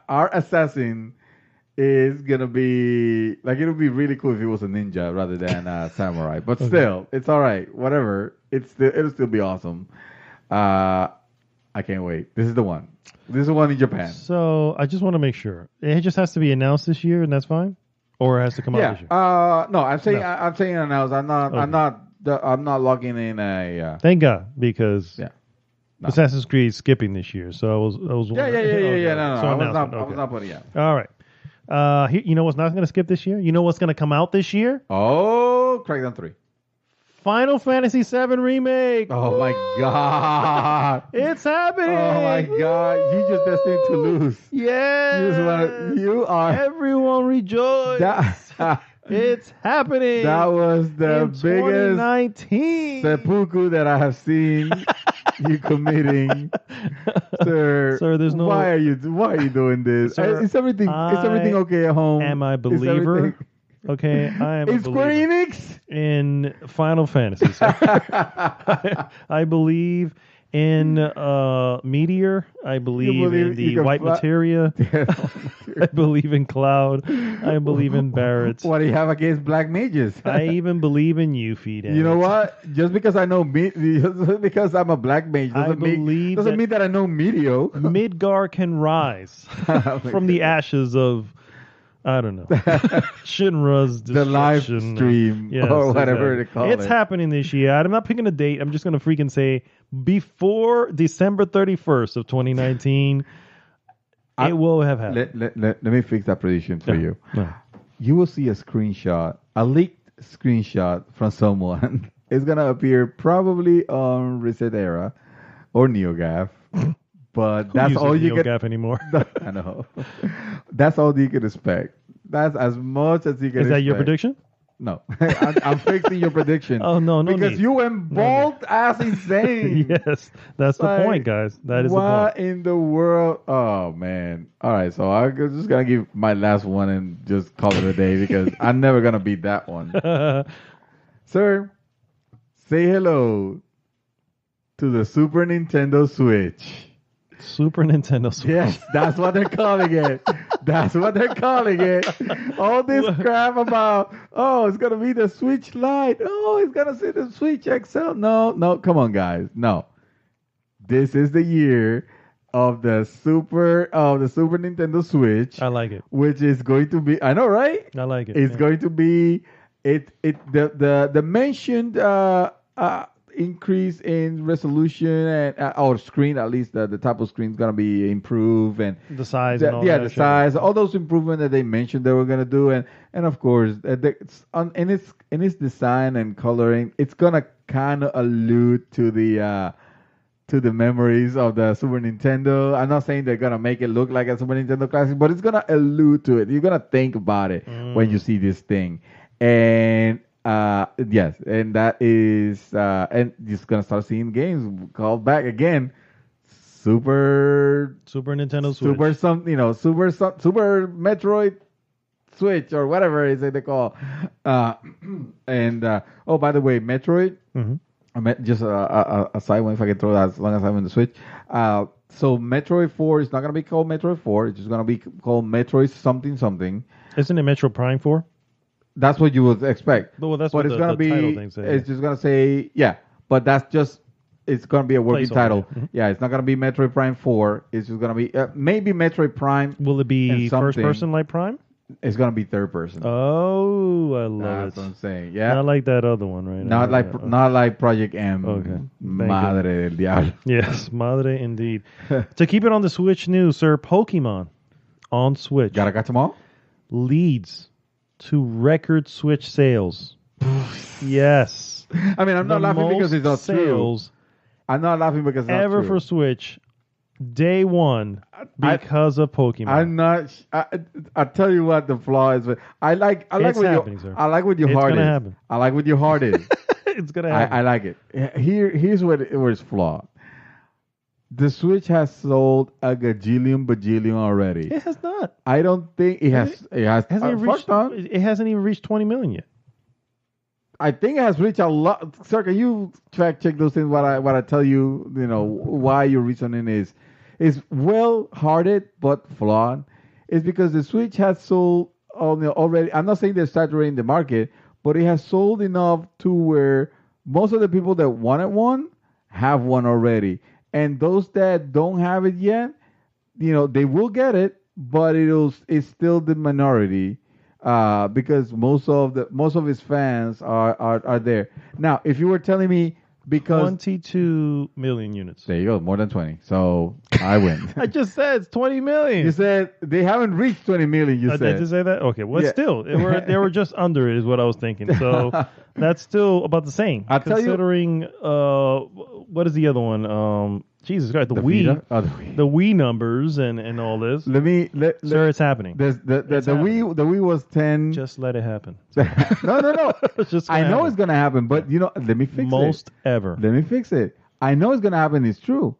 assassin is gonna be like it'll be really cool if it was a ninja rather than a samurai. But still, it's all right. Whatever. It'll still be awesome. I can't wait. This is the one. This is the one in Japan. So I just want to make sure it just has to be announced this year, and that's fine, or it has to come out this year. No, I'm saying No. I'm saying announced. I'm not. Okay. I'm not logging in a. Thank God, because Yeah. No. Assassin's Creed is skipping this year, so I was Yeah. wondering. No. So I was announcement, not. I was not putting it. All right. You know what's not going to skip this year? You know what's going to come out this year? Oh, Crackdown 3. Final Fantasy VII Remake. Oh my God. It's happening. Oh my God. You just destined to lose. Yeah. You are. Everyone rejoice. That, It's happening. that was the in biggest 2019. seppuku that I have seen you committing, sir. Sir, there's no. Why are you doing this? Sir, is everything okay at home? Am I a Is believer? everything- Okay, I am It's a Square believer Enix. in Final Fantasy. sir. I believe in Meteor. I believe in you the can white fly- materia. I believe in Cloud. I believe in Barrett. What do you have against black mages? I even believe in Yuffie. damn You know it. what? Just because I know just because I'm a black mage I doesn't believe that- mean that I know Meteo. Midgar can rise from the ashes of, I don't know, Shinra's The live destruction. stream Yes, or whatever exactly. they call It's it. happening this year. I'm not picking a date. I'm just going to freaking say before December 31st of 2019, it will have happened. Let me fix that prediction for you. No. You will see a leaked screenshot from someone. It's gonna appear probably on Reset Era or NeoGAF. But Who that's uses all you NeoGAF anymore. I know. That's all you can expect. That's as much as you can Is that your expect. prediction? No. I'm fixing your prediction. Oh, no Because need. you went bald ass insane. Yes, that's the Like, point, guys. That is the what point. in the world? Oh, man. All right, so I'm just going to give my last one and just call it a day because I'm never going to beat that one. Sir, say hello to the Super Nintendo Switch. Super Nintendo Switch. Yes, that's what they're calling it. That's what they're calling it. All this crap about, oh, it's going to be the Switch Lite. Oh, it's going to say the Switch XL. No, come on, guys. No. This is the year of the Super Nintendo Switch. I like it. Which is going to be, I know, right? I like it. It's yeah. going to be the mentioned increase in resolution and or screen, at least the type of screen is going to be improved, and The size and all yeah, that the shit. size, all those improvements that they mentioned they were going to do, and of course in its design and coloring, it's going to kind of allude to the memories of the Super Nintendo. I'm not saying they're going to make it look like a Super Nintendo classic, but it's going to allude to it. You're going to think about it when you see this thing. And yes, and that is and you're going to start seeing games called back again. Super Nintendo Switch. Super Metroid Switch or whatever it is that they call. And oh, by the way, Metroid. Mm-hmm. I meant just a side one if I can throw that as long as I'm in the Switch. So Metroid 4 is not going to be called Metroid 4. It's just going to be called Metroid something something. Isn't it Metro Prime 4? That's what you would expect. Well, that's But what it's the going to title be. thing says. It's just going to say but that's just. It's going to be a working Placeholder, title. yeah. Mhm. Yeah, it's not going to be Metroid Prime 4. It's just going to be maybe Metroid Prime. Will it be and first something. person like Prime? It's going to be third person. Oh, I love That's it. what I'm saying. Yeah. Not like that other one, right? Not like Project M. Okay. Thank Madre del Diablo. Yes, madre indeed. To keep it on the Switch news, sir, Pokemon on Switch Gotta catch them all. leads to record Switch sales. Yes. I mean, I'm not The laughing because most it's not true. sales I'm not laughing because it's not ever true. for Switch, day one, because of Pokemon. I'm not. I tell you what the flaw is. I like It's what happening, your. sir. I like what your It's heart gonna is. happen. I like what your heart is. It's gonna happen. I like it. Here's where it's flawed. The Switch has sold a bajillion already. It has not. I don't think it has. It has. Hasn't it reached? first off, It hasn't even reached 20 million yet. I think it has reached a lot. Sir, can you fact check those things? What I tell you, why your reasoning is well hearted but flawed. is because the Switch has sold already. I'm not saying they're saturating the market, but it has sold enough to where most of the people that wanted one have one already, and those that don't have it yet, they will get it, but it's still the minority, because most of his fans are there. Now, if you were telling me, because 22 million units. there you go, more than 20, so I win. I just said it's 20 million. You said they haven't reached 20 million. You I said. did say that? Okay. Well, Yeah. still, they were just under it, is what I was thinking. So that's still about the same. I'll tell you- considering, what is the other one? Jesus Christ, the Wii. Vita? Oh, the Wii. The Wii numbers and all this. Sir, It's happening. the Wii, the Wii was 10. Just let it happen. No. It's just I gonna know happen. it's gonna happen, but let me fix it. Most ever. Let me fix it. I know it's gonna happen. It's true,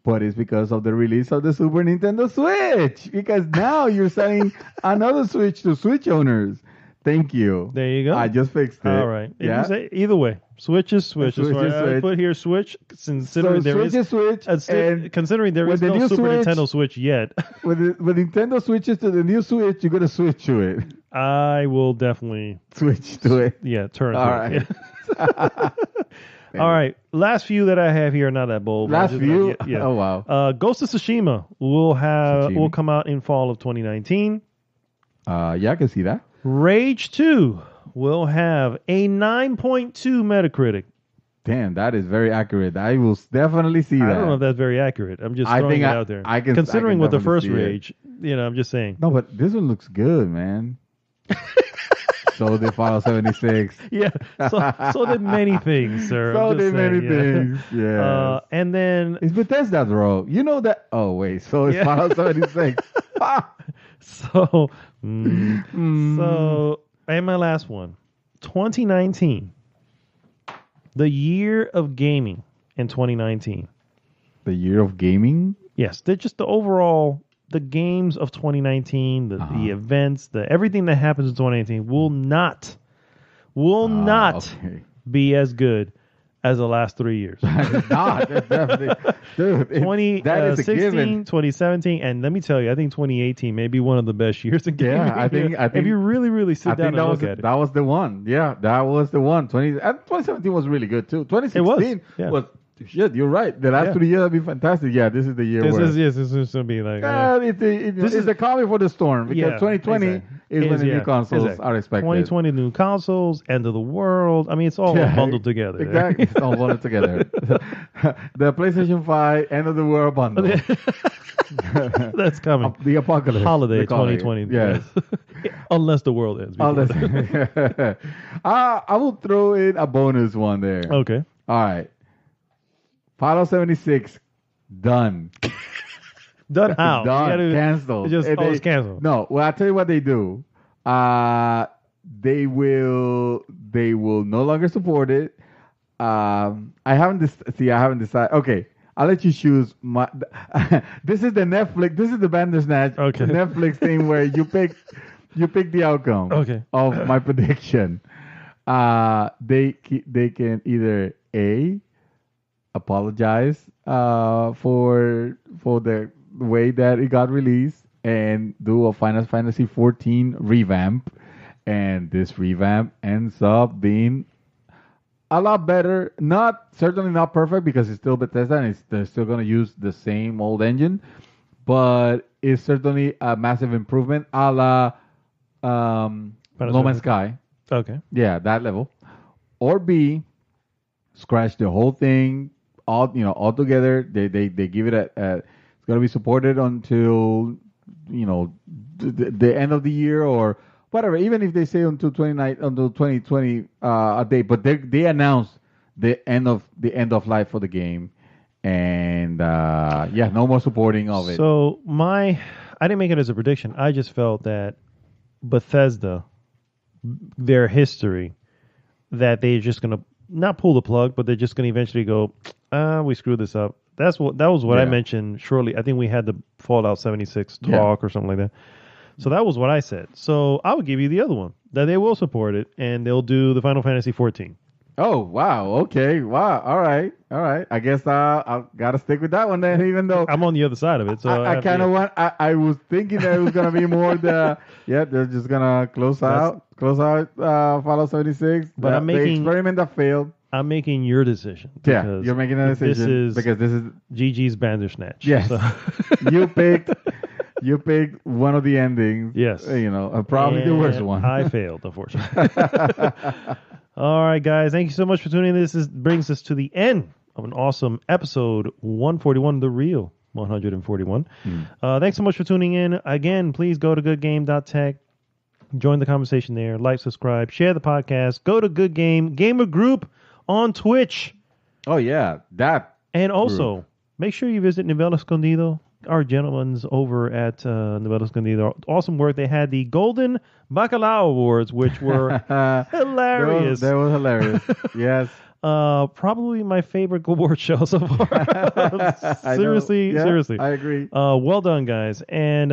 but it's because of the release of the Super Nintendo Switch. Because now you're selling another Switch to Switch owners. Thank you. There you go. I just fixed it. All right. If Yeah. you say, either way, Switch is Switch. Switch That's why is I Switch. put here Switch, considering there Switch is Switch, and considering there with is the no new Super Switch- Nintendo Switch yet. with Nintendo switches to the new Switch, you're gonna switch to it. I will definitely, Switch to it. turn to All it. right. All right. Last few that I have here are not that bold. but Last just- few? Yeah. Oh, wow. Ghost of Tsushima will come out in fall of 2019. Yeah, I can see that. Rage 2 will have a 9.2 Metacritic. Damn, that is very accurate. I will definitely see that. I don't know if that's very accurate. I'm just I throwing think it I- out there. I can- Considering what the definitely first see it. Rage, I'm just saying. No, but this one looks good, man. So did Final 76. Yeah. So did many things, sir. So I'm just did many saying, things. Yeah. And then, It's Bethesda, bro. You know that. Oh, wait. So it's Yeah. Final 76. Ah. so, so, and my last one, 2019, the year of gaming in 2019. The year of gaming? Yes, they're just the overall, the games of 2019, the events, everything that happens in 2019 will not Okay. be as good as the last 3 years. It's not. It's definitely. Dude, that is a 2016, given. 2017, and let me tell you, I think 2018 may be one of the best years in gaming. Yeah, I think if you really I sit down think and look at it. that was the one. Yeah, that was the one. 2017 was really good too. 2016 yeah. was shit. You're right. The last Yeah. 3 years have been fantastic. Yeah, this is the year This where. is going to be like... This is the calming for the storm because Yeah, 2020 exactly. is when the new consoles exactly. are expected. 2020 new consoles, end of the world. I mean, it's all bundled together. Exactly, it's all bundled together. The PlayStation 5 end of the world bundle. That's coming. The apocalypse. Holiday they call it. 2020. Yes. Unless the world ends. before that. I will throw in a bonus one there. Okay. All right. Final 76 done. Done how? Done. You gotta- Canceled. It's canceled. No. Well, I'll tell you what they do. They will no longer support it. I haven't decided. Okay. I'll let you choose. This is the Netflix. This is the Bandersnatch. Okay. The Netflix thing where you pick the outcome. Okay. Of my prediction. They can either apologize for the way that it got released and do a Final Fantasy 14 revamp, and this revamp ends up being a lot better. Certainly not perfect because it's still Bethesda and they're still going to use the same old engine, but it's certainly a massive improvement, a la No Man's Sky. Okay. Yeah, that level. Or B, scratch the whole thing all together. They give it it's gonna be supported until the end of the year or whatever. Even if they say until 2020 a day, but they announced the end of life for the game, and no more supporting of it. So I didn't make it as a prediction. I just felt that Bethesda, their history, that they're just gonna not pull the plug, but they're just gonna eventually go, we screwed this up. That was what I mentioned shortly. I think we had the Fallout 76 talk or something like that. So that was what I said. So I would give you the other one, that they will support it and they'll do the Final Fantasy 14. Oh wow. Okay. Wow. All right. All right. I guess I'll gotta stick with that one then. Even though I'm on the other side of it, so I kind of want. I was thinking that it was gonna be more the. Yeah, they're just gonna close out. Fallout 76. But I'm the making- experiment that failed. I'm making your decision. Yeah, because you're making a decision This is because this is GG's Bandersnatch. yes. So- you picked one of the endings. Yes. You know, probably the worst And one. I failed, unfortunately. All right, guys. Thank you so much for tuning in. Brings us to the end of an awesome episode 141, the real 141. Thanks so much for tuning in. Again, please go to goodgame.tech. Join the conversation there. Like, subscribe, share the podcast. Go to Good Game Gamer Group on Twitch. Oh yeah, that. And also, make sure you visit Nivel Escondido. Our gentlemen's over at Nivel Escondido. Awesome work. They had the Golden Bacalao Awards, which were hilarious. That was hilarious. Yes. Probably my favorite award show so far. Seriously. I agree. Well done, guys. And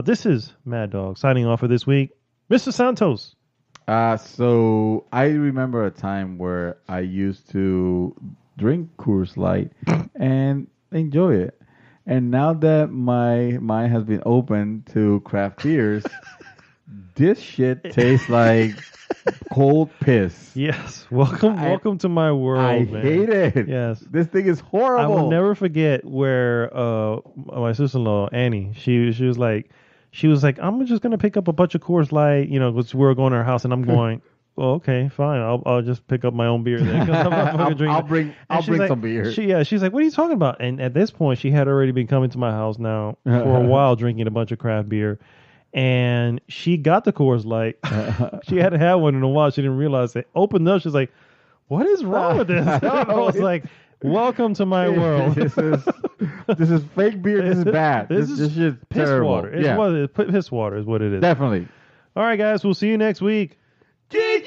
this is Mad Dog signing off for this week. Mr. Santos. So I remember a time where I used to drink Coors Light and enjoy it. And now that my mind has been open to craft beers, this shit tastes like cold piss. Yes. Welcome to my world, I man. hate it. Yes. This thing is horrible. I will never forget where my sister-in-law, Annie, she was like, I'm just going to pick up a bunch of Coors Light, because we're going to her house, and I'm going, well, okay, fine. I'll just pick up my own beer then. 'Cause I'm not fucking drinking. I'll bring like, some beer. She's like, what are you talking about? And at this point, she had already been coming to my house now for a while, drinking a bunch of craft beer. And she got the Coors Light. She hadn't had one in a while. She didn't realize it. Opened up. She's like, what is wrong with this? I was like, welcome to my world. This is fake beer. This is bad. This is shit's piss terrible. water. Piss water is what it is. Definitely. All right, guys. We'll see you next week. GG!